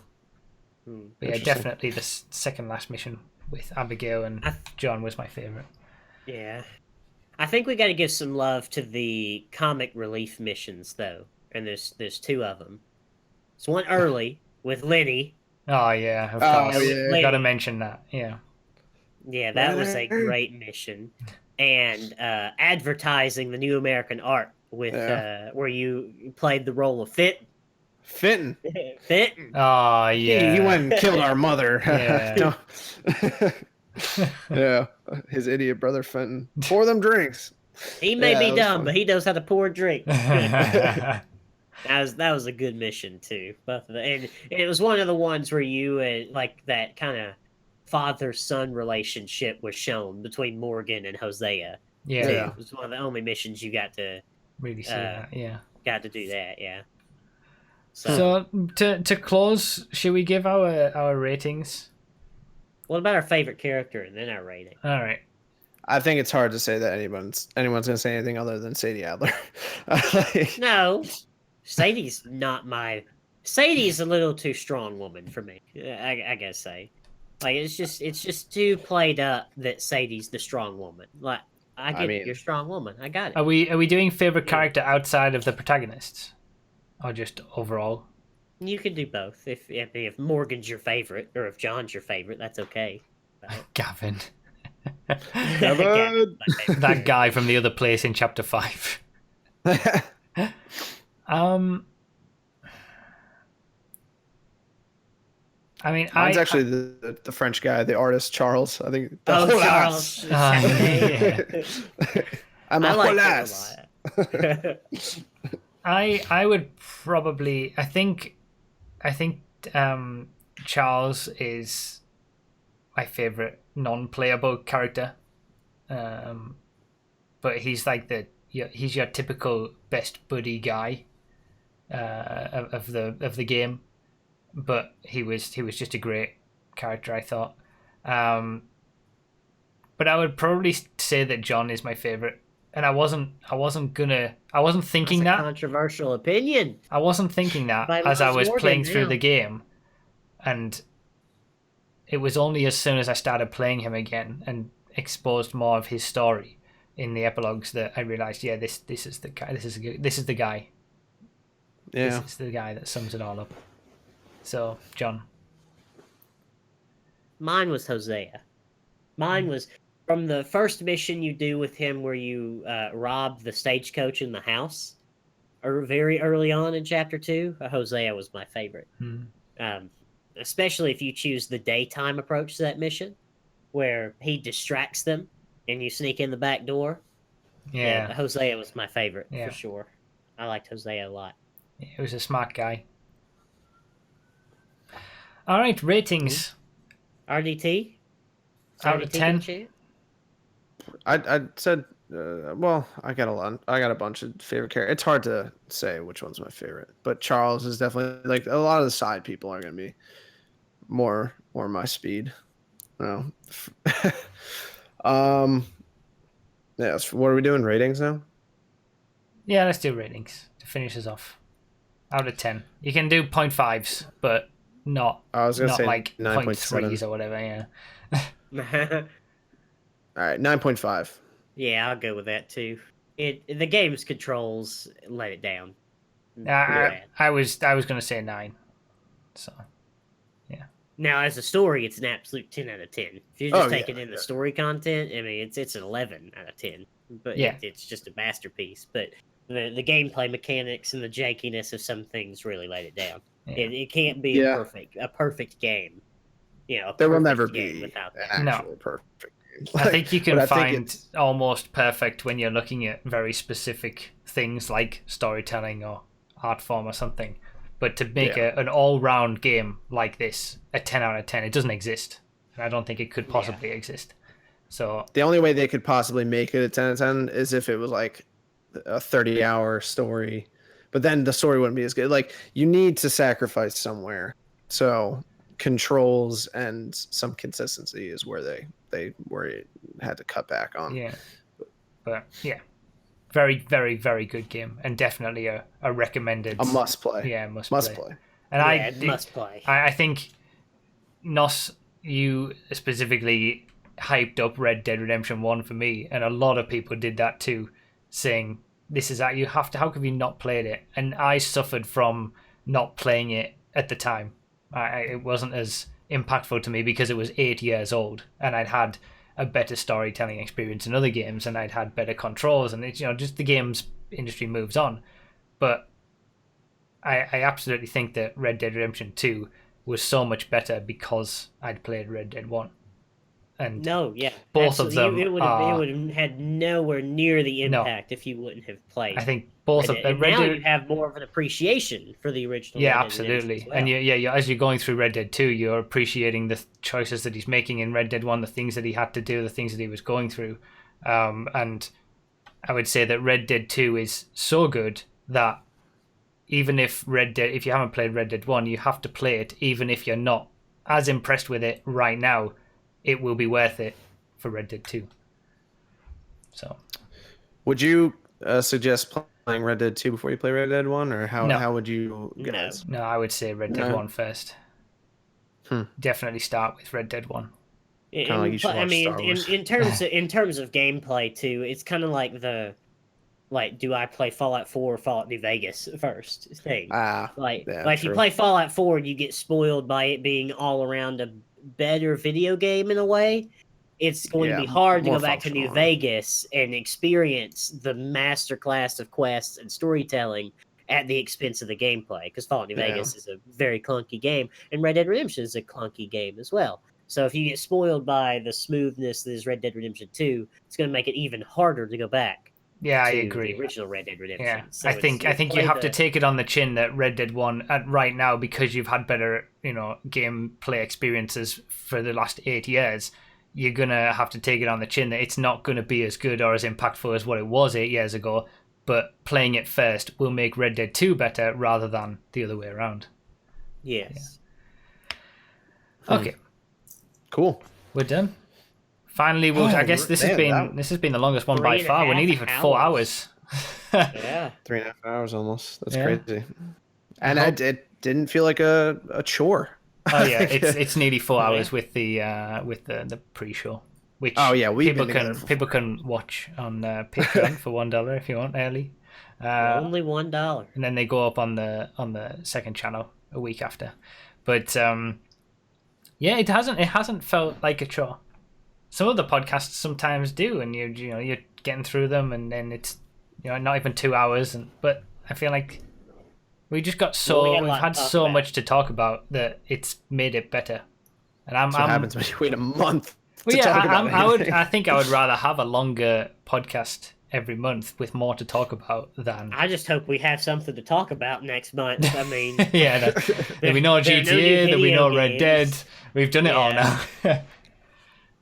yeah, definitely the second last mission with Abigail and John was my favorite. Yeah. I think we got to give some love to the comic relief missions, though, and there's 2 of them. There's one early with Lenny. Oh yeah, of Oh, course. yeah. Got to mention that. Yeah. Yeah, that was a great mission. And advertising the New American Art with where you played the role of Fenton. Oh yeah. He went and killed our mother. Yeah. Yeah, his idiot brother Fenton. Pour them drinks. He may Yeah, be that was dumb, fun. but he knows how to pour a drink. That was a good mission too. Both of them, and it was one of the ones where you like that kind of father-son relationship was shown between Morgan and Hosea. Yeah, too. Yeah. It was one of the only missions you got to really see that. Yeah. got to do that. Yeah. So to close, should we give our ratings? What about our favorite character and then our rating? All right. I think it's hard to say that anyone's gonna say anything other than Sadie Adler. No, Sadie's not my. Sadie's a little too strong woman for me. I gotta say, like it's just too played up that Sadie's the strong woman. Like I mean, you're a strong woman. I got it. Are we doing favorite character outside of the protagonists, or just overall? You can do both. If Morgan's your favorite, or if John's your favorite, that's okay. Gavin. Gavin. That guy from the other place in chapter 5. I mean, mine's actually the French guy, the artist Charles. I think. Charles. Yeah. I'm I a like Holas. I would probably I think Charles is my favorite non-playable character, but he's like he's your typical best buddy guy of the game, but he was just a great character, I thought. But I would probably say that John is my favorite, and I wasn't thinking That's a that controversial opinion. I wasn't thinking that By as I was Morgan playing through now. the game, and it was only as soon as I started playing him again and exposed more of his story in the epilogues that I realized, yeah, this is the guy. This is the guy. Yeah. This is the guy that sums it all up. So, John. Mine was Hosea. Mine was from the first mission you do with him where you rob the stagecoach in the house, or very early on in chapter 2. Hosea was my favorite. Especially if you choose the daytime approach to that mission, where he distracts them and you sneak in the back door. Yeah. Hosea was my favorite Yeah. for sure. I liked Hosea a lot. He was a smart guy. All right, ratings. RDT? Out of 10? I said, well, I got a bunch of favorite characters. It's hard to say which one's my favorite, but Charles is definitely, like, a lot of the side people are gonna be more my speed. No. Yeah. So what are we doing? Ratings now? Yeah, let's do ratings to finish us off. Out of 10. You can do 0.5s, but not I was gonna say like 9.7. 0.3s or whatever, yeah. All right, 9.5. Yeah, I'll go with that too. The game's controls let it down. I was going to say 9. So, yeah. Now, as a story, it's an absolute 10 out of 10. If you're just taking in the story content, I mean, it's an 11 out of 10. But yeah. It's just a masterpiece. But the gameplay mechanics and the jankiness of some things really let it down. Yeah. It can't be a perfect game. You know, there will never be without that. an actual perfect game. I think you can find almost perfect when you're looking at very specific things like storytelling or art form or something. But to make an all-round game like this, a 10 out of 10, it doesn't exist. And I don't think it could possibly exist. So the only way they could possibly make it a 10 out of 10 is if it was like a 30-hour story. But then the story wouldn't be as good. Like, you need to sacrifice somewhere. So controls and some consistency is where they had to cut back on. Yeah. But yeah. Very, very, very good game, and definitely a recommended. A must play. Yeah, must And play. must play. I think Nos, you specifically hyped up Red Dead Redemption 1 for me, and a lot of people did that too, saying this is that you have to. How have you not played it? And I suffered from not playing it at the time. It wasn't as impactful to me because it was 8 years old, and I'd had a better storytelling experience in other games, and I'd had better controls, and it's, just the games industry moves on. But I absolutely think that Red Dead Redemption 2 was so much better because I'd played Red Dead 1. and No, yeah, both of them It would have had nowhere near the No. impact if you wouldn't have played. I think both of and Red now Dead. you have more of an appreciation for the original. Yeah, Red Dead Redemption absolutely. as well. And as you're going through Red Dead 2, you're appreciating the choices that he's making in Red Dead 1, the things that he had to do, the things that he was going through. And I would say that Red Dead 2 is so good that even if you haven't played Red Dead 1, you have to play it, even if you're not as impressed with it right now, it will be worth it for Red Dead 2. So, would you suggest playing Red Dead 2 before you play Red Dead 1, or how would you guys? No, I would say Red Dead 1 first. Definitely start with Red Dead 1. Kind of like you should watch Star Wars. in terms of gameplay too, it's kind of like do I play Fallout 4 or Fallout New Vegas first thing? If you play Fallout 4 and you get spoiled by it being all around a better video game in a way, it's going to be hard to go back to New Vegas and experience the masterclass of quests and storytelling at the expense of the gameplay, because Fallout New Vegas is a very clunky game, and Red Dead Redemption is a clunky game as well. So if you get spoiled by the smoothness that is Red Dead Redemption 2, it's going to make it even harder to go back. Yeah, I agree. The original Red Dead Redemption. Yeah, So I think you have to take it on the chin that Red Dead 1 right now, because you've had better, gameplay experiences for the last 8 years. You're gonna have to take it on the chin that it's not gonna be as good or as impactful as what it was 8 years ago. But playing it first will make Red Dead 2 better rather than the other way around. Yes. Yeah. Okay. Cool. We're done. Finally, I guess this has been the longest one by far. We're nearly for 4 hours. Yeah. 3.5 hours almost. That's crazy. And it didn't feel like a chore. Oh yeah, it's nearly 4 hours with the pre-show, which people can watch on Patreon for $1 if you want early. Only $1, and then they go up on the second channel a week after. But it hasn't felt like a chore. Some of the podcasts sometimes do, and you're getting through them, and then it's not even 2 hours. But I feel like we just got we've had so much to talk about that it's made it better. And what happens when you wait a month? I think I would rather have a longer podcast every month with more to talk about than. I just hope we have something to talk about next month. I mean, yeah, there'll be no GTA, there'll be no Red Dead. We've done it all now.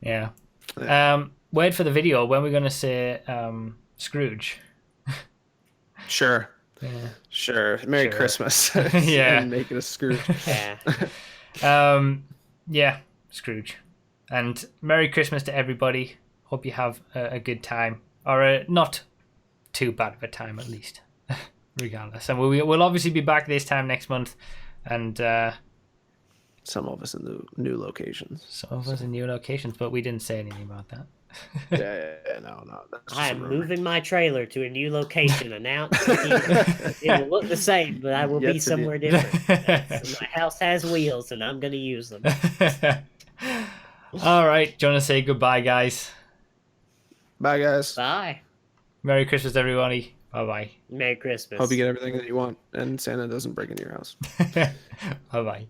Yeah. Word for the video. When we're gonna say Scrooge. Sure. Yeah. Sure. Merry Christmas. Yeah. And make it a Scrooge. Yeah. Yeah, Scrooge. And Merry Christmas to everybody. Hope you have a good time, or not too bad of a time at least, regardless. And we'll obviously be back this time next month, and some of us in the new locations. Some of us in new locations, but we didn't say anything about that. No. I am moving my trailer to a new location. Announced. It will look the same, but I will be somewhere different. My house has wheels, and I'm going to use them. All right. Do you want to say goodbye, guys? Bye, guys. Bye. Merry Christmas, everybody. Bye-bye. Merry Christmas. Hope you get everything that you want, and Santa doesn't break into your house. Bye-bye.